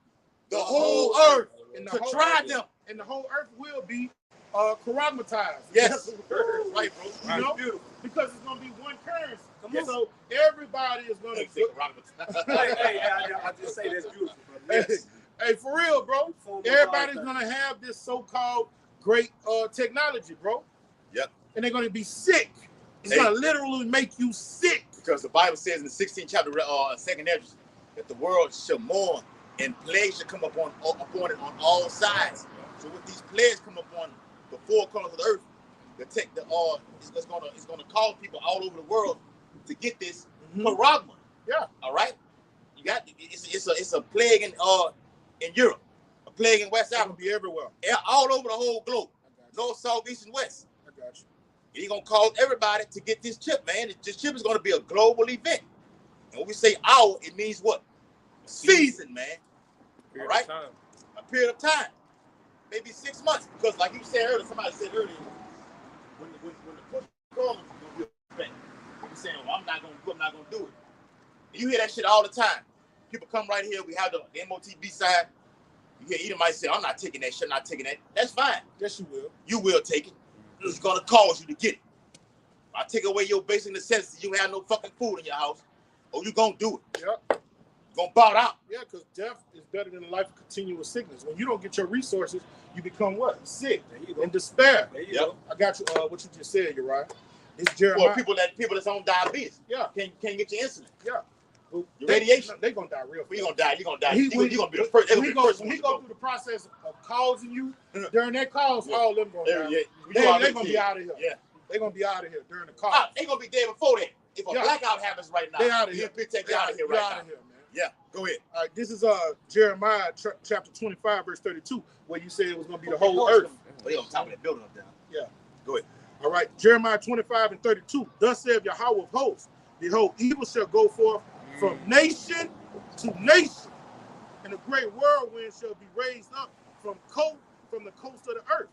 The whole earth and to try them. And the whole earth will be charagmatized. Yes, right, bro. You know, beautiful. Because it's gonna be one currency. Yes. So everybody is gonna. I just say that's beautiful, brother. Yes. Hey, for real, bro. Everybody's gonna have this so-called great technology, bro. Yep. And they're gonna be sick. It's gonna literally make you sick. Because the Bible says in the 16th chapter, second Esdras, that the world shall mourn and plagues shall come upon it on all sides. So with these plagues come upon the four corners of the earth, it's gonna cause people all over the world to get this charagma. Yeah. All right. You got it's a plague in Europe, a plague in West Africa. It'll be everywhere. Yeah, all over the whole globe. North, south, east, and west. I got you. He's gonna cause everybody to get this chip, man. This chip is gonna be a global event. And when we say hour, it means what? Season, man. All right? A period of time. Maybe 6 months. Because like you said earlier, somebody said earlier, when the push comes, it's gonna be a event. People saying, well, I'm not gonna do it. And you hear that shit all the time. People come right here, we have the MOTB side. You hear Edom might say, I'm not taking that shit, I'm not taking that. That's fine. Yes, you will. You will take it. It's gonna cause you to get it. I take away your basic necessities, you have no fucking food in your house, or you gonna do it. Yep. You're gonna bow out. Yeah, because death is better than a life of continuous sickness. When you don't get your resources, you become what? Sick and despair. There you go. I got you. What you just said, you're right. It's Jeremiah. Well, people that's on diabetes. Yeah. Can't get your insulin. Yeah. Your radiation. They're gonna die real fast. You're gonna die. You're gonna die. You're gonna be the first. When he go through the process of causing you, during that cause, all of them gonna die. They're gonna be out of here. Yeah. They're gonna be out of here during the cause. They're gonna be dead before that. If a blackout happens right now, they out of here. They out of here right now. Man. Yeah, go ahead. All right, this is Jeremiah chapter 25, verse 32, where you said it was gonna be the whole earth. Oh, they on top of that building up there. Yeah. Go ahead. All right, Jeremiah 25 and 32. Thus saith Yahweh of hosts, behold, evil shall go forth from nation to nation, and a great whirlwind shall be raised up from the coast of the earth.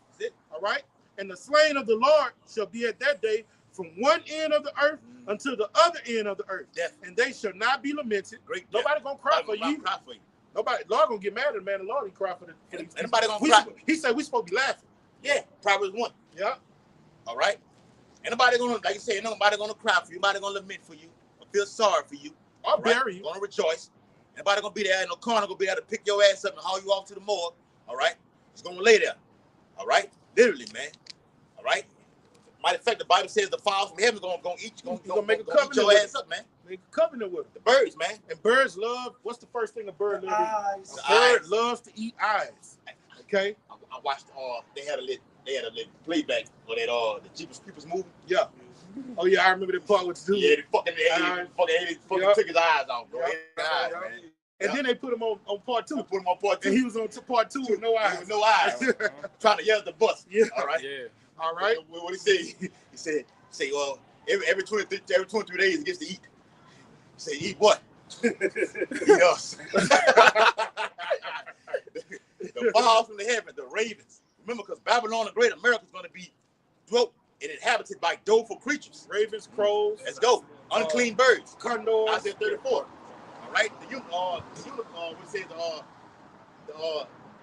All right, and the slain of the Lord shall be at that day from one end of the earth unto the other end of the earth. Death. And they shall not be lamented. Great. Nobody gonna cry for you. Cry for you. Nobody. Lord gonna get mad at the man. The Lord he cry for the. Anybody gonna cry? He said we supposed to be laughing. Yeah, Proverbs 1. Yeah. All right. Anybody gonna, like you said, nobody gonna cry for you. Nobody gonna lament for you or feel sorry for you. I'll bury you. Gonna rejoice. Anybody gonna be there in the corner, gonna be there to pick your ass up and haul you off to the morgue. All right. He's gonna lay there. All right. Literally, man. All right. Matter of fact, the Bible says the fire from heaven gonna eat. Gonna make a covenant your ass up, man. Make a covenant with them. The birds, man. And birds love. What's the first thing a bird loves? Eyes. A bird loves to eat eyes. Okay. I watched. They had a little playback for that. The cheapest people's movie. Yeah. Oh yeah, I remember that part with the dude. Yeah, they fucking took his eyes off, bro. Yeah. Man. And then they put him on part 2. Put him on part 2. And he was on part 2 with no eyes. With no eyes. Trying to yell at the bus. Yeah. All right. Yeah. All right. What he said? He said, well, every 23 days he gets to eat. He said, eat what? Eat us. The fowls from the heaven, the ravens. Remember, because Babylon the Great, America is going to be dwelt and inhabited by doleful creatures. Ravens, crows. Let's go. Unclean birds. Condors. Isaiah 34. All right. The unicorn, what says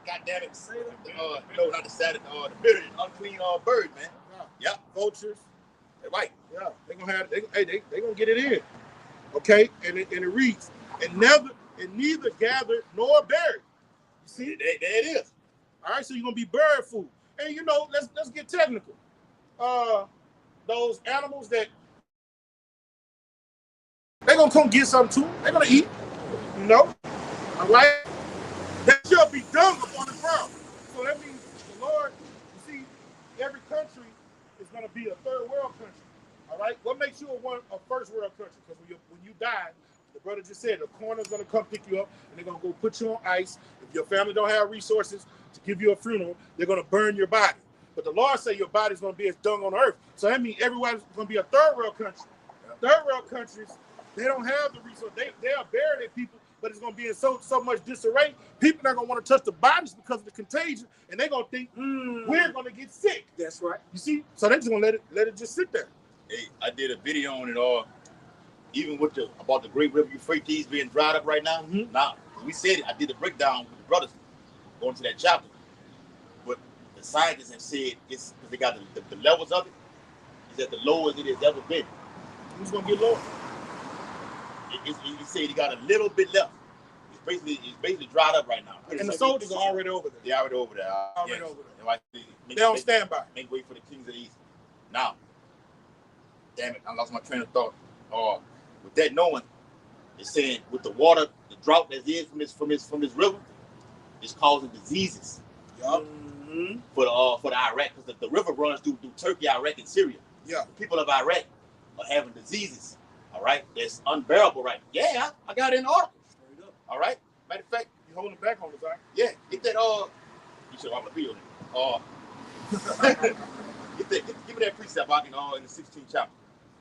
goddamn it, no, not the Saturday, the bitter, unclean bird, man. Yeah. Vultures. They're right. Yeah, they gonna get it in. Okay, and it reads, and neither gathered nor buried. You see, there it is. All right, so you're gonna be bird food, and let's get technical. Those animals that they're gonna come get something too. They're gonna eat. All right. That shall be dung upon the ground. So that means the Lord. You see, every country is gonna be a third world country. All right. What makes you a first world country? Because when you die, the brother just said the coroner's gonna come pick you up and they're gonna go put you on ice. If your family don't have resources to give you a funeral, they're gonna burn your body. But the Lord say your body's gonna be as dung on earth. So that means everyone's gonna be a third world country. Third world countries, they don't have the resources. They'll bury their people, but it's gonna be in so much disarray. People not gonna want to touch the bodies because of the contagion, and they're gonna think we're gonna get sick. That's right. You see, so they're just gonna let it just sit there. Hey, I did a video on it even with about the Great River Euphrates being dried up right now. Mm-hmm. Now, we said it, I did a breakdown with the brothers going to that chapter. But the scientists have said it's because they got the levels of it, is at the lowest it has ever been. Who's gonna get lower? He said he got a little bit left. It's basically dried up right now. And the soldiers are already over there. They're already over there. Already over there. Like, They're on standby. Make way for the kings of the east. Now, damn it, I lost my train of thought. With that knowing, it's saying with the water, the drought that is from this river, it's causing diseases. Yup. For the Iraq, because the river runs through Turkey, Iraq, and Syria. Yeah. The people of Iraq are having diseases. All right, that's unbearable, right? Yeah, I got it in the article. All right. Matter of fact, You holding it back on us, right? yeah, get that you should have a video. Give me that precept I can in the 16th chapter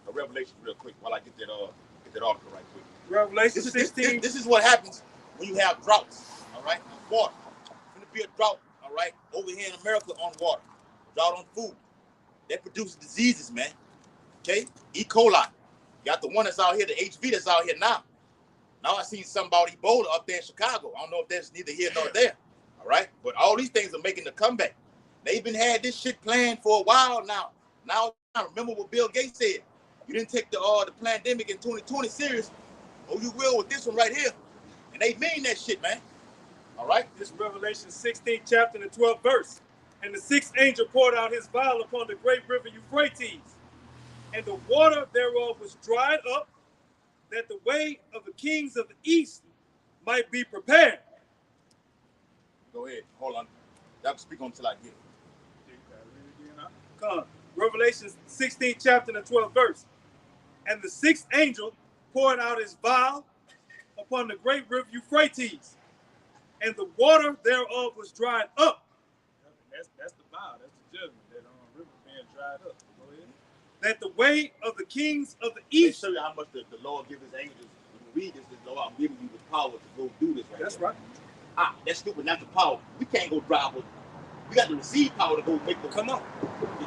of Revelation real quick while I get that article right quick. Revelation 16. This is what happens when you have droughts, all right, on water. It's going to be a drought, all right, over here in America on water, drought on food. That produces diseases, man. Okay, E. coli. You got the one that's out here, the HV that's out here now. Now I seen something about Ebola up there in Chicago. I don't know if that's neither here nor there, all right? But all these things are making the comeback. They've been had this shit planned for a while now. Now I remember what Bill Gates said. You didn't take the pandemic in 2020 serious. Oh, you will with this one right here. And they mean that shit, man. All right? This Revelation 16 chapter and the 12th verse. And the sixth angel poured out his vial upon the great river Euphrates, and the water thereof was dried up, that the way of the kings of the east might be prepared. Go ahead. Hold on. Y'all can speak on until I get it. Come on. Revelation 16 chapter and the 12th verse. And the sixth angel poured out his vial upon the great river Euphrates, and the water thereof was dried up. That's the vow. That's the judgment. That river being dried up. Go ahead. That the way of the kings of the They east. show you how much the Lord gives his angels. When you read this, Lord, I'm giving you the power to go do this right That's here. right. That's stupid, not the power. We can't go drive with. We got to receive power to go make the Come on.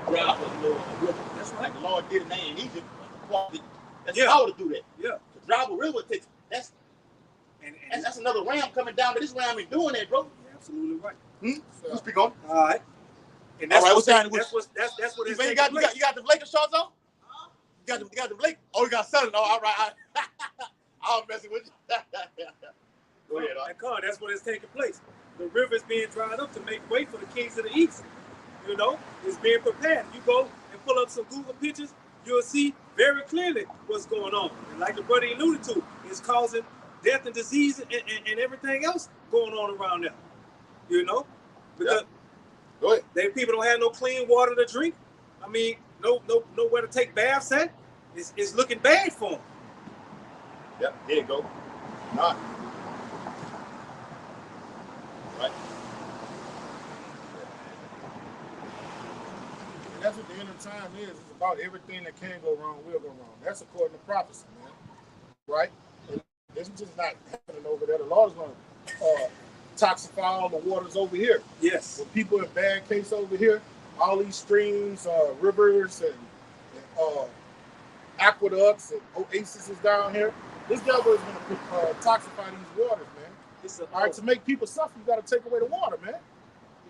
drive a river. That's right. Like the Lord did in Egypt. That's Yeah. power to do that. Yeah. To drive a river takes that's another ram coming down, but this ram ain't doing that, bro. You're absolutely right. You speak on. All right. And that's All right, what that's what you it's got, taking place. you got the Lakers shorts on? You got the Blake? Oh, you got Southern. Oh, all right. I'm messing with you. Go ahead. And God, that's what is taking place. The river is being dried up to make way for the kings of the east. You know, it's being prepared. You go and pull up some Google pictures, you'll see very clearly what's going on. And like the brother alluded to, it's causing death and disease and everything else going on around there. You know, because Go ahead. people don't have no clean water to drink. I mean, nowhere to take baths at. It's looking bad for them. Yep, there you go. Not. Right. And that's what the end of time is. It's about everything that can go wrong will go wrong. That's according to prophecy, man. Right? And this is just not happening over there. The Lord is going to toxify all the waters over here. Yes. With people in bad case over here, all these streams, rivers, and aqueducts and oases down here. This devil is going to toxify these waters, man. All right, to make people suffer, you got to take away the water, man.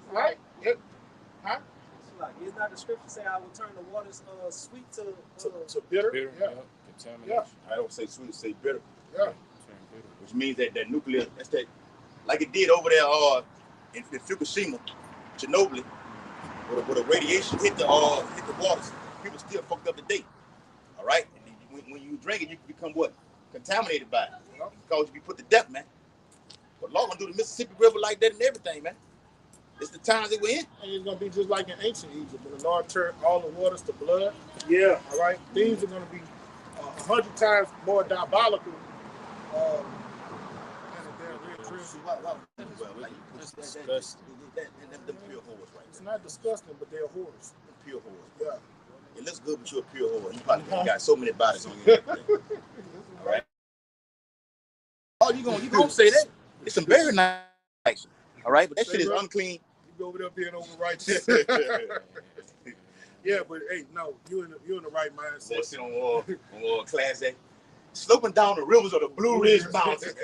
All right? Yep. Huh? Like, is not the scripture say I will turn the waters sweet to bitter? Bitter, Yeah. contamination. Yeah. I don't say sweet, say bitter. Yeah. Which means that nuclear, that's that, like it did over there in Fukushima, Chernobyl, where the radiation hit the waters. People still fucked up today. All right? And when you drink it, you can become what? Contaminated by it. Because you be put to death, man. But Lord gonna do the Mississippi River like that and everything, man. It's the times that we're in. And it's going to be just like in ancient Egypt, when the Lord turned all the waters to blood. Yeah. All right? Things are going to be 100 times more diabolical than they're real. Them pure whores, right? It's not disgusting, but they're whores. Them pure whores. Yeah. It looks good, but you're a pure whore. You probably got so many bodies on you. All right? Oh, you gonna say that? It's some very nice. All right? But that shit is unclean. You go over there being over righteous. Yeah, but hey, no, you're in the right mindset. That shit on Class A. Sloping down the rivers of the Blue Ridge Mountains.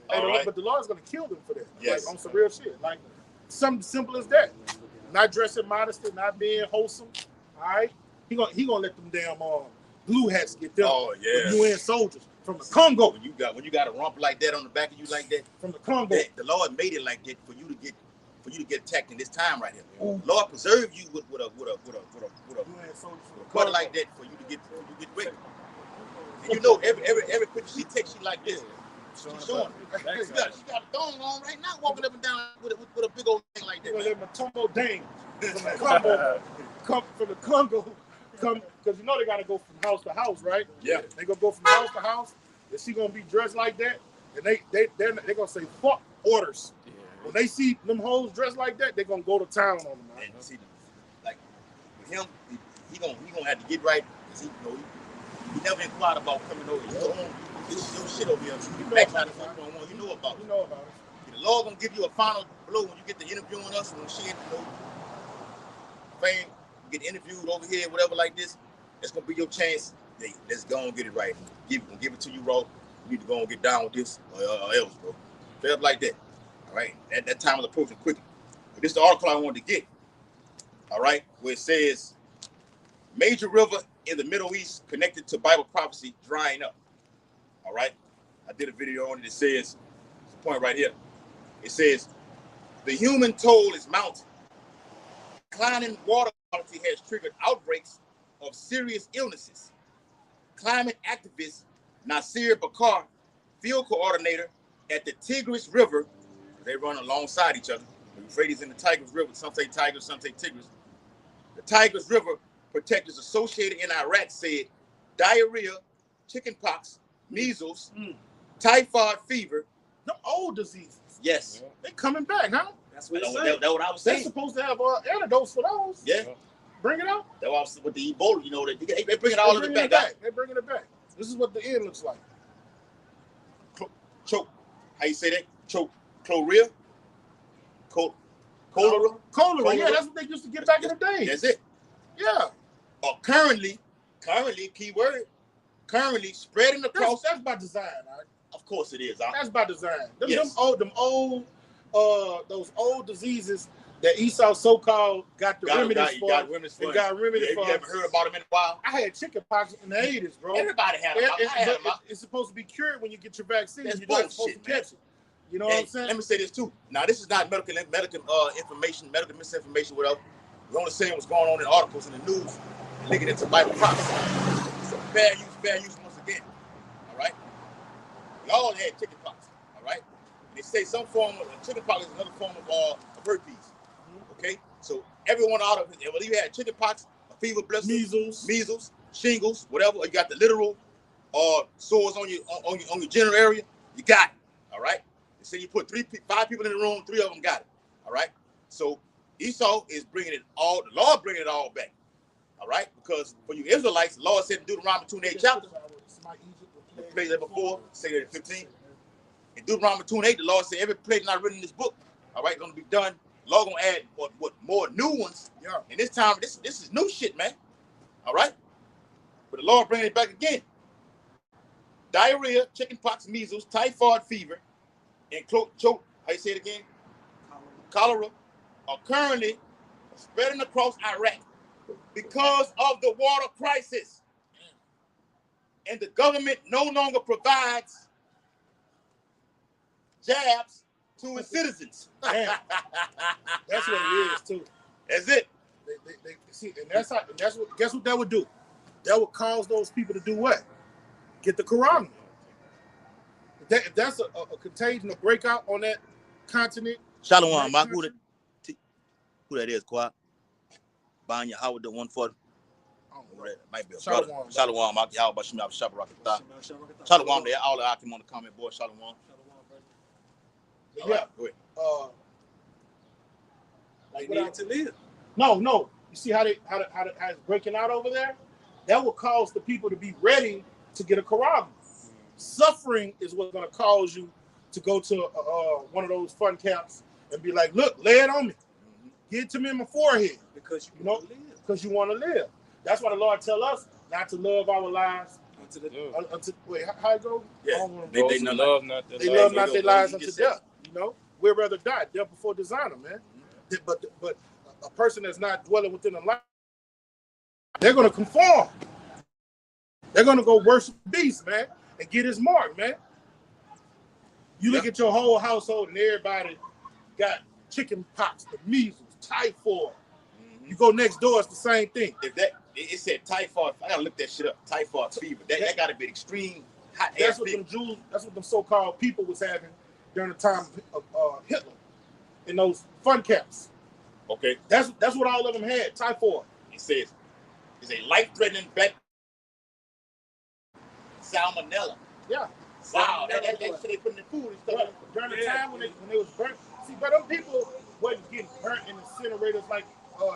But the Lord's gonna kill them for that. Yes. Like on some real shit. Like something simple as that. Not dressing modestly, not being wholesome. All right. He gonna let them damn blue hats get them. Oh yeah. UN soldiers from the Congo. When you got a rump like that on the back of you like that, From the Congo. the Lord made it like that for you to get attacked in this time right here. Ooh. The Lord preserve you with a butt like that for you to get raped. And you know every picture she takes, she like this. She's showing. She got a thong on right now, walking up and down with a big old thing like that. Matomo Dang from the Congo, come because you know they gotta go from house to house, right? Yeah. They gonna go from house to house, and she gonna be dressed like that, and they gonna say fuck orders. Yeah. When they see them hoes dressed like that, they gonna go to town on them. Man. And see, like with him, he gonna have to get right. He never inquired about coming over. This your shit over here. You know about it. You know about it. The Lord gonna give you a final blow when you get to interviewing us when she fame, get interviewed over here, whatever like this. That's gonna be your chance. Hey, let's go and get it right. Give it to you, raw. You need to go and get down with this or else, bro. Felt like that. All right. That time is approaching quickly. But this is the article I wanted to get. All right, where it says major river in the Middle East connected to Bible prophecy drying up. All right. I did a video on it. It says, it's the point right here. It says, the human toll is mounting. Declining water quality has triggered outbreaks of serious illnesses. Climate activist Nasir Bakar, field coordinator at the Tigris River, they run alongside each other. The Euphrates and the Tigris River, some say Tigris, some say Tigris. The Tigris River protectors associated in Iraq said diarrhea, chickenpox, measles, typhoid fever. Them old diseases. Yes. They coming back, huh? That's what I was saying. They're supposed to have antidotes for those. Yeah. Bring it out. That was with the Ebola, you know, they bring it all of it back. They're bringing it back. This is what the end looks like. Choke. How you say that? Choke. Chlorella? Cholera. Yeah, that's what they used to get back in the day. That's it. Yeah. Currently, keyword, spreading across. That's by design, all right? Of course it is. That's by design. Yes. Those old diseases that Esau so-called got remedies for. Got remedies for. You haven't heard about them in a while? I had chickenpox in the 80s, bro. Everybody had them. It's supposed to be cured when you get your vaccine. That's You're bullshit, not supposed to catch it. You know what I'm saying? Let me say this too. Now, this is not medical information, medical misinformation, whatever. We're only saying what's going on in articles in the news and linking it to Bible prophecy. So fair use once again. All right? We all had chickenpox. All right? And they say some form of chickenpox is another form of herpes. Okay? So everyone out of it, whether you had chickenpox, a fever, blister, measles, shingles, whatever, or you got the literal sores on your general area, you got it. All right? They say you put 5 people in the room, 3 of them got it. All right? So Esau is bringing it all, the Lord bringing it all back. All right? Because for you Israelites, the Lord said in Deuteronomy 28 chapter, we played that before, say that in 15. In Deuteronomy 28, the Lord said every plague not written in this book, all right, going to be done. The Lord going to add what more new ones. Yeah. And this time, this is new shit, man. All right? But the Lord bringing it back again. diarrhea, chickenpox, measles, typhoid fever, and how you say it again? Cholera are currently spreading across Iraq because of the water crisis. And the government no longer provides jabs to its citizens. Damn. That's what it is too. That's it. They see, and that's what. Guess what that would do? That would cause those people to do what? Get the corona. If that's a contagion, a breakout on that continent. Shalom, Mark. Who that is, Quad? Banya Howard, the 140. Might be a brother. Shalom, Mark. How about Shemab Shabrakata? Shalom, there. All the Akim on the comment board. Shalom. Yeah. Right, go ahead. They need to live. No. You see how it's breaking out over there? That will cause the people to be ready to get a corona. Suffering is what's going to cause you to go to one of those fun camps and be like, look, lay it on me. Get it to me in my forehead. Because you know, because you want to live. That's why the Lord tell us not to love our lives wait, how it go? Yeah. They love not their lives unto death. You know, we'd rather die. Death before dishonor, man. But a person that's not dwelling within the life, they're going to conform. They're going to go worship the beast, man, and get his mark, man. You look at your whole household and everybody got chicken pox, the measles, typhoid. You go next door, it's the same thing. If it said typhoid, I gotta look that shit up. Typhoid fever. That gotta be extreme hot. That's what them Jews. That's what them so-called people was having during the time of Hitler in those fun camps. Okay. That's what all of them had. Typhoid. It says it's a life-threatening bacteria. Salmonella. Yeah. Wow. That shit they put in the food and stuff. During the time when they was burnt. See, but them people wasn't getting burnt in incinerators like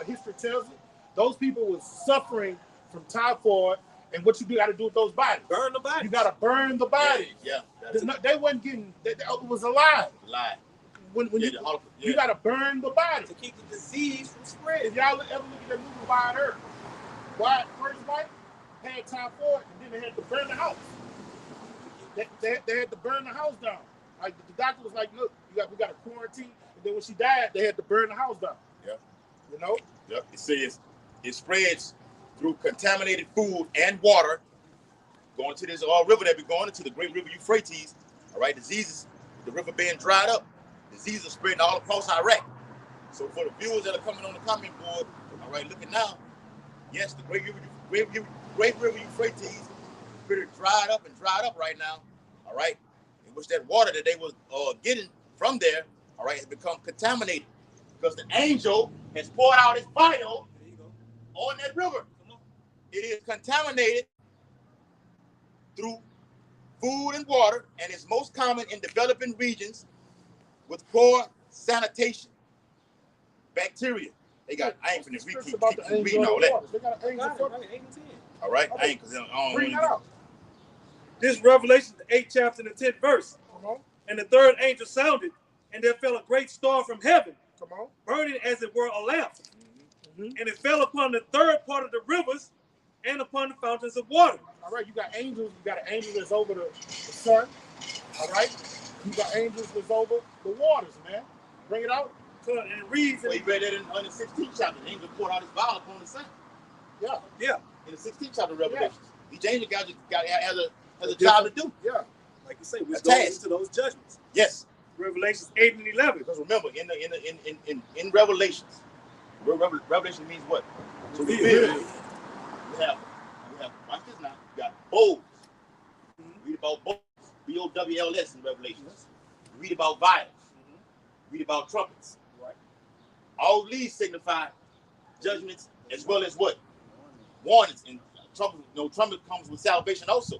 history tells it. Those people was suffering from typhoid, and what you got to do with those bodies? Burn the body. You got to burn the body. Yeah. They wasn't getting. It was alive. Live. When you got to burn the body to keep the disease from spreading. If y'all ever look at that movie Wide Earth, First Wife had typhoid, and then they had to burn the house. They had to burn the house down. Like the doctor was like, look, we got to quarantine. And then when she died, they had to burn the house down. Yeah. You know? Yep. It says it spreads through contaminated food and water going to this river that we're going into, the great river Euphrates. All right, diseases, the river being dried up, diseases are spreading all across Iraq. So for the viewers that are coming on the comment board, all right, looking now, yes, the great river Euphrates pretty dried up right now. All right, in which that water that they was getting from there, all right, has become contaminated because the angel has poured out his vial on that river. It is contaminated through food and water, and it's most common in developing regions with poor sanitation. Bacteria. They got, I ain't finna keep reading all that. They got an angel for it. All right, I ain't, because I don't Bring that out. This Revelation, the 8th chapter and the 10th verse. And the third angel sounded, and there fell a great star from heaven, burning as it were a lamp. And it fell upon the third part of the rivers and upon the fountains of water. All right, you got angels. You got an angel that's over the sun. All right, you got angels that's over the waters, man. Bring it out. And it reads. Well, you read that in the 16th chapter. The angel poured out his vial upon the sun. Yeah. In the 16th chapter of Revelations. Each angel has a job to do. Yeah. Like you say, which goes into those judgments. Yes. Revelations 8 and 11. Because remember, in Revelations, Revelation means what? To reveal. You have watch this now. You got bowls. Read about bowls. B-O-W-L-S in Revelations. Read about vials. Read about trumpets. Right. All these signify judgments as well as what? Warnings. And trumpet comes with salvation also.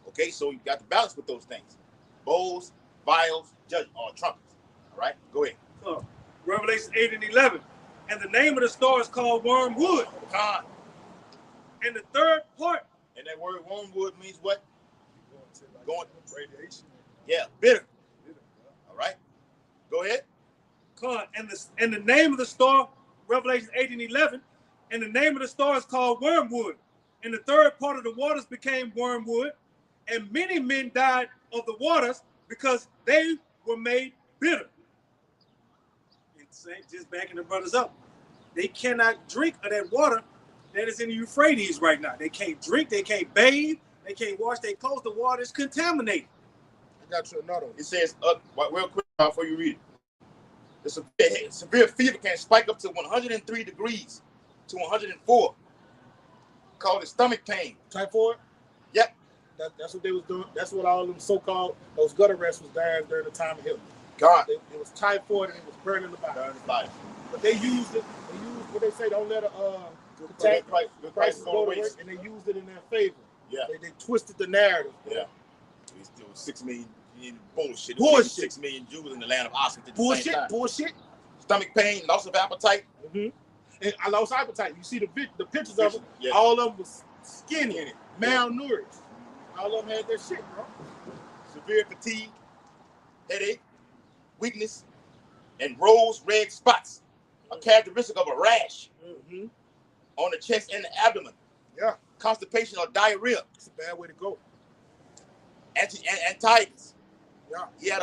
Okay, so you got to balance with those things. Bowls, vials, trumpets. All right, go ahead. Revelation 8 and 11. And the name of the star is called wormwood. And the third part. And that word wormwood means what? Going to radiation. Yeah, bitter. All right, go ahead. And the name of the star, Revelation 8 and 11. And the name of the star is called wormwood. And the third part of the waters became wormwood. and many men died of the waters because they were made bitter. And just backing the brothers up, they cannot drink of that water that is in the Euphrates right now. They can't drink, they can't bathe, they can't wash their clothes. The water is contaminated. I got you another one. It says, real quick before you read it. The severe fever can spike up to 103 degrees to 104. Called it stomach pain. Typhoid? Yep. That's what they was doing. That's what all them so-called, those gutter rats was dying during the time of Hitler. God. It was typhoid and it was burning the body. But they used it. They used what they say, don't let the prices go to waste, and they used it in their favor. Yeah. They twisted the narrative. Yeah. There was 6 million bullshit. 6 million Jews in the land of Auschwitz at the same time. Bullshit. Stomach pain, loss of appetite. Mm-hmm. And I lost appetite. You see the pictures of them. Yeah. All of them was skinny, malnourished. All of them had that shit, bro. Severe fatigue, headache, weakness, and rose red spots. A characteristic of a rash on the chest and the abdomen. Yeah. Constipation or diarrhea. It's a bad way to go. Antiochus. Yeah. He had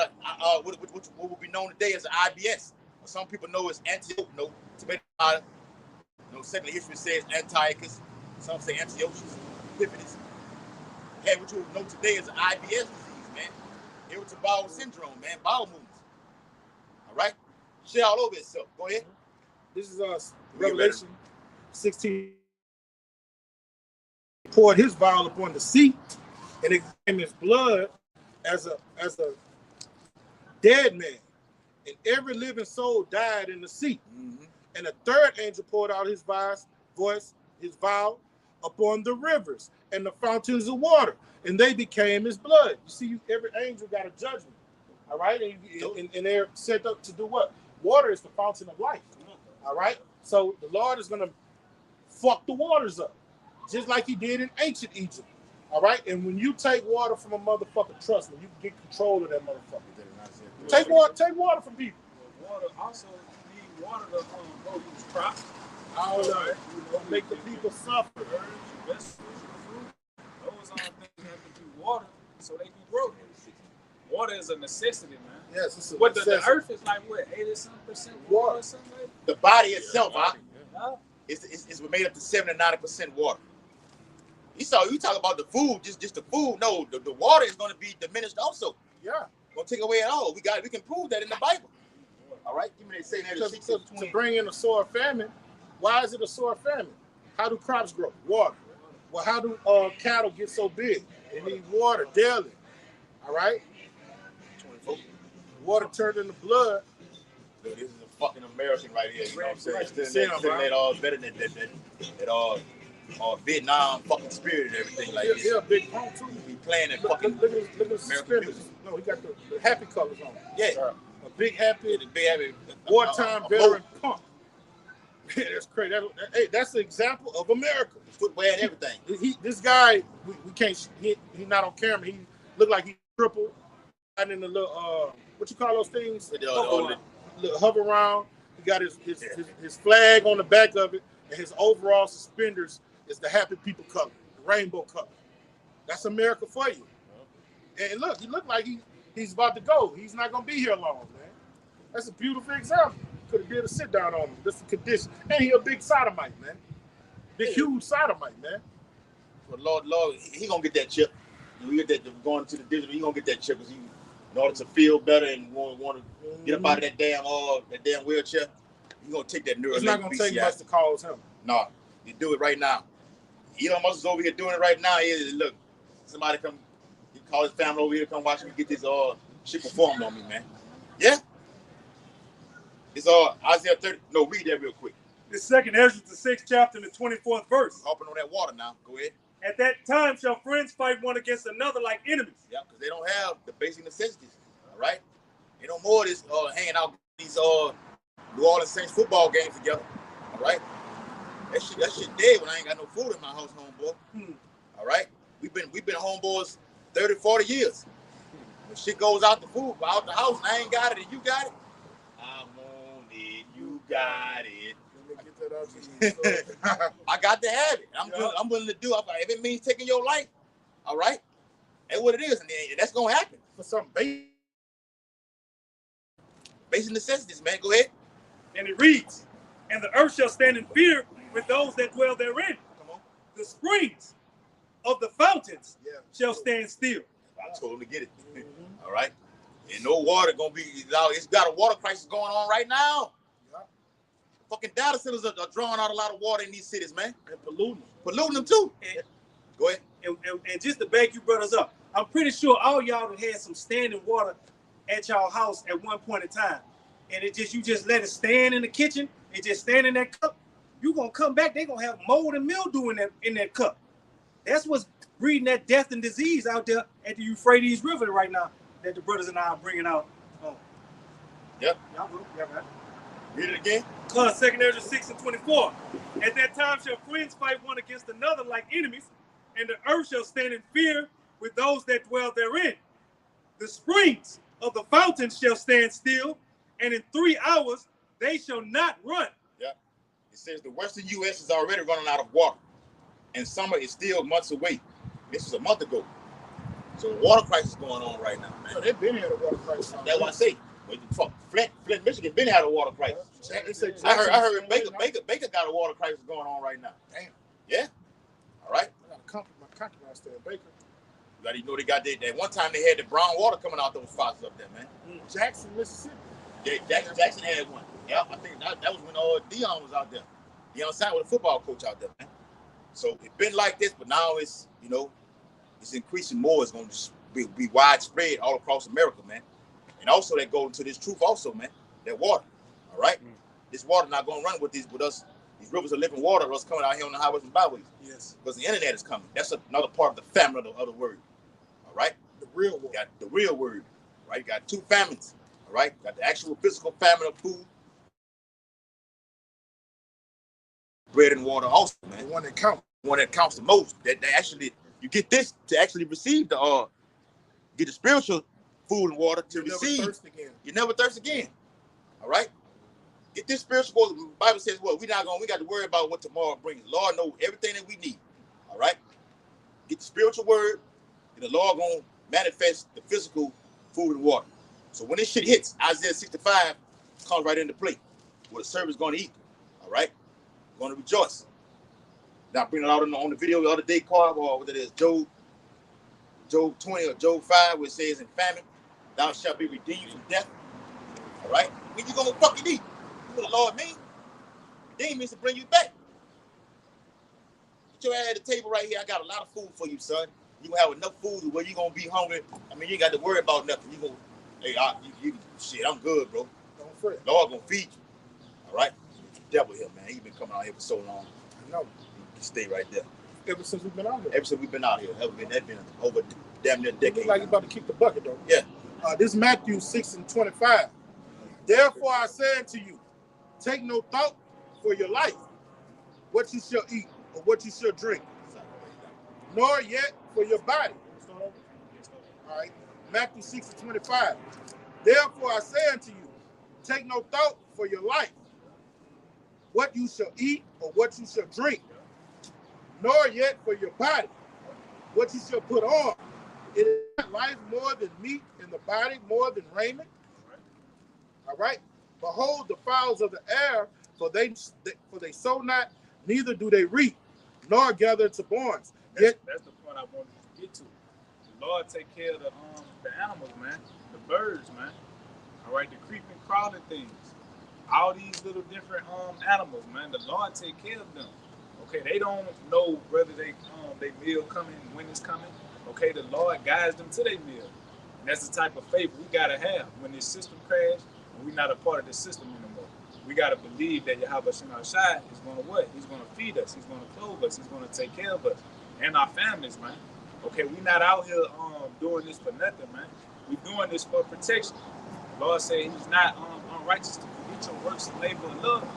what would be known today as an IBS. Some people know it's Antiochus. Secular history says Antiochus. Some say Antiochus Epiphanes. Had what you would know today as an IBS disease, man. Irritable bowel syndrome, man. Bowel movements. All right? Shit all over itself. Go ahead. This is Revelation 16. He poured his vial upon the sea, and it became his blood as a dead man. And every living soul died in the sea. Mm-hmm. And the third angel poured out his vial upon the rivers and the fountains of water, and they became his blood. You see, every angel got a judgment. All right? And they're set up to do what? Water is the fountain of life. All right? So the Lord is going to fuck the waters up, just like he did in ancient Egypt. All right? And when you take water from a motherfucker, trust me, you can get control of that motherfucker. Take water from people. Water also need water to go use crops. All of it. Make the people suffer. Herbs, vegetables, fruit. Those are things that have to do water so they can grow. Water is a necessity, man. Yes, it's a necessity. The earth is like what, 80% water or something like that? The body itself, it's made up to 70 to 90% water. You talk about the food, just the food. No, the water is going to be diminished also. Yeah. Gonna take away it all. We can prove that in the Bible. All right, give me that saying that to bring in a sore famine. Why is it a sore famine? How do crops grow? Water. Well, how do cattle get so big? They need water daily. All right. 24. Water turned into blood. This is a fucking American right here. You know what I'm saying? Right. Still that all better than that Vietnam fucking spirit and everything like this. Yeah, big pump too. He playing that fucking look at the suspenders. No, he got the happy colors on. Yeah. A big happy wartime veteran pump. Yeah, that's crazy. That's an example of America. Footwear and everything. This guy, we can't. He's not on camera. He looked like he crippled. And in the little what you call those things? Little hover around. He got his flag on the back of it, and his overall suspenders is the happy people color, the rainbow color. That's America for you. And look, he looked like he's about to go. He's not gonna be here long, man. That's a beautiful example. Could have did a sit down on him. This is condition. And he a big sodomite, man. Huge sodomite, man. But Lord, he gonna get that chip. We get that going to the digital. He gonna get that chip because in order to feel better and want to get up out of that damn wheelchair, he gonna take that neural. It's not gonna take much to cause him. No, you do it right now. Elon Musk is over here doing it right now. Look, somebody come, he call his family over here, come watch me get this shit performed on me, man. Yeah. It's Isaiah 30. No, read that real quick. The second Ezra, the 6th chapter, and the 24th verse. Hopping on that water now. Go ahead. At that time shall friends fight one against another like enemies. Yeah, because they don't have the basic necessities. All right? They don't more this hanging out these New Orleans Saints football games together. All right? That shit dead when I ain't got no food in my house, homeboy. All right? We've been homeboys 30, 40 years. When shit goes out the house and I ain't got it and you got it, I'm on it, you got it. I got to have it. I'm willing to do it. If it means taking your life, all right? That's what it is, and that's gonna happen For some basic necessities, man. Go ahead. And it reads, and the earth shall stand in fear with those that dwell therein. Come on. The springs of the fountains Yeah. shall stand still. I told him to get it. All right. And no water gonna be. It's got a water crisis going on right now. Yeah. Fucking data centers are drawing out a lot of water in these cities, man. And polluting Them too. And, Go ahead. and just to back you brothers up, I'm pretty sure all y'all have had some standing water at y'all house at one point in time. And you just let it stand in the kitchen, it just stand in that cup. You gonna come back, they gonna have mold and mildew in that cup. That's what's breeding that death and disease out there at the Euphrates River right now that the brothers and I are bringing out. Yep. Y'all right. Read it again. 2 Ezra 6:24. At that time shall friends fight one against another like enemies, and the earth shall stand in fear with those that dwell therein. The springs of the fountains shall stand still, and in 3 hours they shall not run. Yep. It says the western U.S. is already running out of water, and summer is still months away. This was a month ago. So the water crisis going on right now, man. So they've been here, the water crisis. That's what I say. Flint, Michigan been had a water crisis. I heard Baker got a water crisis going on right now. Damn. Yeah. All right. I got a concubine still in Baker. You got to know they got that one time they had the brown water coming out those faucets up there, man. Jackson, Mississippi. Yeah, Jackson had one. Yeah, I think that was when Dion was out there. Dion signed with a football coach out there, man. So it's been like this, but now it's it's increasing more. It's going to be widespread all across America, man. And also that goes into this truth also, man. That water, all right? This water not going to run with us. These rivers of living water us coming out here on the highways and byways. Yes. Because the internet is coming. That's another part of the famine of the word, all right? The real word. Got the real word, right? You got two famines, all right? Got the actual physical famine of food. Bread and water also, man. The one that counts. The one that counts the most. That actually, you get this to actually receive get the spiritual food and water to receive. Never thirst again. You never thirst again. All right? Get this spiritual water. The Bible says, we got to worry about what tomorrow brings. The Lord knows everything that we need. All right? Get the spiritual word, and the Lord gonna manifest the physical food and water. So when this shit hits, Isaiah 65 comes right into play. What the servant's gonna eat. All right? Gonna rejoice. Now bring it out on the video the other day, Carl, or what it is, Job 20 or Job 5, where it says in famine, thou shalt be redeemed from death. All right? When you gonna fucking eat? You know what the Lord mean? Redeem means to bring you back. Get your ass at the table right here. I got a lot of food for you, son. You gonna have enough food where you gonna be hungry. I mean, you ain't got to worry about nothing. You gonna, hey, shit, I'm good, bro. Don't fret. Lord gonna feed you. All right? The devil here, man. He been coming out here for so long. I know. You stay right there. Ever since we've been out here. Ever since we've been out here, that's been over damn near a It decade. looks like you're about to kick the bucket, though. Yeah. This is Matthew 6:25. Therefore I say unto you, take no thought for your life, what you shall eat or what you shall drink, nor yet for your body. All right. Matthew 6:25. Therefore I say unto you, take no thought for your life, what you shall eat or what you shall drink, nor yet for your body, what you shall put on. It is not life more than meat, and the body more than raiment. All right. Behold the fowls of the air, for they sow not, neither do they reap, nor gather into barns. Yet That's the point I wanted to get to. The Lord take care of the animals, man, the birds, man. All right, the creeping, crawling things, all these little different animals, man. The Lord take care of them. Okay, they don't know whether they meal coming, when it's coming. Okay, the Lord guides them to their meal. And that's the type of faith we gotta have when this system crashes and we're not a part of the system anymore. We gotta believe that Yahweh Shem Shai is gonna what? He's gonna feed us, he's gonna clothe us, he's gonna take care of us and our families, man. Okay, we're not out here doing this for nothing, man. We're doing this for protection. The Lord said he's not unrighteous to forget your works and labor and love.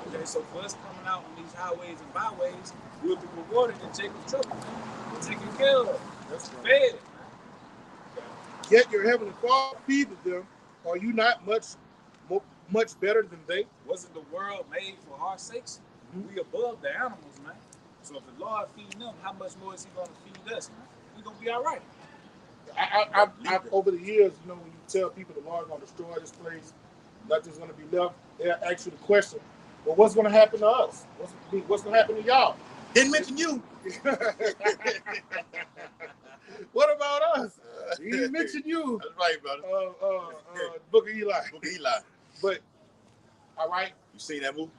Okay, so for us coming out on these highways and byways, we'll be rewarded in Jacob's trouble, man. We're taken care of. That's fed, man. yet your heavenly Father feedeth them. Are you not much better than they? Wasn't the world made for our sakes? We above the animals, man. So if the Lord feeding them, how much more is he going to feed us, man? We're going to be all right. I over the years, you know, when you tell people the Lord gonna destroy this place, nothing's gonna be left, they'll ask you the question, well, what's gonna happen to us? What's gonna happen to y'all? Didn't mention you. What about us? He didn't mention you. That's right, brother. Book of Eli. Book of Eli. But all right, You seen that movie?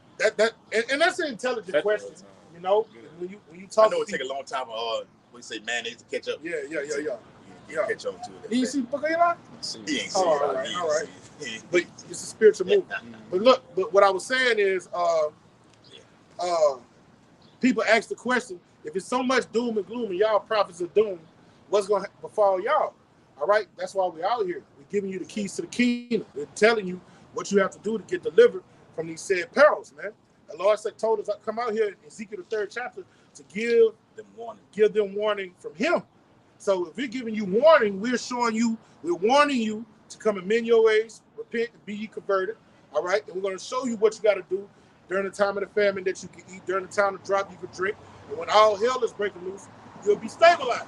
And that's an intelligent question. You know, when you talk. I know it take a long time. What you say, mayonnaise to catch up. Yeah. Catch on to it. Did you see Book of Eli? He ain't seen all right. But it's a spiritual movie. But what I was saying is, people ask the question: if it's so much doom and gloom, and y'all prophets of doom, what's going to befall y'all? All right, that's why we're out here. We're giving you the keys to the kingdom. We're telling you what you have to do to get delivered from these said perils, man. The Lord told us, come out here in Ezekiel the 3rd chapter to give them warning from Him. So if we're giving you warning, we're warning you to come and mend your ways, repent, and be ye converted. All right, and we're going to show you what you got to do during the time of the famine that you can eat, during the time of drought you can drink, and when all hell is breaking loose, you'll be stabilized.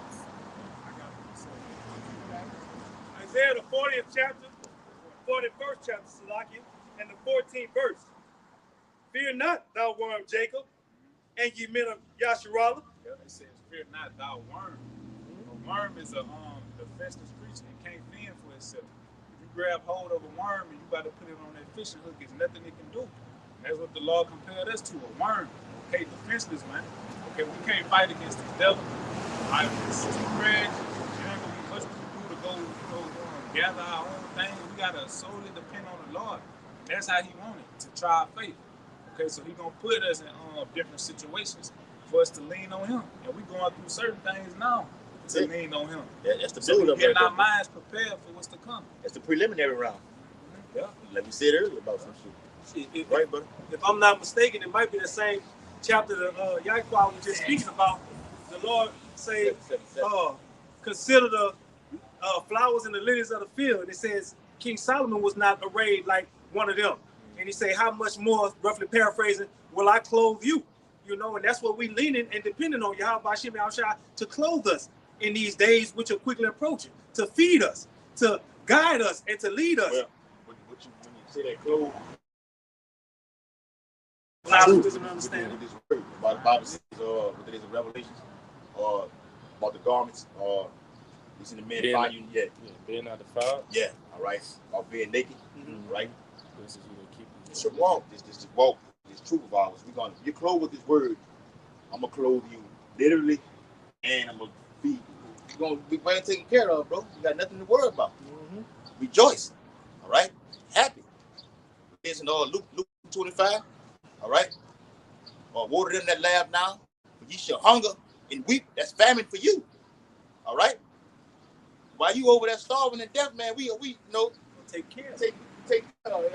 Isaiah the 40th chapter, 41st chapter, Salakia, and the 14th verse. Fear not, thou worm Jacob, and ye men of Yasharallah. Yeah, it says, fear not, thou worm. A worm is a defenseless creature and can't fend for itself. If you grab hold of a worm and you got to put it on that fishing hook, there's nothing it can do. And that's what the Lord compared us to, a worm. Okay, defenseless, man. Okay, we can't fight against the devil. All right, this is Craig. There ain't gonna be much we can do to go, gather our own thing. We gotta solely depend on the Lord. That's how He wanted to try our faith. Okay, so He gonna put us in different situations for us to lean on Him, and we going through certain things now to lean on Him. Yeah, that's the So we build-up. getting our minds prepared for what's to come. That's the preliminary round. Yeah, Like we said earlier about some shit. Right, brother? If I'm not mistaken, it might be the same chapter that Yahweh was just speaking about. The Lord say, consider the flowers and the lilies of the field. And it says King Solomon was not arrayed like one of them. And He say, how much more, roughly paraphrasing, will I clothe you? You know, and that's what we leaning and depending on Yahweh Shem Yahushua to clothe us in these days which are quickly approaching, to feed us, to guide us, and to lead us. Well, when you say that clothes, Doesn't understand with this word about the Bible says, what it is in Revelations, about the garments, it's in the men find you, being not defiled. Yeah, all right, about being naked, right? This is what keep you. This walk, this walk, this truth of ours. You're clothed with this word. I'm gonna clothe you literally, and I'm gonna be. You're gonna be well taken care of, bro. You got nothing to worry about. Rejoice, all right? Happy. It's in Luke 25. All right? Water them that laugh now, for ye shall hunger and weep. That's famine for you. All right? While you over there starving to death, man, we take care. Take care of it.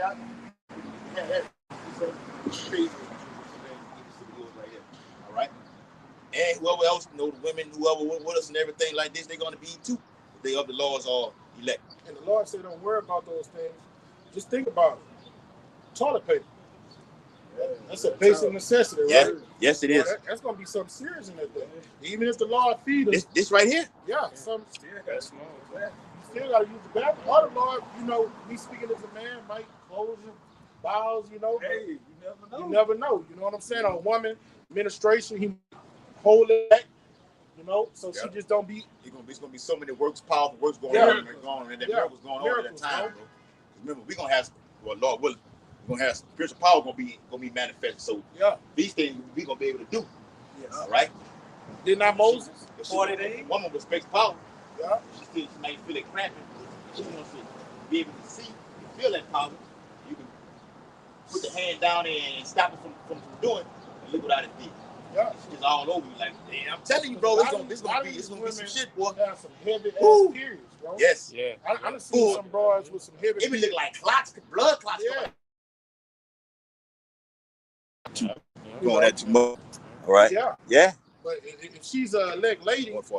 Crazy. All right? And whoever else, the women, whoever with us and everything like this, they're going to be too. They of the Lord's are elect. And the Lord said, don't worry about those things. Just think about it. Toilet paper. That's a basic necessity, right? Yes, it is. That's going to be something serious in that thing. Even if the Lord feed us. This right here? Yeah. Some Still got small. You still got to use the bathroom. Or the Lord, me speaking as a man, might close your bowels, Hey, you never know. You never know. You know what I'm saying? A woman, ministration, he hold it back, so she just don't be. It's gonna be so many powerful works going on, and that miracles going on at that time, bro. Remember, we're gonna have, Lord willing, we're gonna have spiritual power gonna be manifested. So these things we gonna be able to do. Yes. All right. Did not Moses? 40 days. Woman respects power. Yeah. She might feel it cramping. She wants to be able to see and feel that power. You can put the hand down there and stop it from doing, and look what I did. Yeah. It's all over you. Like, I'm telling you, bro, it's gonna be some shit, boy. Have some heavy ass periods, bro. Yes. Yeah. I done seen some broads with some heavy. It be look like clots, blood clots. Yeah. Going that too much. All right. Yeah. Yeah. But if she's an elect lady, if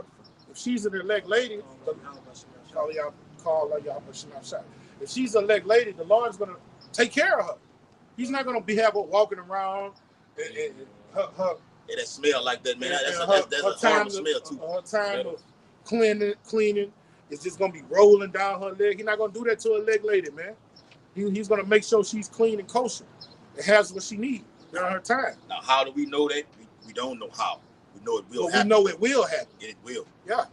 she's an elect lady, if she's an elect lady, the Lord's gonna take care of her. He's not gonna have her walking around and her. Yeah, that smell like that, man. That's a horrible smell too. Her time of cleaning is just gonna be rolling down her leg. He's not gonna do that to a leg lady, man. He's gonna make sure she's clean and kosher. It has what she needs during her time. Now, how do we know that? We don't know how. We know it will But happen. we know it will happen. It will. Yeah.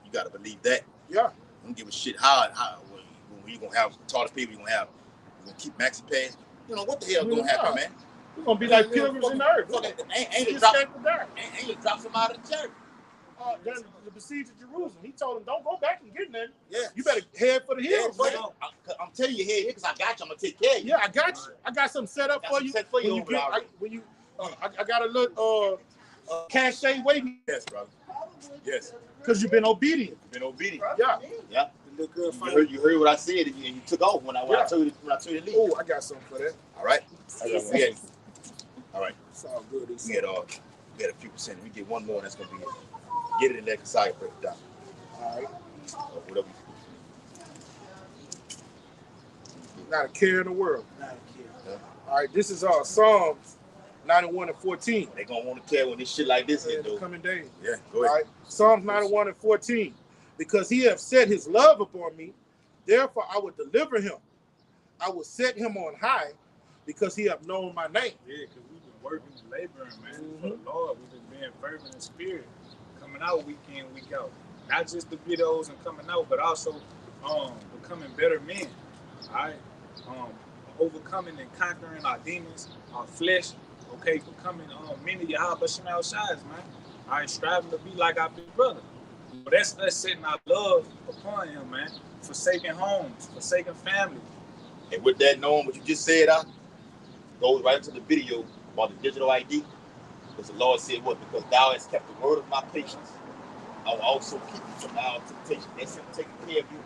You gotta believe that. Yeah. Don't give a shit how when you gonna have tallest people. You gonna keep maxi pads. You know what the hell gonna happen, man? We're gonna be like pilgrims in the earth. Ain't it drop some out of the church? During the besiege of Jerusalem, he told him, "Don't go back and get nothing. Yeah. You better head for the hills." Yeah, I'm telling you, head here because I got you. I'm gonna take care of you. Yeah, I got you. I got something set up for you. I got a little cachet waiting. Yes, brother. Yes. Because you've been obedient. Yeah. Yeah. You heard what I said and you took off when I told you to leave. Oh, I got something for that. All right. All right. It's all good. We had a few percent. We get one more. That's gonna be it. Get it in there because I break it down. All right. Whatever. Not a care in the world. Not a kid. Yeah. All right. This is Psalms 91:14. They gonna want to care when this shit like this In hit the though. coming days. Yeah. Go All ahead. right. Psalms 91:14. Because he hath set his love upon me, therefore I will deliver him. I will set him on high, because he hath known my name. Yeah, because we've been working and laboring, man, for the Lord. We've been being fervent in spirit, coming out week in, week out. Not just the videos and coming out, but also becoming better men. All right, overcoming and conquering our demons, our flesh. Okay, becoming many Yahweh Shemal Shais, man. All right, striving to be like our big brother. But that's us setting our love upon him, man. Forsaking homes, forsaking family. And with that, knowing what you just said, goes right into the video about the digital ID. Because the Lord said what? Because thou hast kept the word of my patience, I will also keep you from the hour of temptation. That's him taking care of you.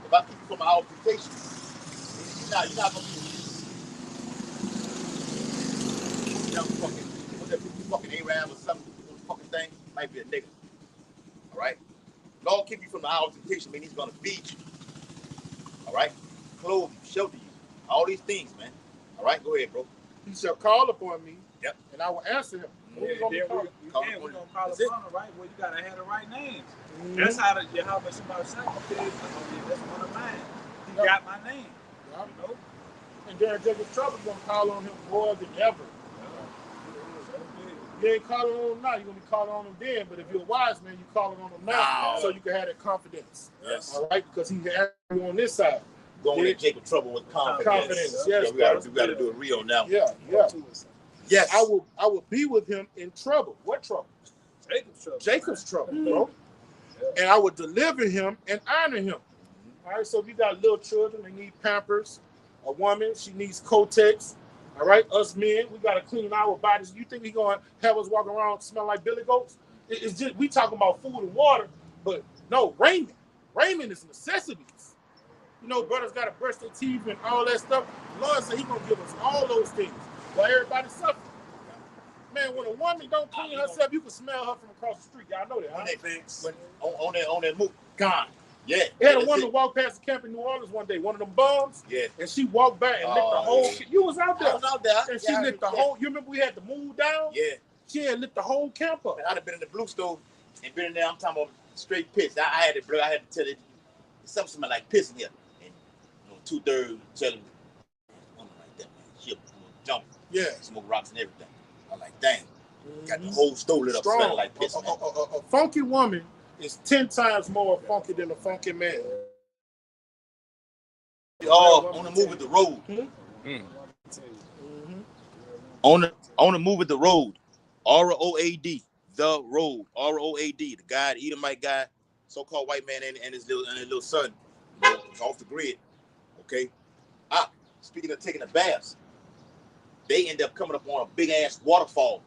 If I keep you from the hour of temptation, you're not gonna be fucking Arab or something, fucking thing, might be a nigga. All right? Lord keep you from the hour of temptation, man. He's gonna feed you. All right? Clothe you, shelter you. All these things, man. All right, go ahead, bro. He shall call upon me, Yep. and I will answer him. Yeah, We're gonna we're call. gonna call That's upon him, right? Well, you gotta have the right names. Mhm. That's how the Yahweh Shabbat sacrifice. That's one of mine. He Yep. got my name. Yep. You know? And during Jacob's trouble, you're gonna call on him more than ever. You ain't calling on him now, you're gonna be calling on him then. But if you're a wise man, you're calling on him now, so you can have that confidence. Yes. All right, because he has you on this side. Going to Jacob trouble with confidence. Confidence, yes, we gotta do it real now. Yeah, yeah. Yes. I will be with him in trouble. What trouble? Jacob's trouble. Jacob's trouble, bro. And I will deliver him and honor him. All right, so if you got little children, they need Pampers. A woman, she needs Kotex. All right, us men, we got to clean our bodies. You think we going to have us walk around smell like billy goats? It's just, we talking about food and water, but no, raiment. Raiment is necessities. You know, brothers got to brush their teeth and all that stuff. The Lord said he going to give us all those things while everybody suffering. Man, when a woman don't clean herself, you can smell her from across the street. Y'all know that, huh? On that move, gone. Yeah. They had a woman walk past the camp in New Orleans one day, one of them bums. Yeah. And she walked back and licked the whole. Yeah. You was out there. I was out there. And she licked the whole. You remember we had to move down? Yeah. She had lit the whole camp up. And I'd have been in the blue stove and been in there. I'm talking about straight piss. I had to tell it. Something smelled like piss in here. And 2/3 telling me, woman like that, man. She'll jump. Yeah. Smoke rocks and everything. I'm like, dang. Got the whole stove lit up, smelling like piss. A funky woman is 10 times more funky than a funky man. On the move with the road. On the move with the road. ROAD. The road. ROAD. The guy, the Edomite guy, so-called white man and his little son. It's off the grid. Okay. Speaking of taking the baths, they end up coming up on a big ass waterfall.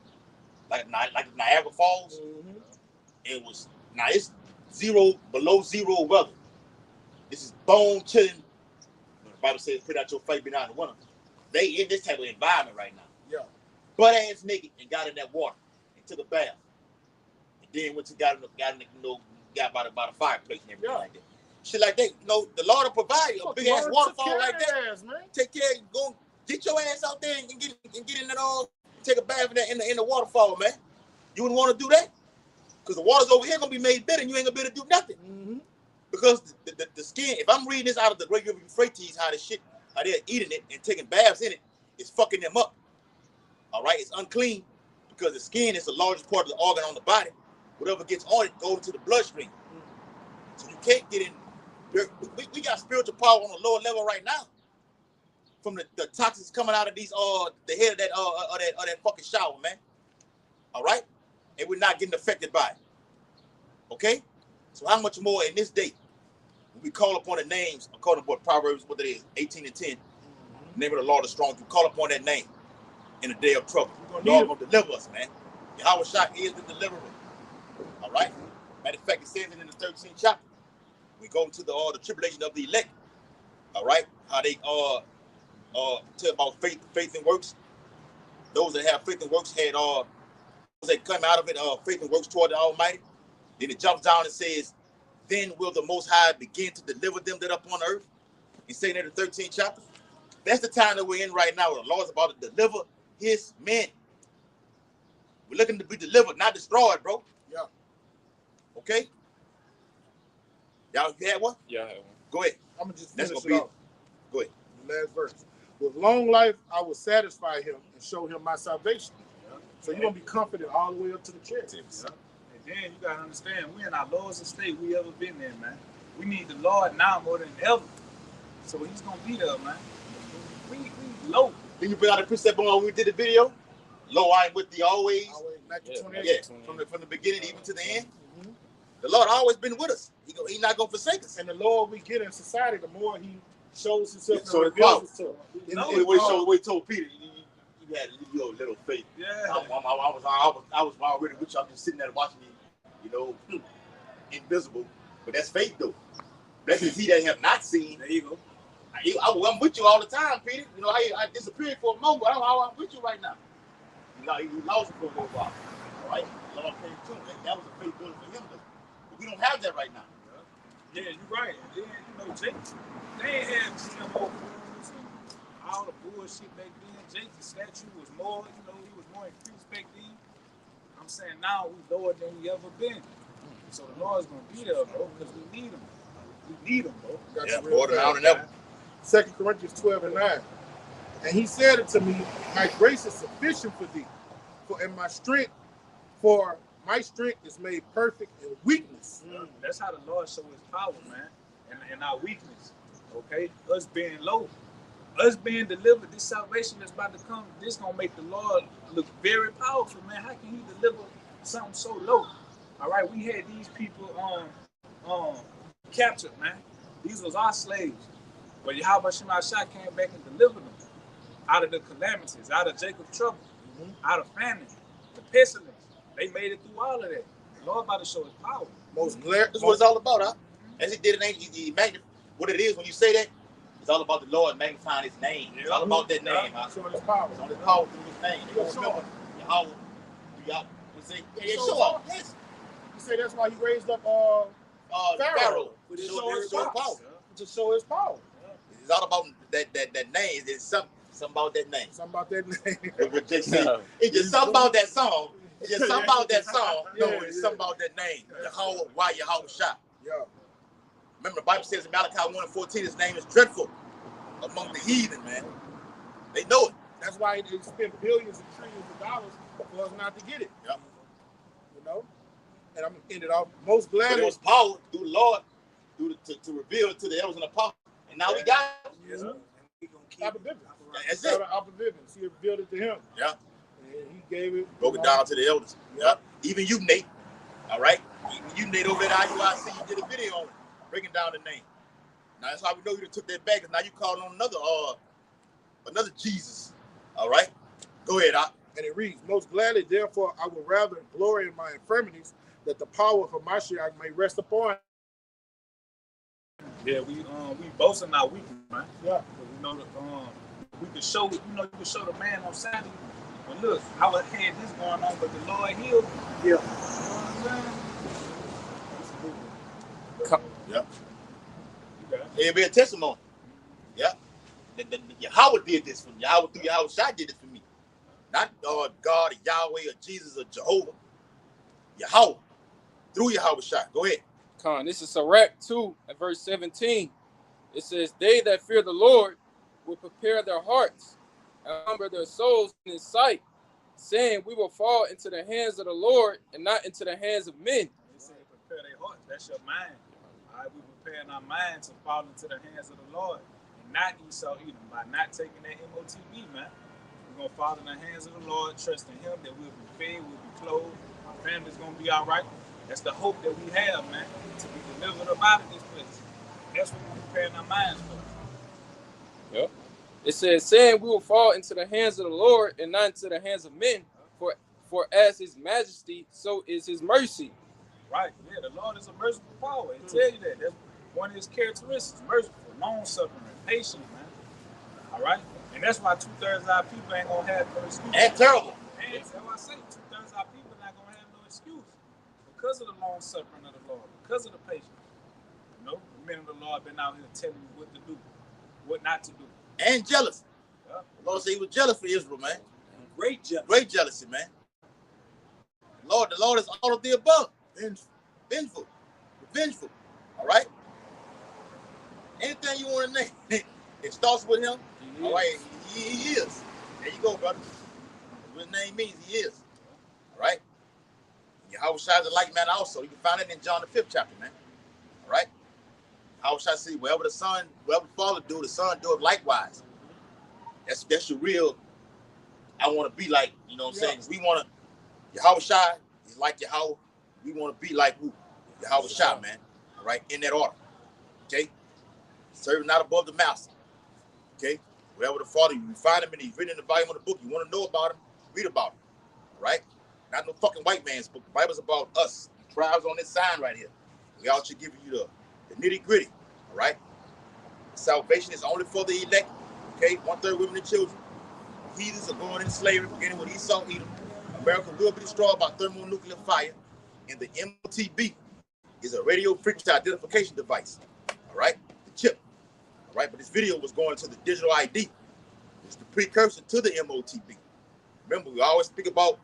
Like Niagara Falls. It was it's below zero weather. This is bone chilling. The Bible says, "Put out your faith behind the winter." They in this type of environment right now. Yeah. Butt ass naked and got in that water and took a bath. And then went to got by the fireplace and everything like that. Shit like that. The Lord will provide a big ass waterfall like that. Man. Take care. Go get your ass out there and get in it all. Take a bath in the waterfall, man. You wouldn't want to do that? Because the water's over here gonna be made better and you ain't gonna be able to do nothing. Because the skin, if I'm reading this out of the Great River Euphrates, how they're eating it and taking baths in it, it's fucking them up. All right, it's unclean because the skin is the largest part of the organ on the body. Whatever gets on it goes into the bloodstream. So you can't get in. We got spiritual power on a lower level right now from the toxins coming out of these the head of that fucking shower, man. All right, and we're not getting affected by it. Okay, so how much more in this day when we call upon the names according to what Proverbs, what it is, 18 and 10, name of the Lord is strong. You call upon that name in the day of trouble. Lord will deliver us, man. Yahweh Shah is the deliverer. All right. Matter of fact, it says it in the 13th chapter. We go into the tribulation of the elect. All right. How they tell about faith and works. Those that have faith and works had those that come out of it, faith and works toward the Almighty. Then it jumps down and says, then will the Most High begin to deliver them that upon earth. He's saying in the 13th chapter. That's the time that we're in right now where the Lord's about to deliver his men. We're looking to be delivered, not destroyed, bro. Yeah. Okay? Y'all, you had one? Yeah, I have one. Go ahead. I'm gonna just That's finish gonna it be off. Go ahead. The last verse. With long life, I will satisfy him and show him my salvation. Yeah. So you're gonna be comforted all the way up to the chest. Yeah. And then you gotta understand, we in our lowest state we ever been in, man. We need the Lord now more than ever. So he's gonna be there, man. We low. Then you bring out the precept on when we did the video. Lo, I am with thee always. Always back to Yeah, 28. Yeah, from the beginning even to the end. The Lord always been with us. He's not gonna forsake us. And the lower we get in society, the more he shows himself So and it's reveals power. himself. No, And the way told Peter, you had your little faith. Yeah. I was already with you. I'm just sitting there watching you, invisible. But that's faith, though. That's he that have not seen. There you go. I'm with you all the time, Peter. I disappeared for a moment, but I'm with you right now. You lost it for a little while. All right? The Lord came to him. That was a faith building for him, though. But we don't have that right now. Yeah, you're right. And then, Jake, they ain't had GMO foods and all the bullshit back then. Jake's statue was more, he was more increased back then. I'm saying now we lower than we ever been. So the Lord's gonna be there, bro, because we need him. We need him, bro. Got Yeah, you real more than fast. now than ever. 2 Corinthians 12 and 9. And he said it to me, my grace is sufficient for thee, for my strength is made perfect in weakness. That's how the Lord show his power, man, and our weakness. Okay? Us being low. Us being delivered, this salvation that's about to come, this gonna make the Lord look very powerful, man. How can he deliver something so low? All right, we had these people captured, man. These was our slaves. But Yahweh Shah came back and delivered them out of the calamities, out of Jacob's trouble, out of famine, the pestilence. They made it through all of that. The Lord about to show his power. Most glare. That's what it's all about, huh? As he did it, what it is when you say that, it's all about the Lord magnifying his name. It's all about that name, huh? Showing his power. It's on his power through his name. You remember, Yahweh, we say, show off. Yes. You say that's why he raised up Pharaoh. To To show show his his power. power. To show his power. It's all about that name. It's something about that name. Something about that name. It's just something about that song. It's just something about that song. No, Yeah, it's yeah. something about that name. Yahweh, why Yahweh Shah. Yeah. Remember, the Bible says in Malachi 1:14, his name is dreadful among the heathen, man. They know it. That's why they spent billions and trillions of dollars for us not to get it. Yep. And I'm gonna end it off. Most But gladly. it was power through the Lord to reveal it to the elders and the apostles. And now we got it. Yes, sir. We gonna keep Papa Bivens. That's Shout it. out Papa Bivens. He revealed it to him. Yeah. And he gave it. Broke it down to the elders. Yeah. Even you, Nate. All right. Even you, Nate, over at IUIC, you did a video on it, breaking down the name. Now that's how we know you took that back, because now you calling on another Jesus. All right. Go ahead, Doc. And it reads, most gladly, therefore, I would rather glory in my infirmities, that the power of Mashiach may rest upon. Yeah, we boast in our weakness, man. Yeah. We know that we can show, you can show the man on Saturday. But look, I had this going on, but the Lord healed. Yeah. You know what I'm saying? Yeah. You got it. It'll be a testimony. Yeah. Yahweh did this for me. Yahweh through Yahweh Shai did this for me. Not God or Yahweh or Jesus or Jehovah. Yahweh. Through Yahweh Shai. Go ahead. This is Sirach 2 and verse 17. It says, they that fear the Lord will prepare their hearts and humble their souls in his sight, saying, we will fall into the hands of the Lord and not into the hands of men. They say prepare their hearts. That's your mind. All right, we're preparing our minds to fall into the hands of the Lord and not Esau Edom by not taking that MOTB, man. We're going to fall in the hands of the Lord, trusting him that we'll be fed, we'll be clothed, our family's going to be all right. That's the hope that we have, man, to be delivered up out of this place. That's what we're preparing our minds for. Yep. It says, saying we will fall into the hands of the Lord and not into the hands of men, for as his majesty, so is his mercy. Right, yeah, the Lord is a merciful power. It tell you that. That's one of his characteristics, merciful, long-suffering, patient, man. All right? And that's why 2/3 of our people ain't going to have no excuse. And terrible. And that's why I say 2/3 of our people not going to have no excuse. Because of the long-suffering of the Lord, because of the patience. You know, the men of the Lord been out here telling you what to do, what not to do. And jealous. Yeah. The Lord said he was jealous for Israel, man. Great jealousy. Great jealousy, man. The Lord is all of the above. Vengeful. Revengeful. All right? Anything you want to name, it starts with him. All right? He is. There you go, brother. What his name means, he is. All right? Yahweh Shai is a like man also. You can find it in John the 5th chapter, man. All right? How shall I say, wherever the Father do, the Son do it likewise. That's your real, I want to be like, you know what I'm saying? We want to, Yahweh Shai is like Yahweh. We want to be like who? Yahweh Shai, man. All right? In that order. Okay? Serving not above the master. Okay? Wherever the Father, you find him and he's written in the volume of the book. You want to know about him, read about him. All right? Not no fucking white man's book. The Bible's about us. The tribes on this sign right here. We out here giving you the nitty gritty. All right? Salvation is only for the elect. Okay? 1/3 women and children. Heathens are going into slavery, beginning with Esau Edom. America will be destroyed by thermonuclear fire. And the MOTB is a radio frequency identification device. All right? The chip. All right? But this video was going to the digital ID. It's the precursor to the MOTB. Remember, we always speak about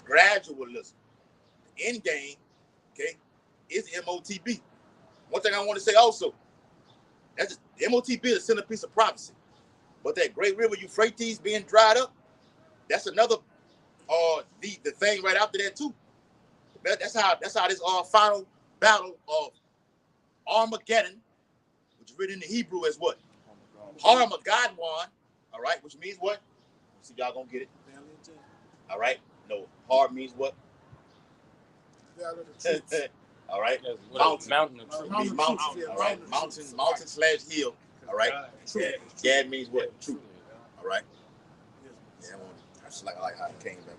gradualism. The end game, okay, is MOTB. One thing I want to say also, that's just, the MOTB is a centerpiece of prophecy. But that great river Euphrates being dried up, that's another the thing right after that too. That's how this final battle of Armageddon, which is written in the Hebrew as what? Armageddon, all right, which means what? See, y'all gonna get it. All right, no, hard means what? All right, mountain of truth. Means mountain. All right, mountain/hill. All right, Gad means what? Truth. All right. Yeah, I just like how it came back.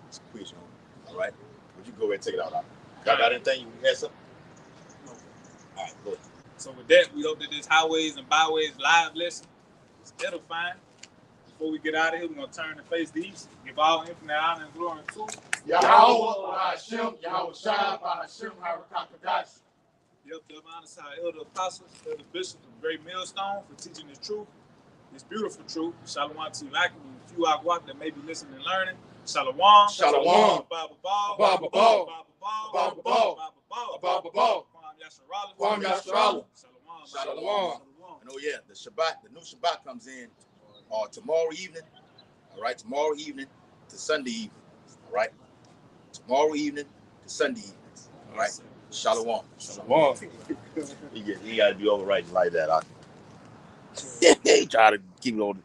It's a quiz, all right. Would you go ahead and take it out? Y'all got anything you can ask up? No. All right, go ahead. So with that, we hope that this Highways and Byways live lesson is edifying. Before we get out of here, we're going to turn and face the east. Give all infinite honor and glory to Yahweh, Hashem, Yahweh Shai, Hashem, Harakakadash. Yep, double honor to our elder apostles, elder bishops of Great Millstone for teaching this truth, this beautiful truth. Shalom to you, and a few Akwak that may be listening and learning. Shalom. Shalom. Baba Ball. Baba Ball. Baba Ball. Baba Ball. Baba Ball. Baba Ball. Kwam Yasharala. Shalom. And oh yeah, the Shabbat, the new Shabbat comes in tomorrow evening. All right, tomorrow evening to Sunday evening. All right, tomorrow evening to Sunday evening. All right, Shalom. Shalom. He got to be overwriting like that. He try to keep it on